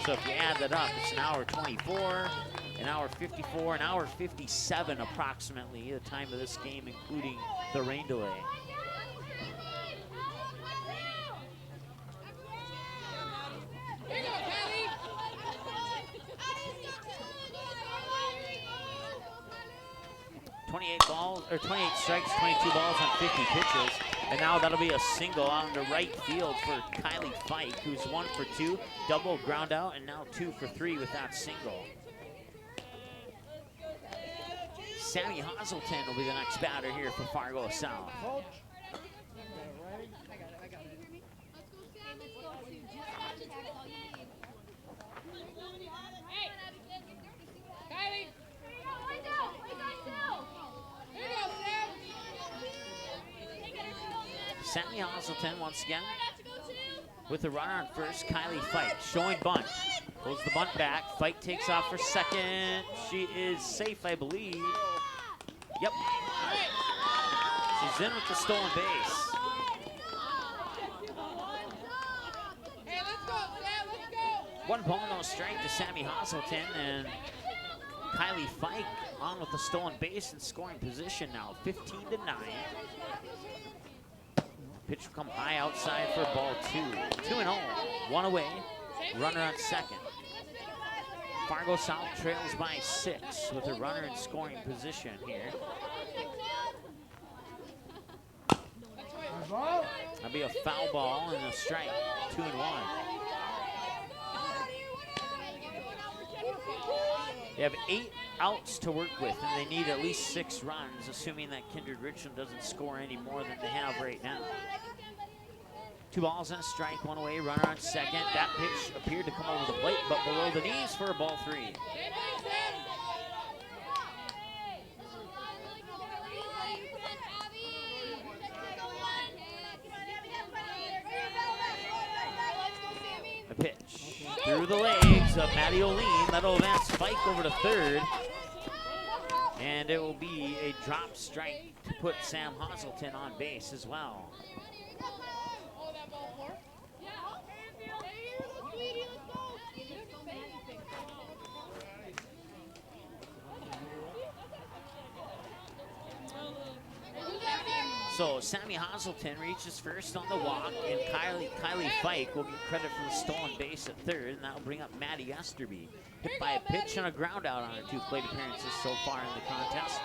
So if you add that up, it's an hour 24, an hour 54, an hour 57 approximately, the time of this game, including the rain delay. Or 28 strikes, 22 balls on 50 pitches. And now that'll be a single on the right field for Kylie Fike, who's 1 for 2, double ground out, and now 2 for 3 with that single. Sammy Hazelton will be the next batter here for Fargo South. Sammy Hazelton once again with the runner on first, Kylie Fike. Showing bunt. Goes the bunt back. Fike takes off for second. She is safe, I believe. Yep. She's in with the stolen base. One ball, no strike to Sammy Hazelton, and Kylie Fike on with the stolen base and scoring position now, 15-9. Pitch will come high outside for ball 2. 2-0, 1 away, runner on second. Fargo South trails by 6 with a runner in scoring position here. That'll be a foul ball and a strike, 2-1. They have 8 outs to work with, and they need at least 6 runs, assuming that Kindred Richland doesn't score any more than they have right now. 2 balls and a strike, 1 away, runner on second. That pitch appeared to come over the plate, but below the knees for a ball 3. A pitch through the legs of Maddie O'Lean. That'll advance Fike over to third. And it will be a drop strike to put Sam Hazelton on base as well. So Sammy Hazelton reaches first on the walk, and Kylie Fike will get credit for the stolen base at third, and that'll bring up Maddie Esterby. Hit by a pitch and a ground out on her 2 plate appearances so far in the contest.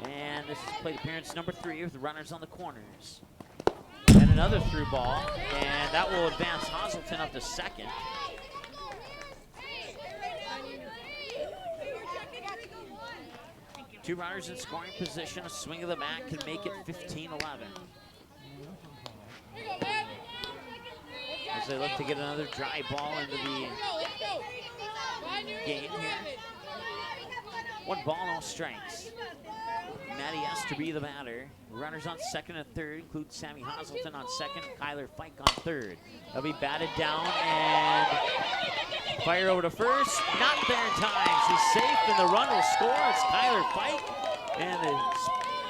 And this is plate appearance number 3 with the runners on the corners. And another through ball, and that will advance Hazelton up to second. Two runners in scoring position. A swing of the bat can make it 15-11. As they look to get another dry ball into the game here. 1 ball, no strikes. Maddie Esterby, the batter. Runners on second and third include Sammy Hazelton on second, Kyler Fike on third. They'll be batted down and fire over to first. Not there in time. She's safe and the run will score. It's Kyler Fike. And the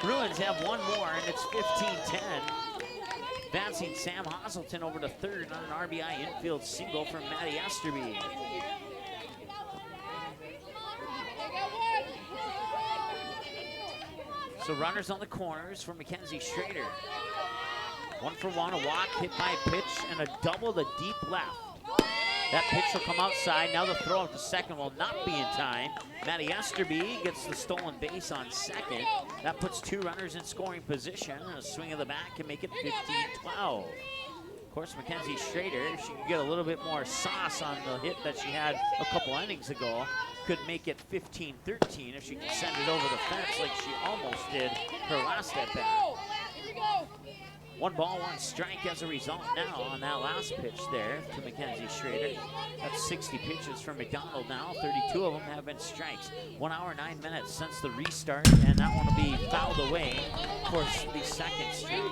Bruins have 1 more and it's 15-10. Advancing Sam Hazelton over to third on an RBI infield single from Maddie Esterby. So runners on the corners for Mackenzie Schrader. 1 for 1, a walk, hit by a pitch, and a double to deep left. That pitch will come outside. Now the throw up to second will not be in time. Maddie Esterby gets the stolen base on second. That puts 2 runners in scoring position. A swing of the bat can make it 15-12. course, Mackenzie Schrader, if she could get a little bit more sauce on the hit that she had a couple innings ago, could make it 15-13 if she could send it over the fence like she almost did her last at bat. 1 ball, 1 strike as a result now on that last pitch there to Mackenzie Schrader. That's 60 pitches from McDonald now. 32 of them have been strikes. 1 hour, 9 minutes since the restart, and that one will be fouled away for the second strike.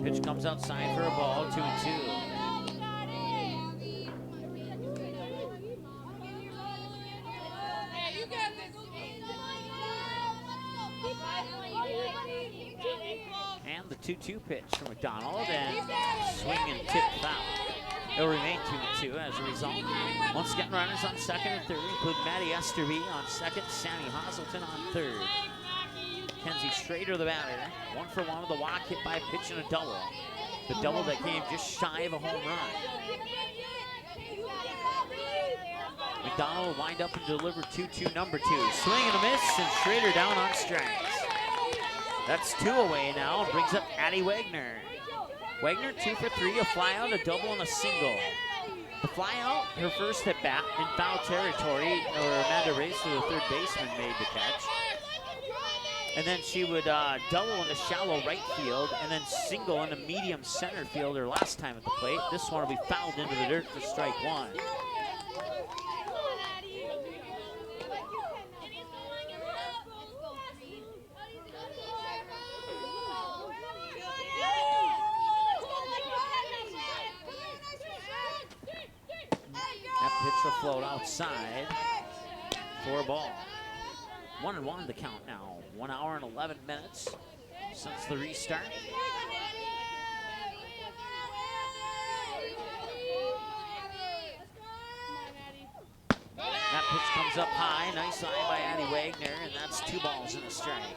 Pitch comes outside for a ball, 2-2. And the 2-2 pitch from McDonald, and swing and tip foul. It'll remain 2-2 as a result. Once again, runners on second and third include Maddie Esterby on second, Sammy Hazelton on third. Mackenzie Schrader, the batter, 1 for 1 with a walk, hit by a pitch and a double. The double that came just shy of a home run. McDonald lined up and delivered 2-2, number 2. Swing and a miss, and Schrader down on strikes. That's 2 away now, and brings up Addie Wagner. Wagner 2 for 3, a fly out, a double, and a single. The fly out, her first at bat in foul territory, or Amanda Racer, the third baseman, made the catch. And then she would double in the shallow right field and then single in the medium center field her last time at the plate. This one will be fouled into the dirt for strike 1. That pitch will float outside for a ball. 1-1 the count now. 1 hour and 11 minutes since the restart. That pitch comes up high. Nice eye by Addie Wagner, and that's 2 balls and a strike.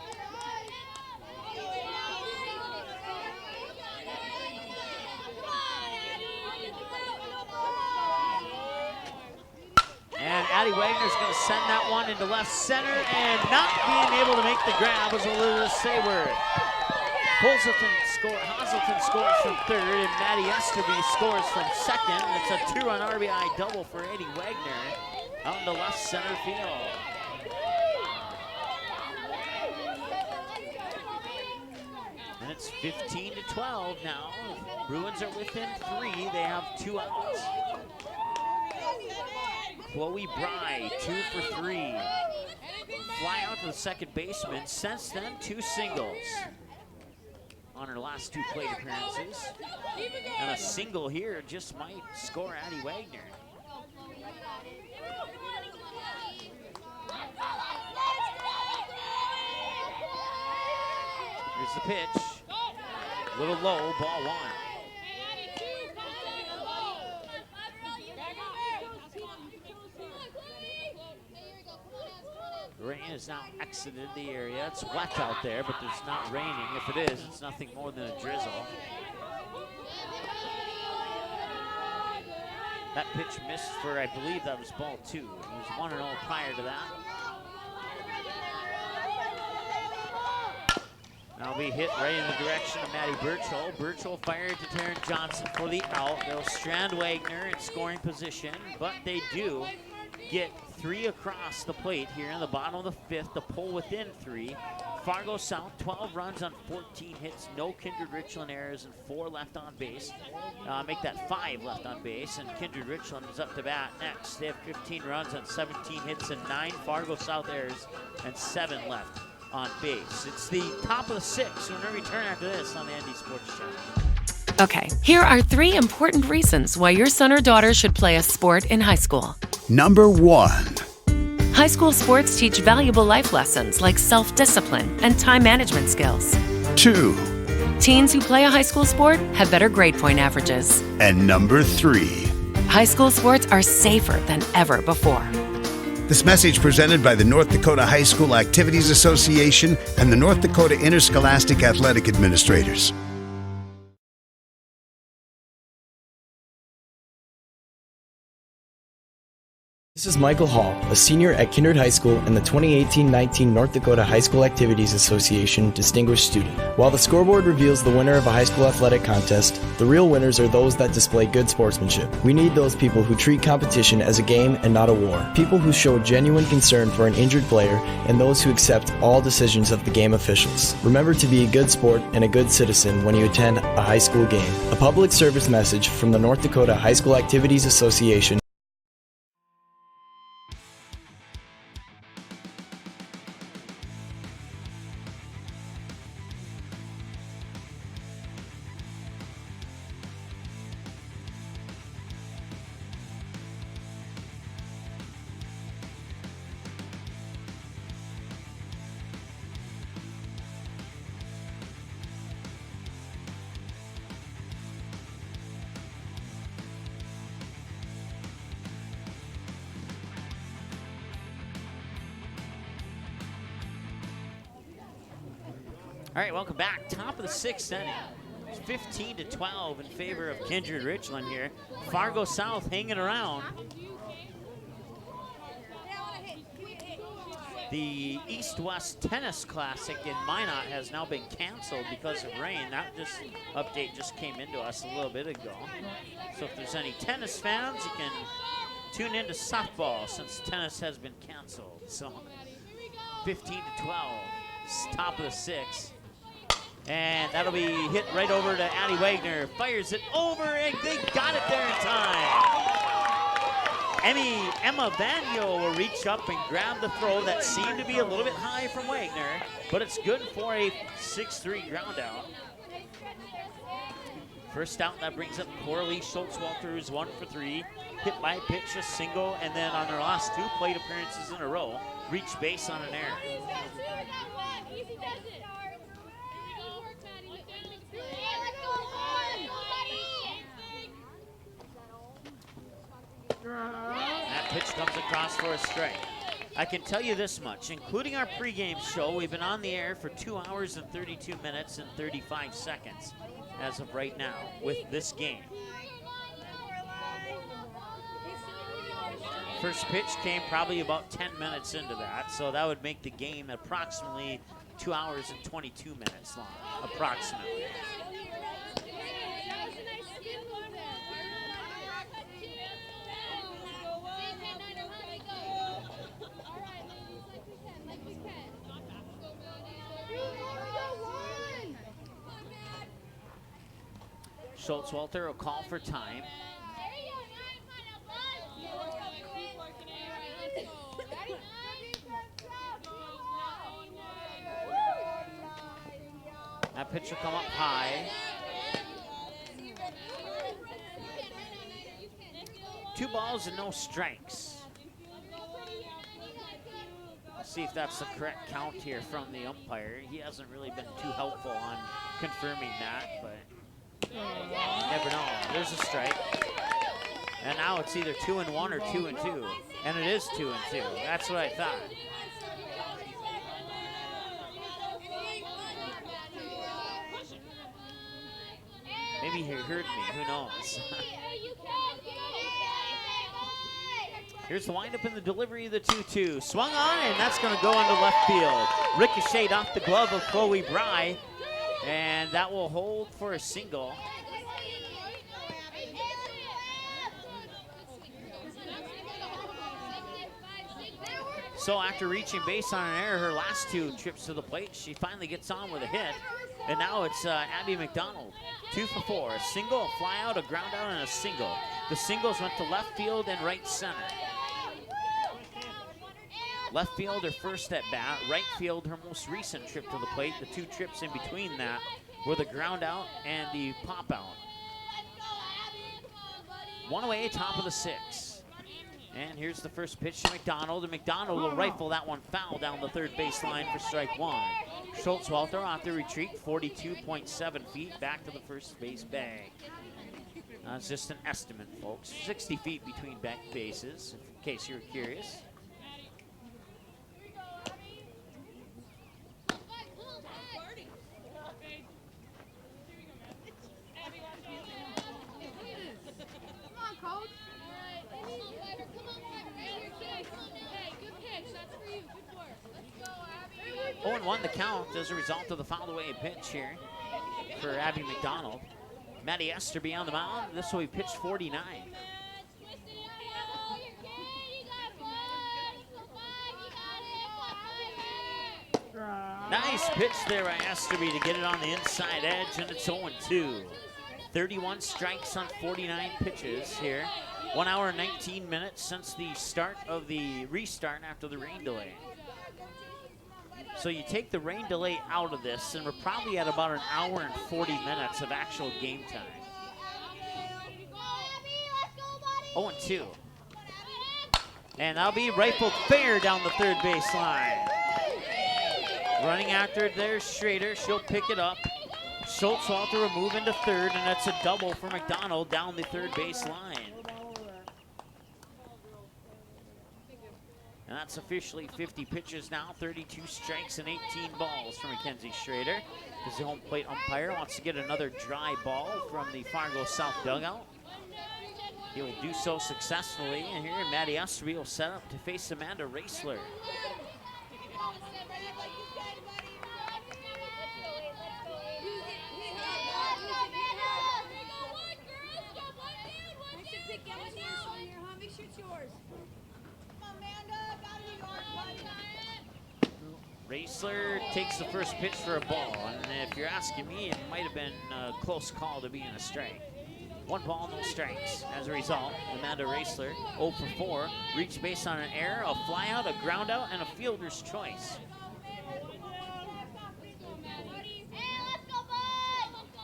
And Addie Wagner's going to send that one into left center, and not being able to make the grab was Elizabeth Sayworth. Hazelton scores from third, and Maddie Esterby scores from second. It's a 2-run RBI double for Addie Wagner out into left center field. And it's 15-12 now. Bruins are within 3. They have 2 outs. Chloe Bry, 2 for 3. Fly out to the second baseman. Since then, 2 singles on her last 2 plate appearances. And a single here just might score Addie Wagner. Here's the pitch. A little low, ball 1. Rain has now exited the area. It's wet out there, but there's not raining. If it is, it's nothing more than a drizzle. That pitch missed for, I believe that was ball 2. It was 1-0 prior to that. Now be hit right in the direction of Maddie Birchall. Birchall fired to Taryn Johnson for the out. They'll strand Wagner in scoring position, but they do get 3 across the plate here in the bottom of the 5th to pull within 3. Fargo South, 12 runs on 14 hits, no Kindred Richland errors, and 4 left on base. Make that 5 left on base, and Kindred Richland is up to bat next. They have 15 runs on 17 hits and 9 Fargo South errors and 7 left on base. It's the top of the 6th. We're going to return after this on the ND Sports Channel. Okay, here are 3 important reasons why your son or daughter should play a sport in high school. Number 1. High school sports teach valuable life lessons like self-discipline and time management skills. 2. Teens who play a high school sport have better grade point averages. And number 3. High school sports are safer than ever before. This message presented by the North Dakota High School Activities Association and the North Dakota Interscholastic Athletic Administrators. This is Michael Hall, a senior at Kindred High School and the 2018-19 North Dakota High School Activities Association Distinguished Student. While the scoreboard reveals the winner of a high school athletic contest, the real winners are those that display good sportsmanship. We need those people who treat competition as a game and not a war. People who show genuine concern for an injured player and those who accept all decisions of the game officials. Remember to be a good sport and a good citizen when you attend a high school game. A public service message from the North Dakota High School Activities Association. All right, welcome back. Top of the sixth inning. 15-12 in favor of Kindred Richland here. Fargo South hanging around. The East-West Tennis Classic in Minot has now been canceled because of rain. That update just came into us a little bit ago. So if there's any tennis fans, you can tune into softball since tennis has been canceled. So 15-12, top of the sixth. And that'll be hit right over to Addie Wagner. Fires it over, and they got it there in time. Emma Vanyo will reach up and grab the throw that seemed to be a little bit high from Wagner, but it's good for a 6-3 ground out. First out, that brings up Coralie Schultz-Walter, who's 1 for 3. Hit by pitch, a single, and then on their last 2 plate appearances in a row, reached base on an error. That pitch comes across for a strike. I can tell you this much, including our pregame show, we've been on the air for 2 hours and 32 minutes and 35 seconds as of right now with this game. First pitch came probably about 10 minutes into that, so that would make the game approximately 2 hours and 22 minutes long, approximately. Schultz-Walter will call for time. That pitch will come up high. 2 balls and no strikes. Let's see if that's the correct count here from the umpire. He hasn't really been too helpful on confirming that, but you never know. There's a strike. And now it's either 2-1 or 2-2. And it is 2-2. That's what I thought. Maybe he heard me. Who knows? Here's the windup and the delivery of the 2-2. Swung on, and that's going to go into left field. Ricocheted off the glove of Chloe Bry. And that will hold for a single. So after reaching base on an error, her last 2 trips to the plate, she finally gets on with a hit. And now it's Abby McDonald, 2 for 4. A single, a fly out, a ground out, and a single. The singles went to left field and right center. Left field, her first at bat. Right field, her most recent trip to the plate. The 2 trips in between that were the ground out and the pop out. 1 away, top of the 6th. And here's the first pitch to McDonald, and McDonald will rifle that one foul down the third base line for strike 1. Schultz-Walter off the retreat, 42.7 feet back to the first base bag. It's just an estimate, folks. 60 feet between back bases, in case you're curious. 0-1 the count as a result of the foul away pitch here for Abby McDonald. Maddie Esterby on the mound. This will be pitch 49. Nice pitch there by Esterby to get it on the inside edge, and it's 0-2. 31 strikes on 49 pitches here. 1 hour and 19 minutes since the start of the restart after the rain delay. So you take the rain delay out of this, and we're probably at about an hour and 40 minutes of actual game time. 0-2. And that'll be rifled fair down the third base line. Running after it, there's Schrader. She'll pick it up. Schultzwalter will move into third, and that's a double for McDonald down the third base line. And that's officially 50 pitches now, 32 strikes and 18 balls for Mackenzie Schrader. As the home plate umpire wants to get another dry ball from the Fargo South dugout. He will do so successfully, and here Maddie Esterby will set up to face Amanda Raisler. Raisler takes the first pitch for a ball, and if you're asking me, it might have been a close call to being a strike. 1 ball, no strikes. As a result, Amanda Raisler, 0 for 4, reached base on an error, a flyout, a ground out, and a fielder's choice.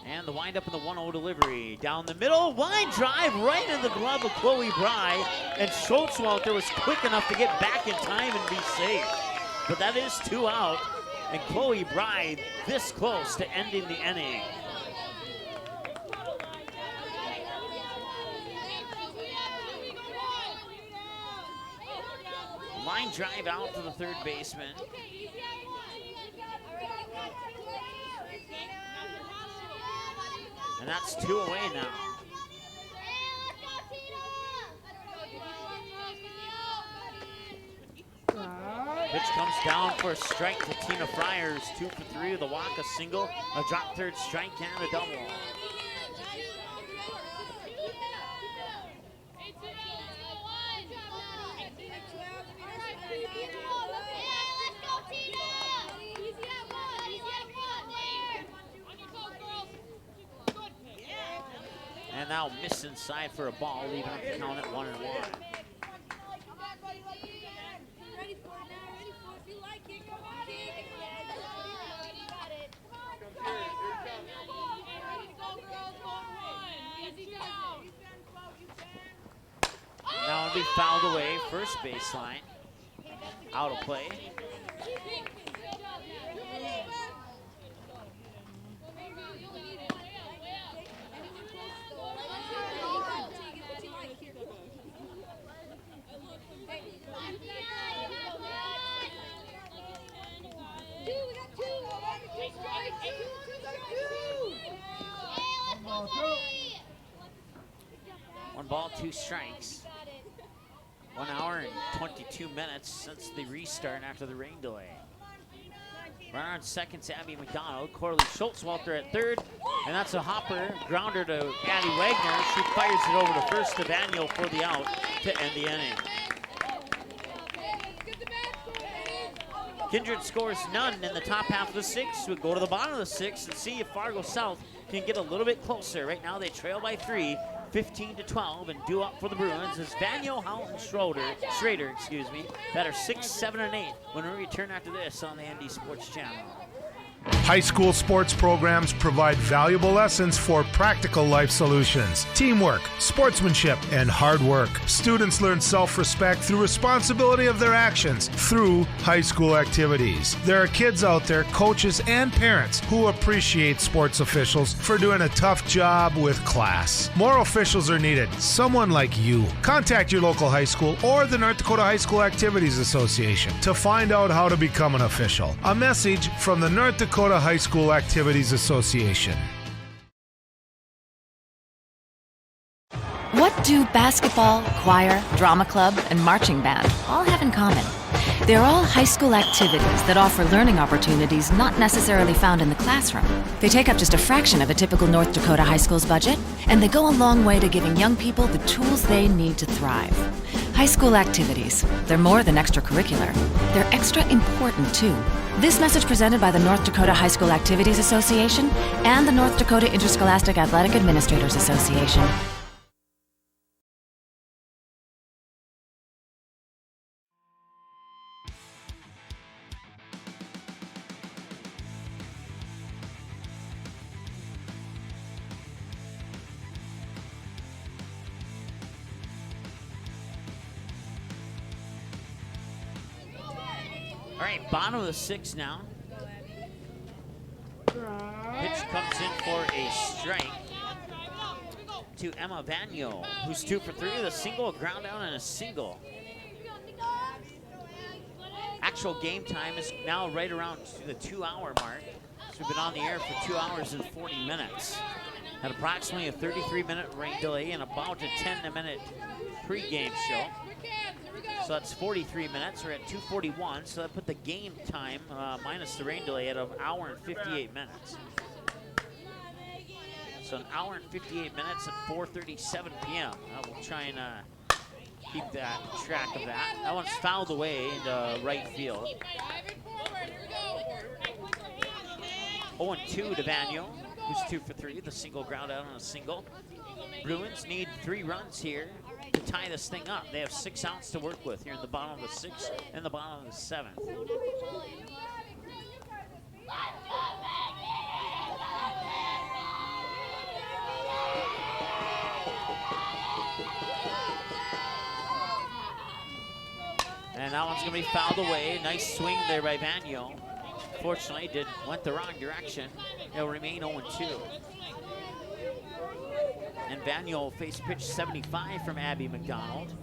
And the windup in the 1-0 delivery. Down the middle, line drive right in the glove of Chloe Bry, and Schultzwalter was quick enough to get back in time and be safe. But that is 2 out, and Chloe Bry this close to ending the inning. Line drive out to the third baseman. And that's 2 away now. Pitch comes down for a strike to Tina Friars. 2 for 3 with a walk, a single, a drop third strike, and a double. And now miss inside for a ball, leaving up the count at 1-1. Now it'll be fouled away, first baseline, out of play. One ball, 2 strikes. 1 hour and 22 minutes since the restart after the rain delay. Runner on second, Abby McDonald. Corley Schultzwalter at third, and that's a hopper grounder to Addie Wagner. She fires it over to first to Daniel for the out to end the inning. Kindred scores none in the top half of the 6th. We'll go to the bottom of the 6th and see if Fargo South can get a little bit closer. Right now they trail by 3, 15-12, and due up for the Bruins is Vanyo, Howell, and Schrader, that are 6, 7, and 8 when we return after this on the ND Sports Channel. High school sports programs provide valuable lessons for practical life solutions, teamwork, sportsmanship, and hard work. Students learn self-respect through responsibility of their actions through high school activities. There are kids out there, coaches and parents, who appreciate sports officials for doing a tough job with class. More officials are needed, someone like you. Contact your local high school or the North Dakota High School Activities Association to find out how to become an official. A message from the North Dakota High School Activities Association. What do basketball, choir, drama club, and marching band all have in common? They're all high school activities that offer learning opportunities not necessarily found in the classroom. They take up just a fraction of a typical North Dakota high school's budget, and they go a long way to giving young people the tools they need to thrive. High school activities, they're more than extracurricular. They're extra important, too. This message presented by the North Dakota High School Activities Association and the North Dakota Interscholastic Athletic Administrators Association. All right, bottom of the 6 now. Pitch comes in for a strike to Emma Vano, who's 2 for 3 with a single, a ground out, and a single. Actual game time is now right around the 2-hour mark. So we've been on the air for 2 hours and 40 minutes. Had approximately a 33-minute rain delay and about a 10-minute pregame show. So that's 43 minutes. We're at 2:41. So that put the game time minus the rain delay at an hour and 58 minutes. So an hour and 58 minutes at 4:37 p.m. We'll try and keep that track of that. That one's fouled away into right field. 0-2 to Vano, who's 2 for 3. The single ground out on a single. Bruins need 3 runs here to tie this thing up. They have 6 outs to work with here in the bottom of the 6th and the bottom of the 7th. And that one's going to be fouled away. Nice swing there by Vano. Fortunately, went the wrong direction. It'll remain 0-2. And Vano will face pitch 75 from Abby McDonald.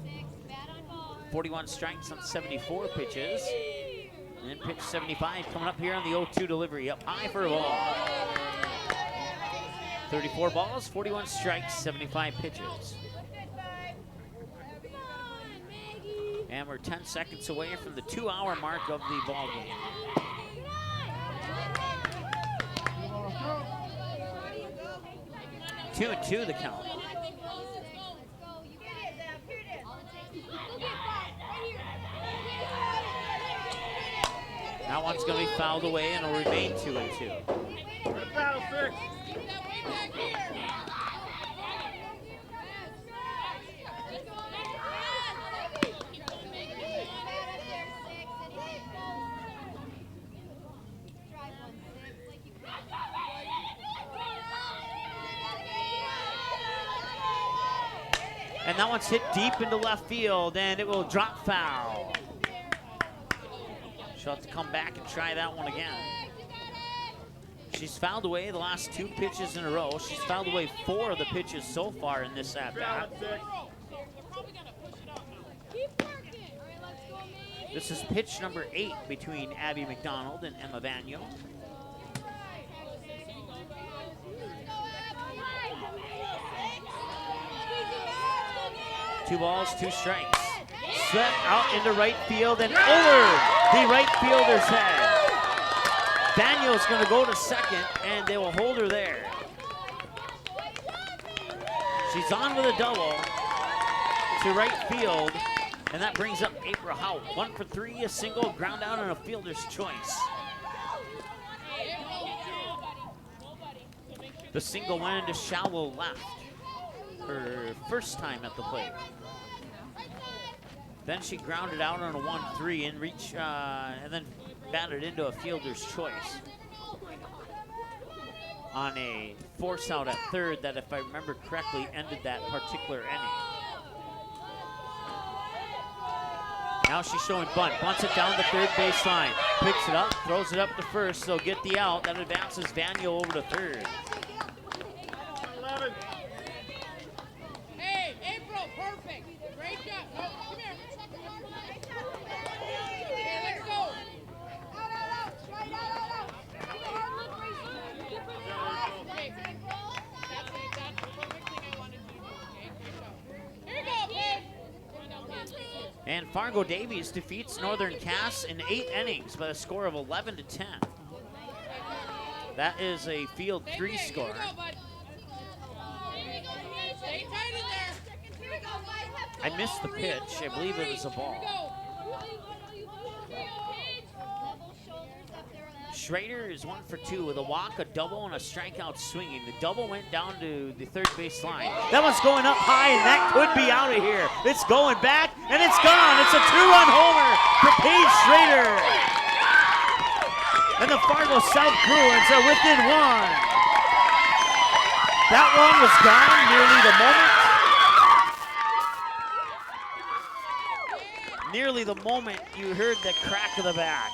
41 strikes on 74 pitches. And pitch 75 coming up here on the 0-2 delivery. Up high for a ball. 34 balls, 41 strikes, 75 pitches. And we're 10 seconds away from the 2-hour mark of the ball game. Two and 2 the count. That one's going to be fouled away and will remain 2-2. And that one's hit deep into left field, and it will drop foul. She'll have to come back and try that one again. She's fouled away the last 2 pitches in a row. She's fouled away 4 of the pitches so far in this at-bat. This is pitch number 8 between Abby McDonald and Emma Vano. Two balls, 2 strikes. Set out into right field and over the right fielder's head. Daniel's going to go to second, and they will hold her there. She's on with a double to right field, and that brings up April Hout. 1 for 3, a single, ground out, and a fielder's choice. The single went into shallow left. Her first time at the plate. Then she grounded out on a 1-3 and and then batted into a fielder's choice on a force out at third that, if I remember correctly, ended that particular inning. Now she's showing bunt. Bunts it down the third baseline. Picks it up, throws it up to first. They'll get the out. That advances Vano over to third. Hey, April, perfect. Great job. Oh, come here. Okay, let's go. Out. Straight out. Okay. That's the perfect thing I wanted to do. Okay, good job. Here you go, babe. And Fargo Davies defeats Northern Cass in 8 innings by a score of 11-10. That is a field 3 score. I missed the pitch. I believe it was a ball. Schrader is 1 for 2 with a walk, a double, and a strikeout swinging. The double went down to the third base line. That one's going up high, and that could be out of here. It's going back, and it's gone. It's a 2-run homer for Paige Schrader. And the Fargo South Bruins are within 1. That one was gone nearly the moment you heard the crack of the bat.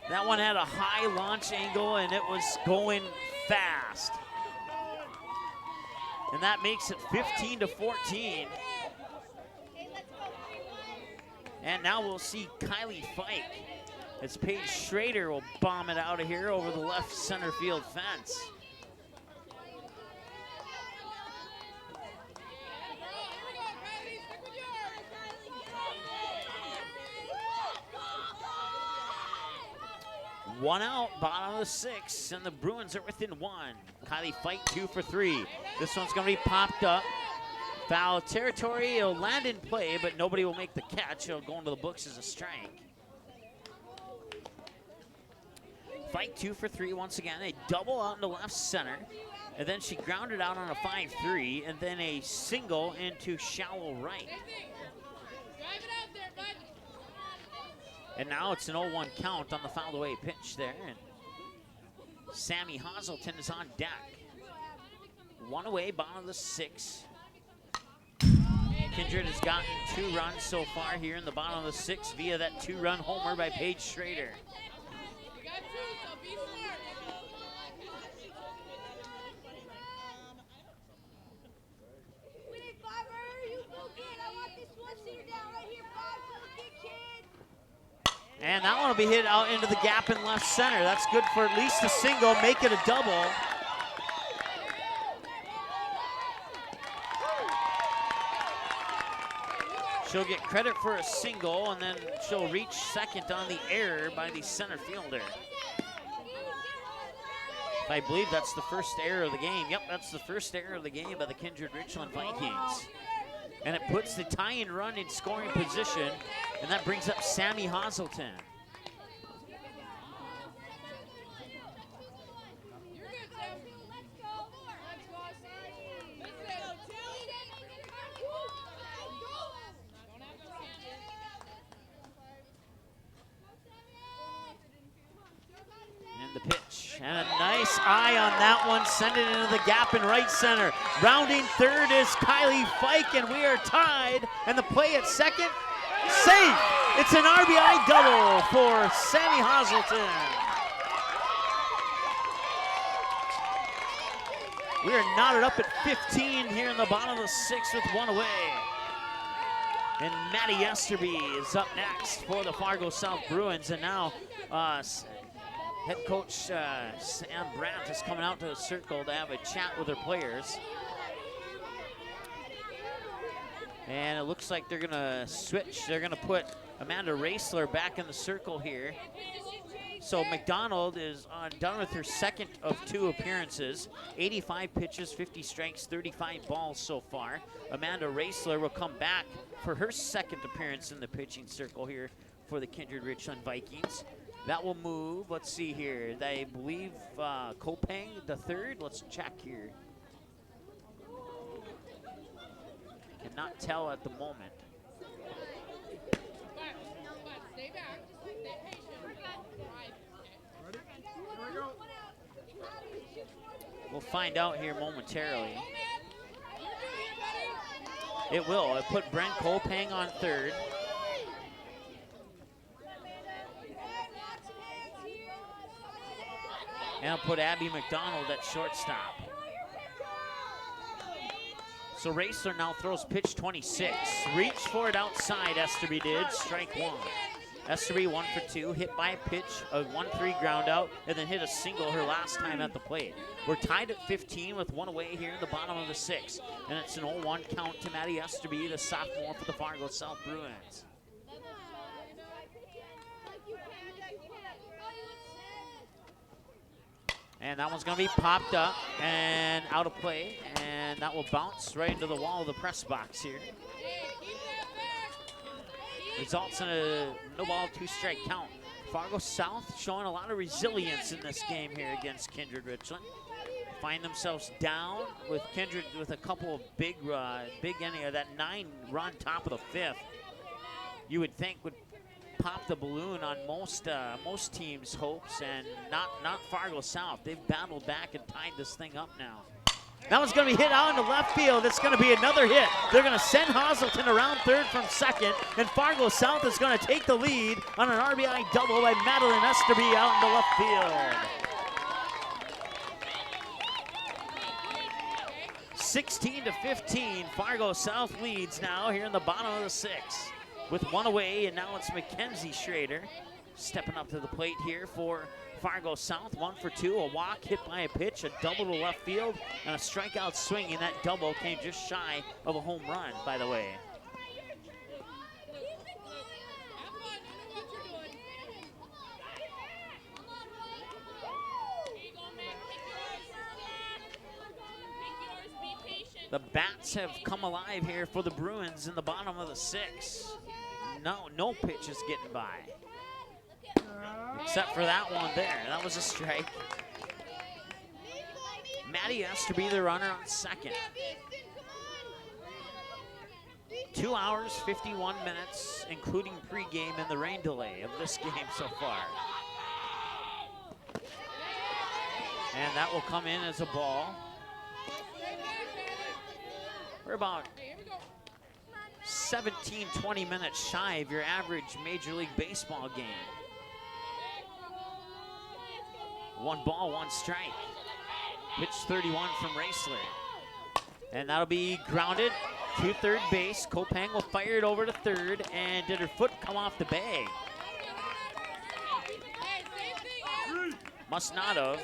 That one had a high launch angle and it was going fast. And that makes it 15-14. And now we'll see Kylie Fike as Paige Schrader will bomb it out of here over the left center field fence. One out, bottom of the 6th, and the Bruins are within 1. Kylie Fike 2 for 3. This one's going to be popped up. Foul territory, it'll land in play, but nobody will make the catch. It'll go into the books as a strike. Fike 2 for 3 once again. A double out into left center, and then she grounded out on a 5-3, and then a single into shallow right. And now it's an 0-1 count on the fouled away pitch there. And Sammy Hazelton is on deck. 1 away, bottom of the 6th. Kindred has gotten 2 runs so far here in the bottom of the 6th via that 2-run homer by Paige Schrader. And that one will be hit out into the gap in left center. That's good for at least a single, make it a double. She'll get credit for a single, and then she'll reach second on the error by the center fielder. I believe that's the first error of the game. Yep, that's the first error of the game by the Kindred Richland Vikings. And it puts the tying run in scoring position, and that brings up Sammy Hazelton. And the pitch, and a nice eye on that one, send it into the gap in right center. Rounding third is Kylie Fike, and we are tied, and the play at second, safe. It's an RBI double for Sammy Hazelton. We are knotted up at 15 here in the bottom of the 6th with 1 away. And Maddie Esterby is up next for the Fargo South Bruins, and now head coach Sam Brandt is coming out to the circle to have a chat with her players. And it looks like they're going to switch. They're going to put Amanda Raisler back in the circle here. So McDonald is done with her second of 2 appearances. 85 pitches, 50 strikes, 35 balls so far. Amanda Raisler will come back for her second appearance in the pitching circle here for the Kindred Richland Vikings. That will move. Let's see here. I believe Kopang the third. Let's check here. Cannot tell at the moment. We'll find out here momentarily. It will. It put Brent Kopang on third. And I'll put Abby McDonald at shortstop. So Raisler now throws pitch 26. Reach for it outside, Esterby did, strike 1. Esterby 1 for 2, hit by a pitch, a 1-3 ground out, and then hit a single her last time at the plate. We're tied at 15 with one away here in the bottom of the 6th. And it's an 0-1 count to Maddie Esterby, the sophomore for the Fargo South Bruins. And that one's going to be popped up and out of play, and that will bounce right into the wall of the press box here. Results in a no ball, 2-strike count. Fargo South showing a lot of resilience in this game here against Kindred Richland. Find themselves down with Kindred with a couple of big inning, that 9-run top of the 5th. You would think would pop the balloon on most teams' hopes, and not Fargo South. They've battled back and tied this thing up now. That one's going to be hit out into left field. It's going to be another hit. They're going to send Hazelton around third from second, and Fargo South is going to take the lead on an RBI double by Madeline Esterby out into left field. 16-15, Fargo South leads now here in the bottom of the 6th with one away, and now it's Mackenzie Schrader stepping up to the plate here for Fargo South. 1 for 2, a walk hit by a pitch, a double to left field, and a strikeout swing, and that double came just shy of a home run, by the way. The bats have come alive here for the Bruins in the bottom of the 6th. No pitches getting by. Except for that one there. That was a strike. Maddie Esterby, the runner on second. 2 hours, 51 minutes, including pregame and the rain delay of this game so far. And that will come in as a ball. We're about 17, 20 minutes shy of your average Major League Baseball game. 1 ball, 1 strike. Pitch 31 from Raisler. And that'll be grounded to third base. Kopang will fire it over to third, and did her foot come off the bag? Must not have.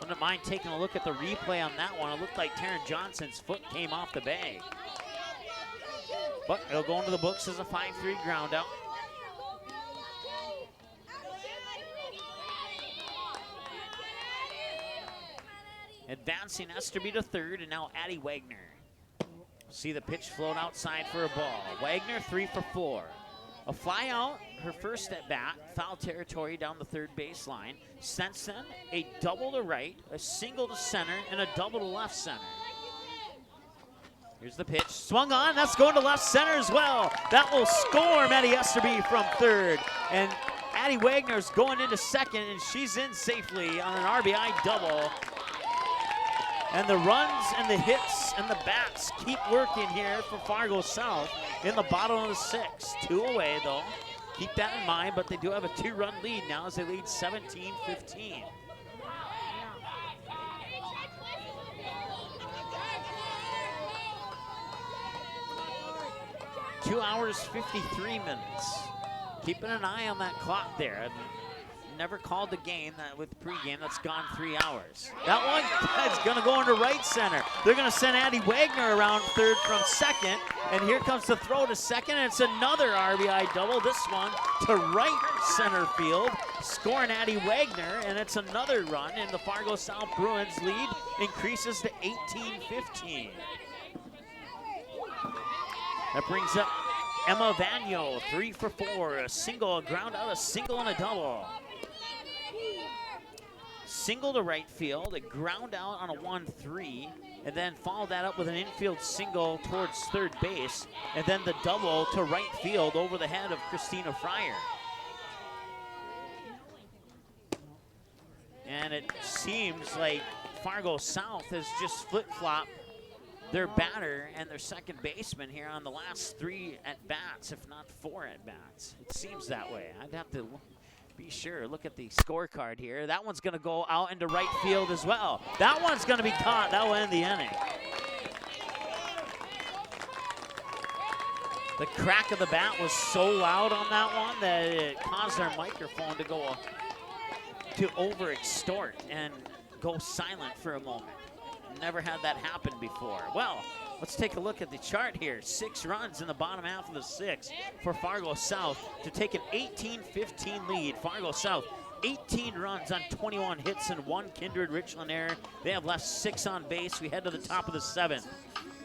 Wouldn't mind taking a look at the replay on that one. It looked like Taryn Johnson's foot came off the bag. But it'll go into the books as a 5-3 ground out. Advancing Esterby to third, and now Addie Wagner. See the pitch float outside for a ball. Wagner 3 for 4. A fly out, her first at bat, foul territory down the third baseline. Since then, a double to right, a single to center, and a double to left center. Here's the pitch, swung on, that's going to left center as well. That will score Maddie Esterby from third. And Addie Wagner's going into second, and she's in safely on an RBI double. And the runs and the hits and the bats keep working here for Fargo South in the bottom of the 6th. 2 away, though. Keep that in mind, but they do have a 2-run lead now as they lead 17-15. Two hours, 53 minutes. Keeping an eye on that clock there. I've never called the game with pregame that's gone 3 hours. That one is going to go into right center. They're going to send Addie Wagner around third from second, and here comes the throw to second, and it's another RBI double, this one to right center field, scoring Addie Wagner, and it's another run, and the Fargo South Bruins lead increases to 18-15. That brings up Emma Vano, 3 for 4, a single, a ground out, a single, and a double. Single to right field, a ground out on a 1-3, and then follow that up with an infield single towards third base, and then the double to right field over the head of Christina Fryer. And it seems like Fargo South has just flip-flopped their batter and their second baseman here on the last 3 at-bats, if not 4 at-bats. It seems that way. I'd have to be sure. Look at the scorecard here. That one's going to go out into right field as well. That one's going to be caught. That will end the inning. The crack of the bat was so loud on that one that it caused our microphone to go to over-extort and go silent for a moment. Never had that happen before. Well, let's take a look at the chart here. 6 runs in the bottom half of the 6th for Fargo South to take an 18-15 lead. Fargo South, 18 runs on 21 hits and 1 Kindred Richland error. They have left 6 on base. We head to the top of the 7th.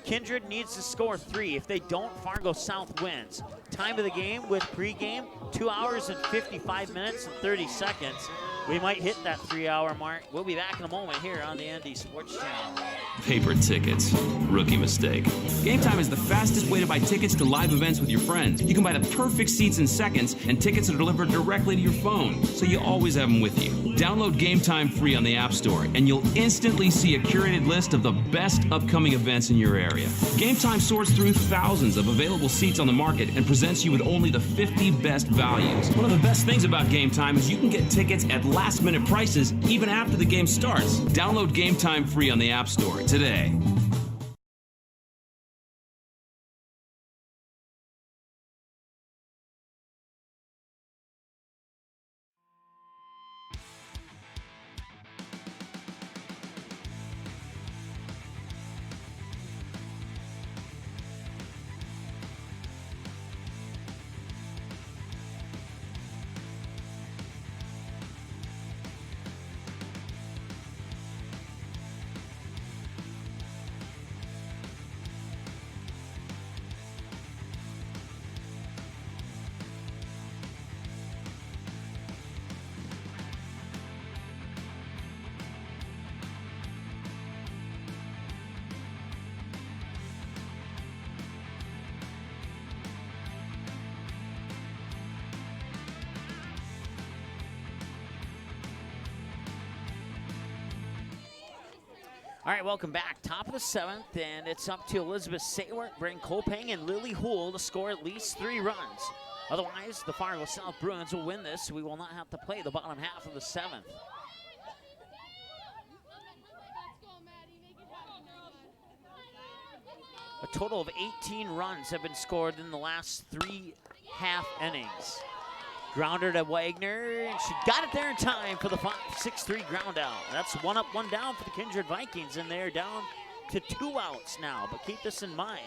Kindred needs to score 3. If they don't, Fargo South wins. Time of the game with pregame, 2 hours and 55 minutes and 30 seconds. We might hit that 3-hour mark. We'll be back in a moment here on the ND Sports Channel. Paper tickets. Rookie mistake. Game Time is the fastest way to buy tickets to live events with your friends. You can buy the perfect seats in seconds, and tickets are delivered directly to your phone, so you always have them with you. Download Game Time free on the App Store, and you'll instantly see a curated list of the best upcoming events in your area. Game Time sorts through thousands of available seats on the market and presents you with only the 50 best values. One of the best things about Game Time is you can get tickets at last-minute prices even after the game starts. Download Game Time free on the App Store today. All right, welcome back. Top of the 7th, and it's up to Elizabeth Saywart, Bryn Kopang, and Lily Houle to score at least 3 runs. Otherwise, the Fargo South Bruins will win this. We will not have to play the bottom half of the 7th. A total of 18 runs have been scored in the last 3 half innings. Grounder to Wagner, and she got it there in time for the 6-3 ground out. That's 1 up, 1 down for the Kindred Vikings, and they're down to 2 outs now, but keep this in mind.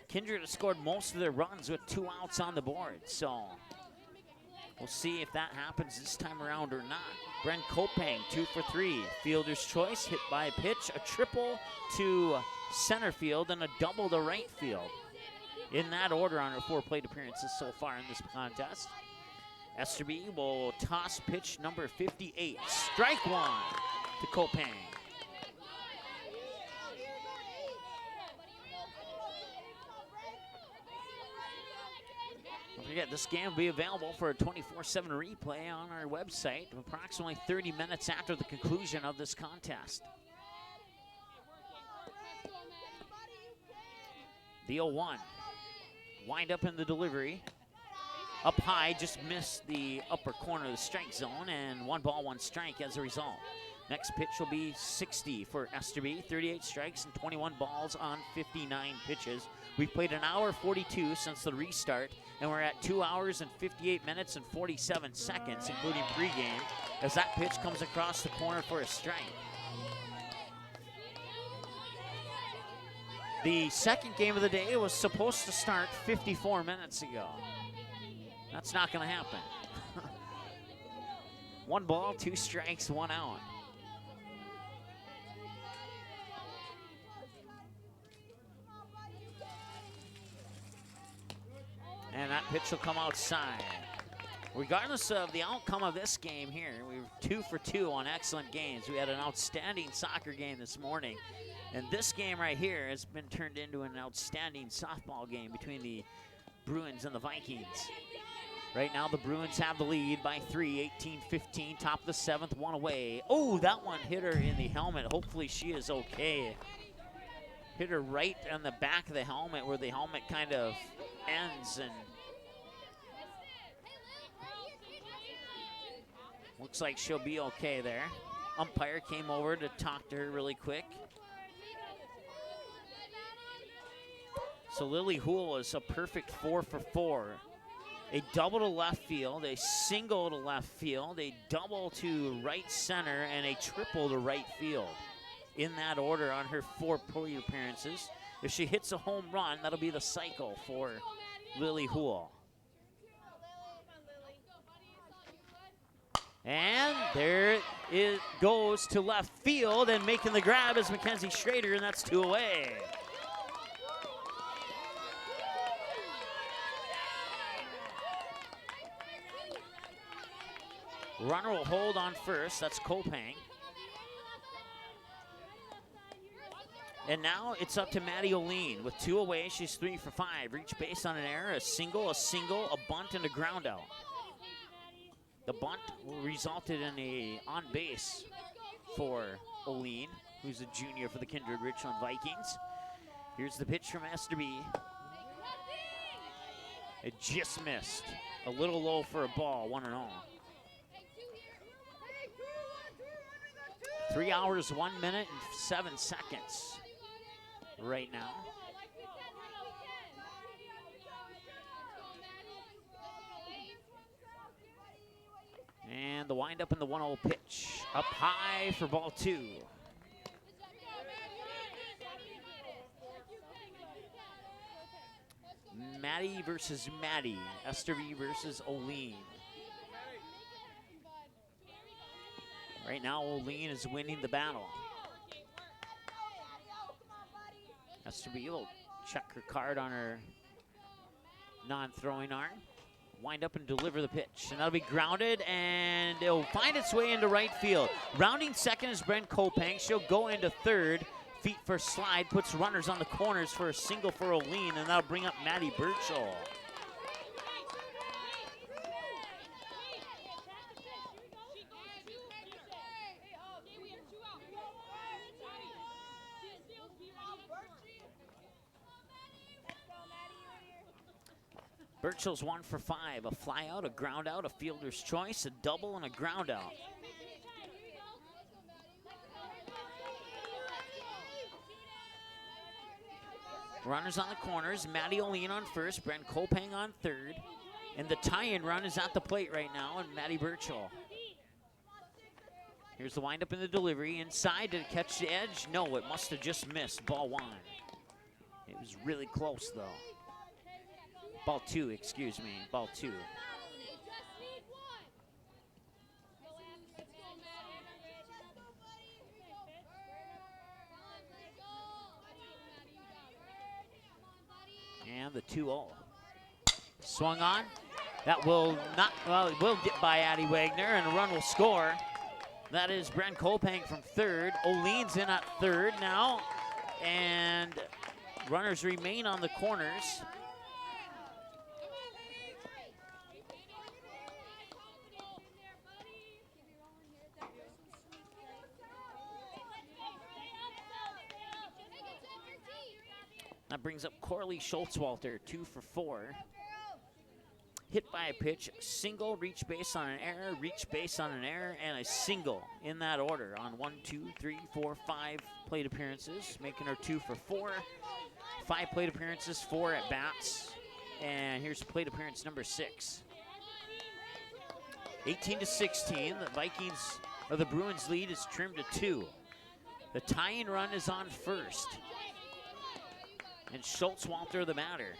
Kindred has scored most of their runs with 2 outs on the board, so we'll see if that happens this time around or not. Bryn Kopang, 2 for 3. Fielder's choice, hit by a pitch, a triple to center field, and a double to right field. In that order on her 4 plate appearances so far in this contest. Esterby will toss pitch number 58. Strike 1 to Kopang. Don't forget, this game will be available for a 24/7 replay on our website approximately 30 minutes after the conclusion of this contest. The 0-1. Wind up in the delivery. Up high, just missed the upper corner of the strike zone, and 1 ball, 1 strike as a result. Next pitch will be 60 for Esterby. 38 strikes and 21 balls on 59 pitches. We've played 1 hour 42 since the restart, and we're at 2 hours and 58 minutes and 47 seconds, including pregame, as that pitch comes across the corner for a strike. The second game of the day was supposed to start 54 minutes ago. That's not going to happen. 1 ball, 2 strikes, 1 out. And that pitch will come outside. Regardless of the outcome of this game here, we were 2 for 2 on excellent games. We had an outstanding soccer game this morning. And this game right here has been turned into an outstanding softball game between the Bruins and the Vikings. Right now, the Bruins have the lead by 3, 18-15, top of the 7th, 1 away. Oh, that one hit her in the helmet. Hopefully she is okay. Hit her right on the back of the helmet where the helmet kind of ends, and looks like she'll be okay there. Umpire came over to talk to her really quick. So Lily Houle is a perfect 4 for 4. A double to left field, a single to left field, a double to right center, and a triple to right field. In that order on her 4 plate appearances. If she hits a home run, that'll be the cycle for Lily Houle. And there it goes to left field, and making the grab is Mackenzie Schrader, and that's 2 away. Runner will hold on first, that's Kopang. And now it's up to Maddie O'Lean. With 2 away, she's 3 for 5. Reach base on an error, a single, a bunt, and a ground out. The bunt resulted in a on base for O'Lean, who's a junior for the Kindred Richland Vikings. Here's the pitch from Esterby. It just missed. A little low for a ball, 1-0. 3 hours, 1 minute, and 7 seconds right now. And the windup in the 1-0 pitch. Up high for ball 2. Maddie versus Maddie. Esterby versus O'Lean. Right now, O'Lean is winning the battle. Esterby will check her card on her non-throwing arm. Wind up and deliver the pitch. And that'll be grounded, and it'll find its way into right field. Rounding second is Brent Kopang. She'll go into third. Feet first slide, puts runners on the corners for a single for O'Lean, and that'll bring up Maddie Birchall. Birchall's 1 for 5, a fly out, a ground out, a fielder's choice, a double, and a ground out. Runners on the corners, Maddie O'Lean on first, Brent Kopang on third, and the tie-in run is at the plate right now, and Maddie Birchall. Here's the windup in the delivery, inside, did it catch the edge? No, it must have just missed, ball 1. It was really close though. Ball 2, excuse me, ball 2. And the 2-0. Swung on. That will not, well, it will get by Addie Wagner, and a run will score. That is Brent Kopang from third. O'Lean's in at third now, and runners remain on the corners. That brings up Corley Schultzwalter, 2 for 4. Hit by a pitch, single, reach base on an error, reach base on an error, and a single in that order on 1, 2, 3, 4, 5 plate appearances, making her 2 for 4. 5 plate appearances, 4 at bats, and here's plate appearance number 6. 18-16, the Vikings, or the Bruins lead is trimmed to 2. The tying run is on first. And Schultzwalter the batter.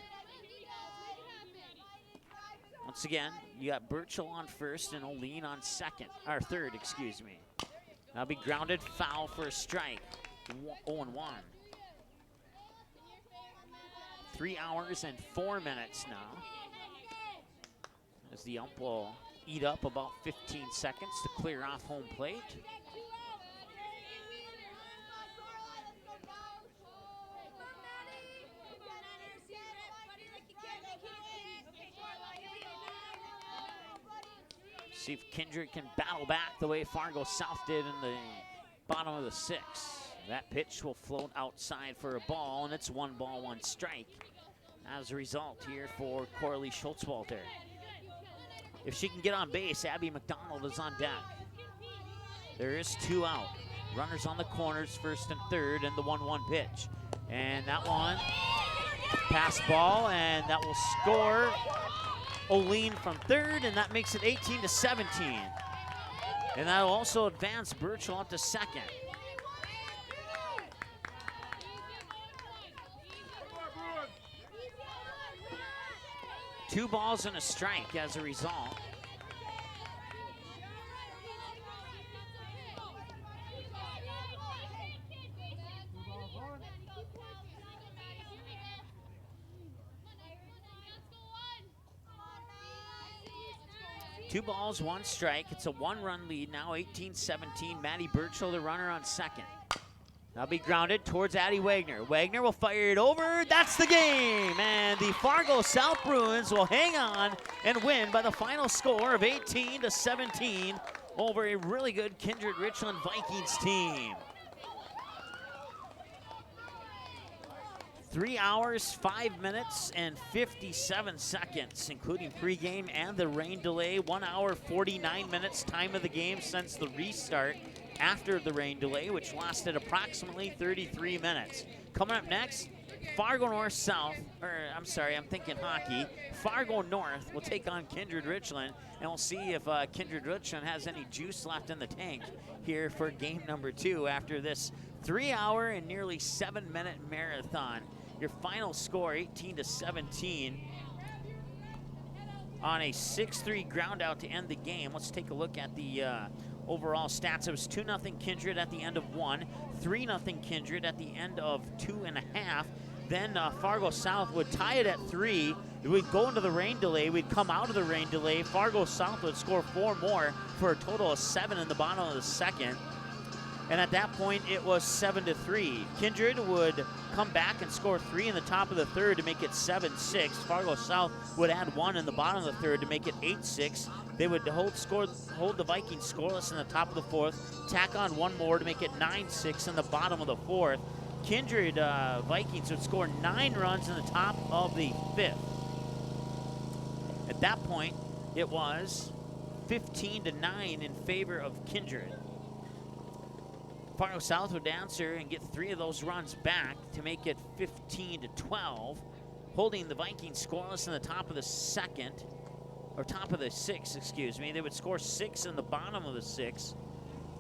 Once again, you got Birchall on first and O'Lean on second, or third, excuse me. That'll be grounded foul for a strike. 0-1. 3 hours and 4 minutes now. As the ump will eat up about 15 seconds to clear off home plate. See if Kindred can battle back the way Fargo South did in the bottom of the 6th. That pitch will float outside for a ball, and it's 1 ball, 1 strike as a result here for Corley Schultzwalter. If she can get on base, Abby McDonald is on deck. There is 2 out. Runners on the corners, first and third, and the 1-1 pitch. And that one Pass ball, and that will score Olean from third, and that makes it 18-17. And that'll also advance Birchall up to second. Two balls and a strike as a result. Two balls, one strike. It's a one-run lead now, 18-17. Maddie Birchall, the runner on second. That'll be grounded towards Addie Wagner. Wagner will fire it over. That's the game. And the Fargo South Bruins will hang on and win by the final score of 18-17 over a really good Kindred Richland Vikings team. 3 hours, 5 minutes, and 57 seconds, including pregame and the rain delay. 1 hour, 49 minutes, time of the game since the restart after the rain delay, which lasted approximately 33 minutes. Coming up next, Fargo North South, I'm thinking hockey. Fargo North will take on Kindred Richland, and we'll see if Kindred Richland has any juice left in the tank here for game number 2 after this 3 hour and nearly 7 minute marathon. Your final score, 18-17 on a 6-3 ground out to end the game. Let's take a look at the overall stats. It was 2-0 Kindred at the end of 1, 3-0 Kindred at the end of 2.5. Then Fargo South would tie it at 3. It would go into the rain delay. We'd come out of the rain delay. Fargo South would score 4 more for a total of 7 in the bottom of the second. And at that point, it was 7-3. Kindred would come back and score 3 in the top of the third to make it 7-6. Fargo South would add 1 in the bottom of the third to make it 8-6. They would hold the Vikings scoreless in the top of the fourth, tack on 1 more to make it 9-6 in the bottom of the fourth. Kindred Vikings would score 9 runs in the top of the fifth. At that point, it was 15-9 in favor of Kindred. Fargo South would answer and get 3 of those runs back to make it 15-12, holding the Vikings scoreless in the top of the second, or top of the sixth, excuse me. They would score 6 in the bottom of the sixth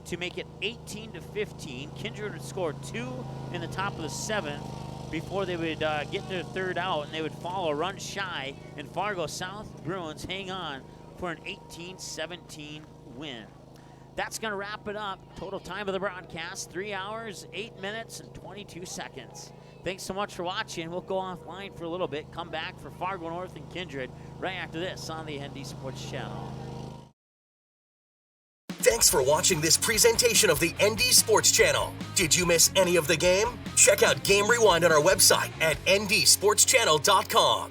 to make it 18-15. Kindred would score 2 in the top of the seventh before they would get their third out, and they would fall a run shy, and Fargo South Bruins hang on for an 18-17 win. That's going to wrap it up. Total time of the broadcast, 3 hours, 8 minutes, and 22 seconds. Thanks so much for watching. We'll go offline for a little bit, come back for Fargo North and Kindred right after this on the ND Sports Channel. Thanks for watching this presentation of the ND Sports Channel. Did you miss any of the game? Check out Game Rewind on our website at ndsportschannel.com.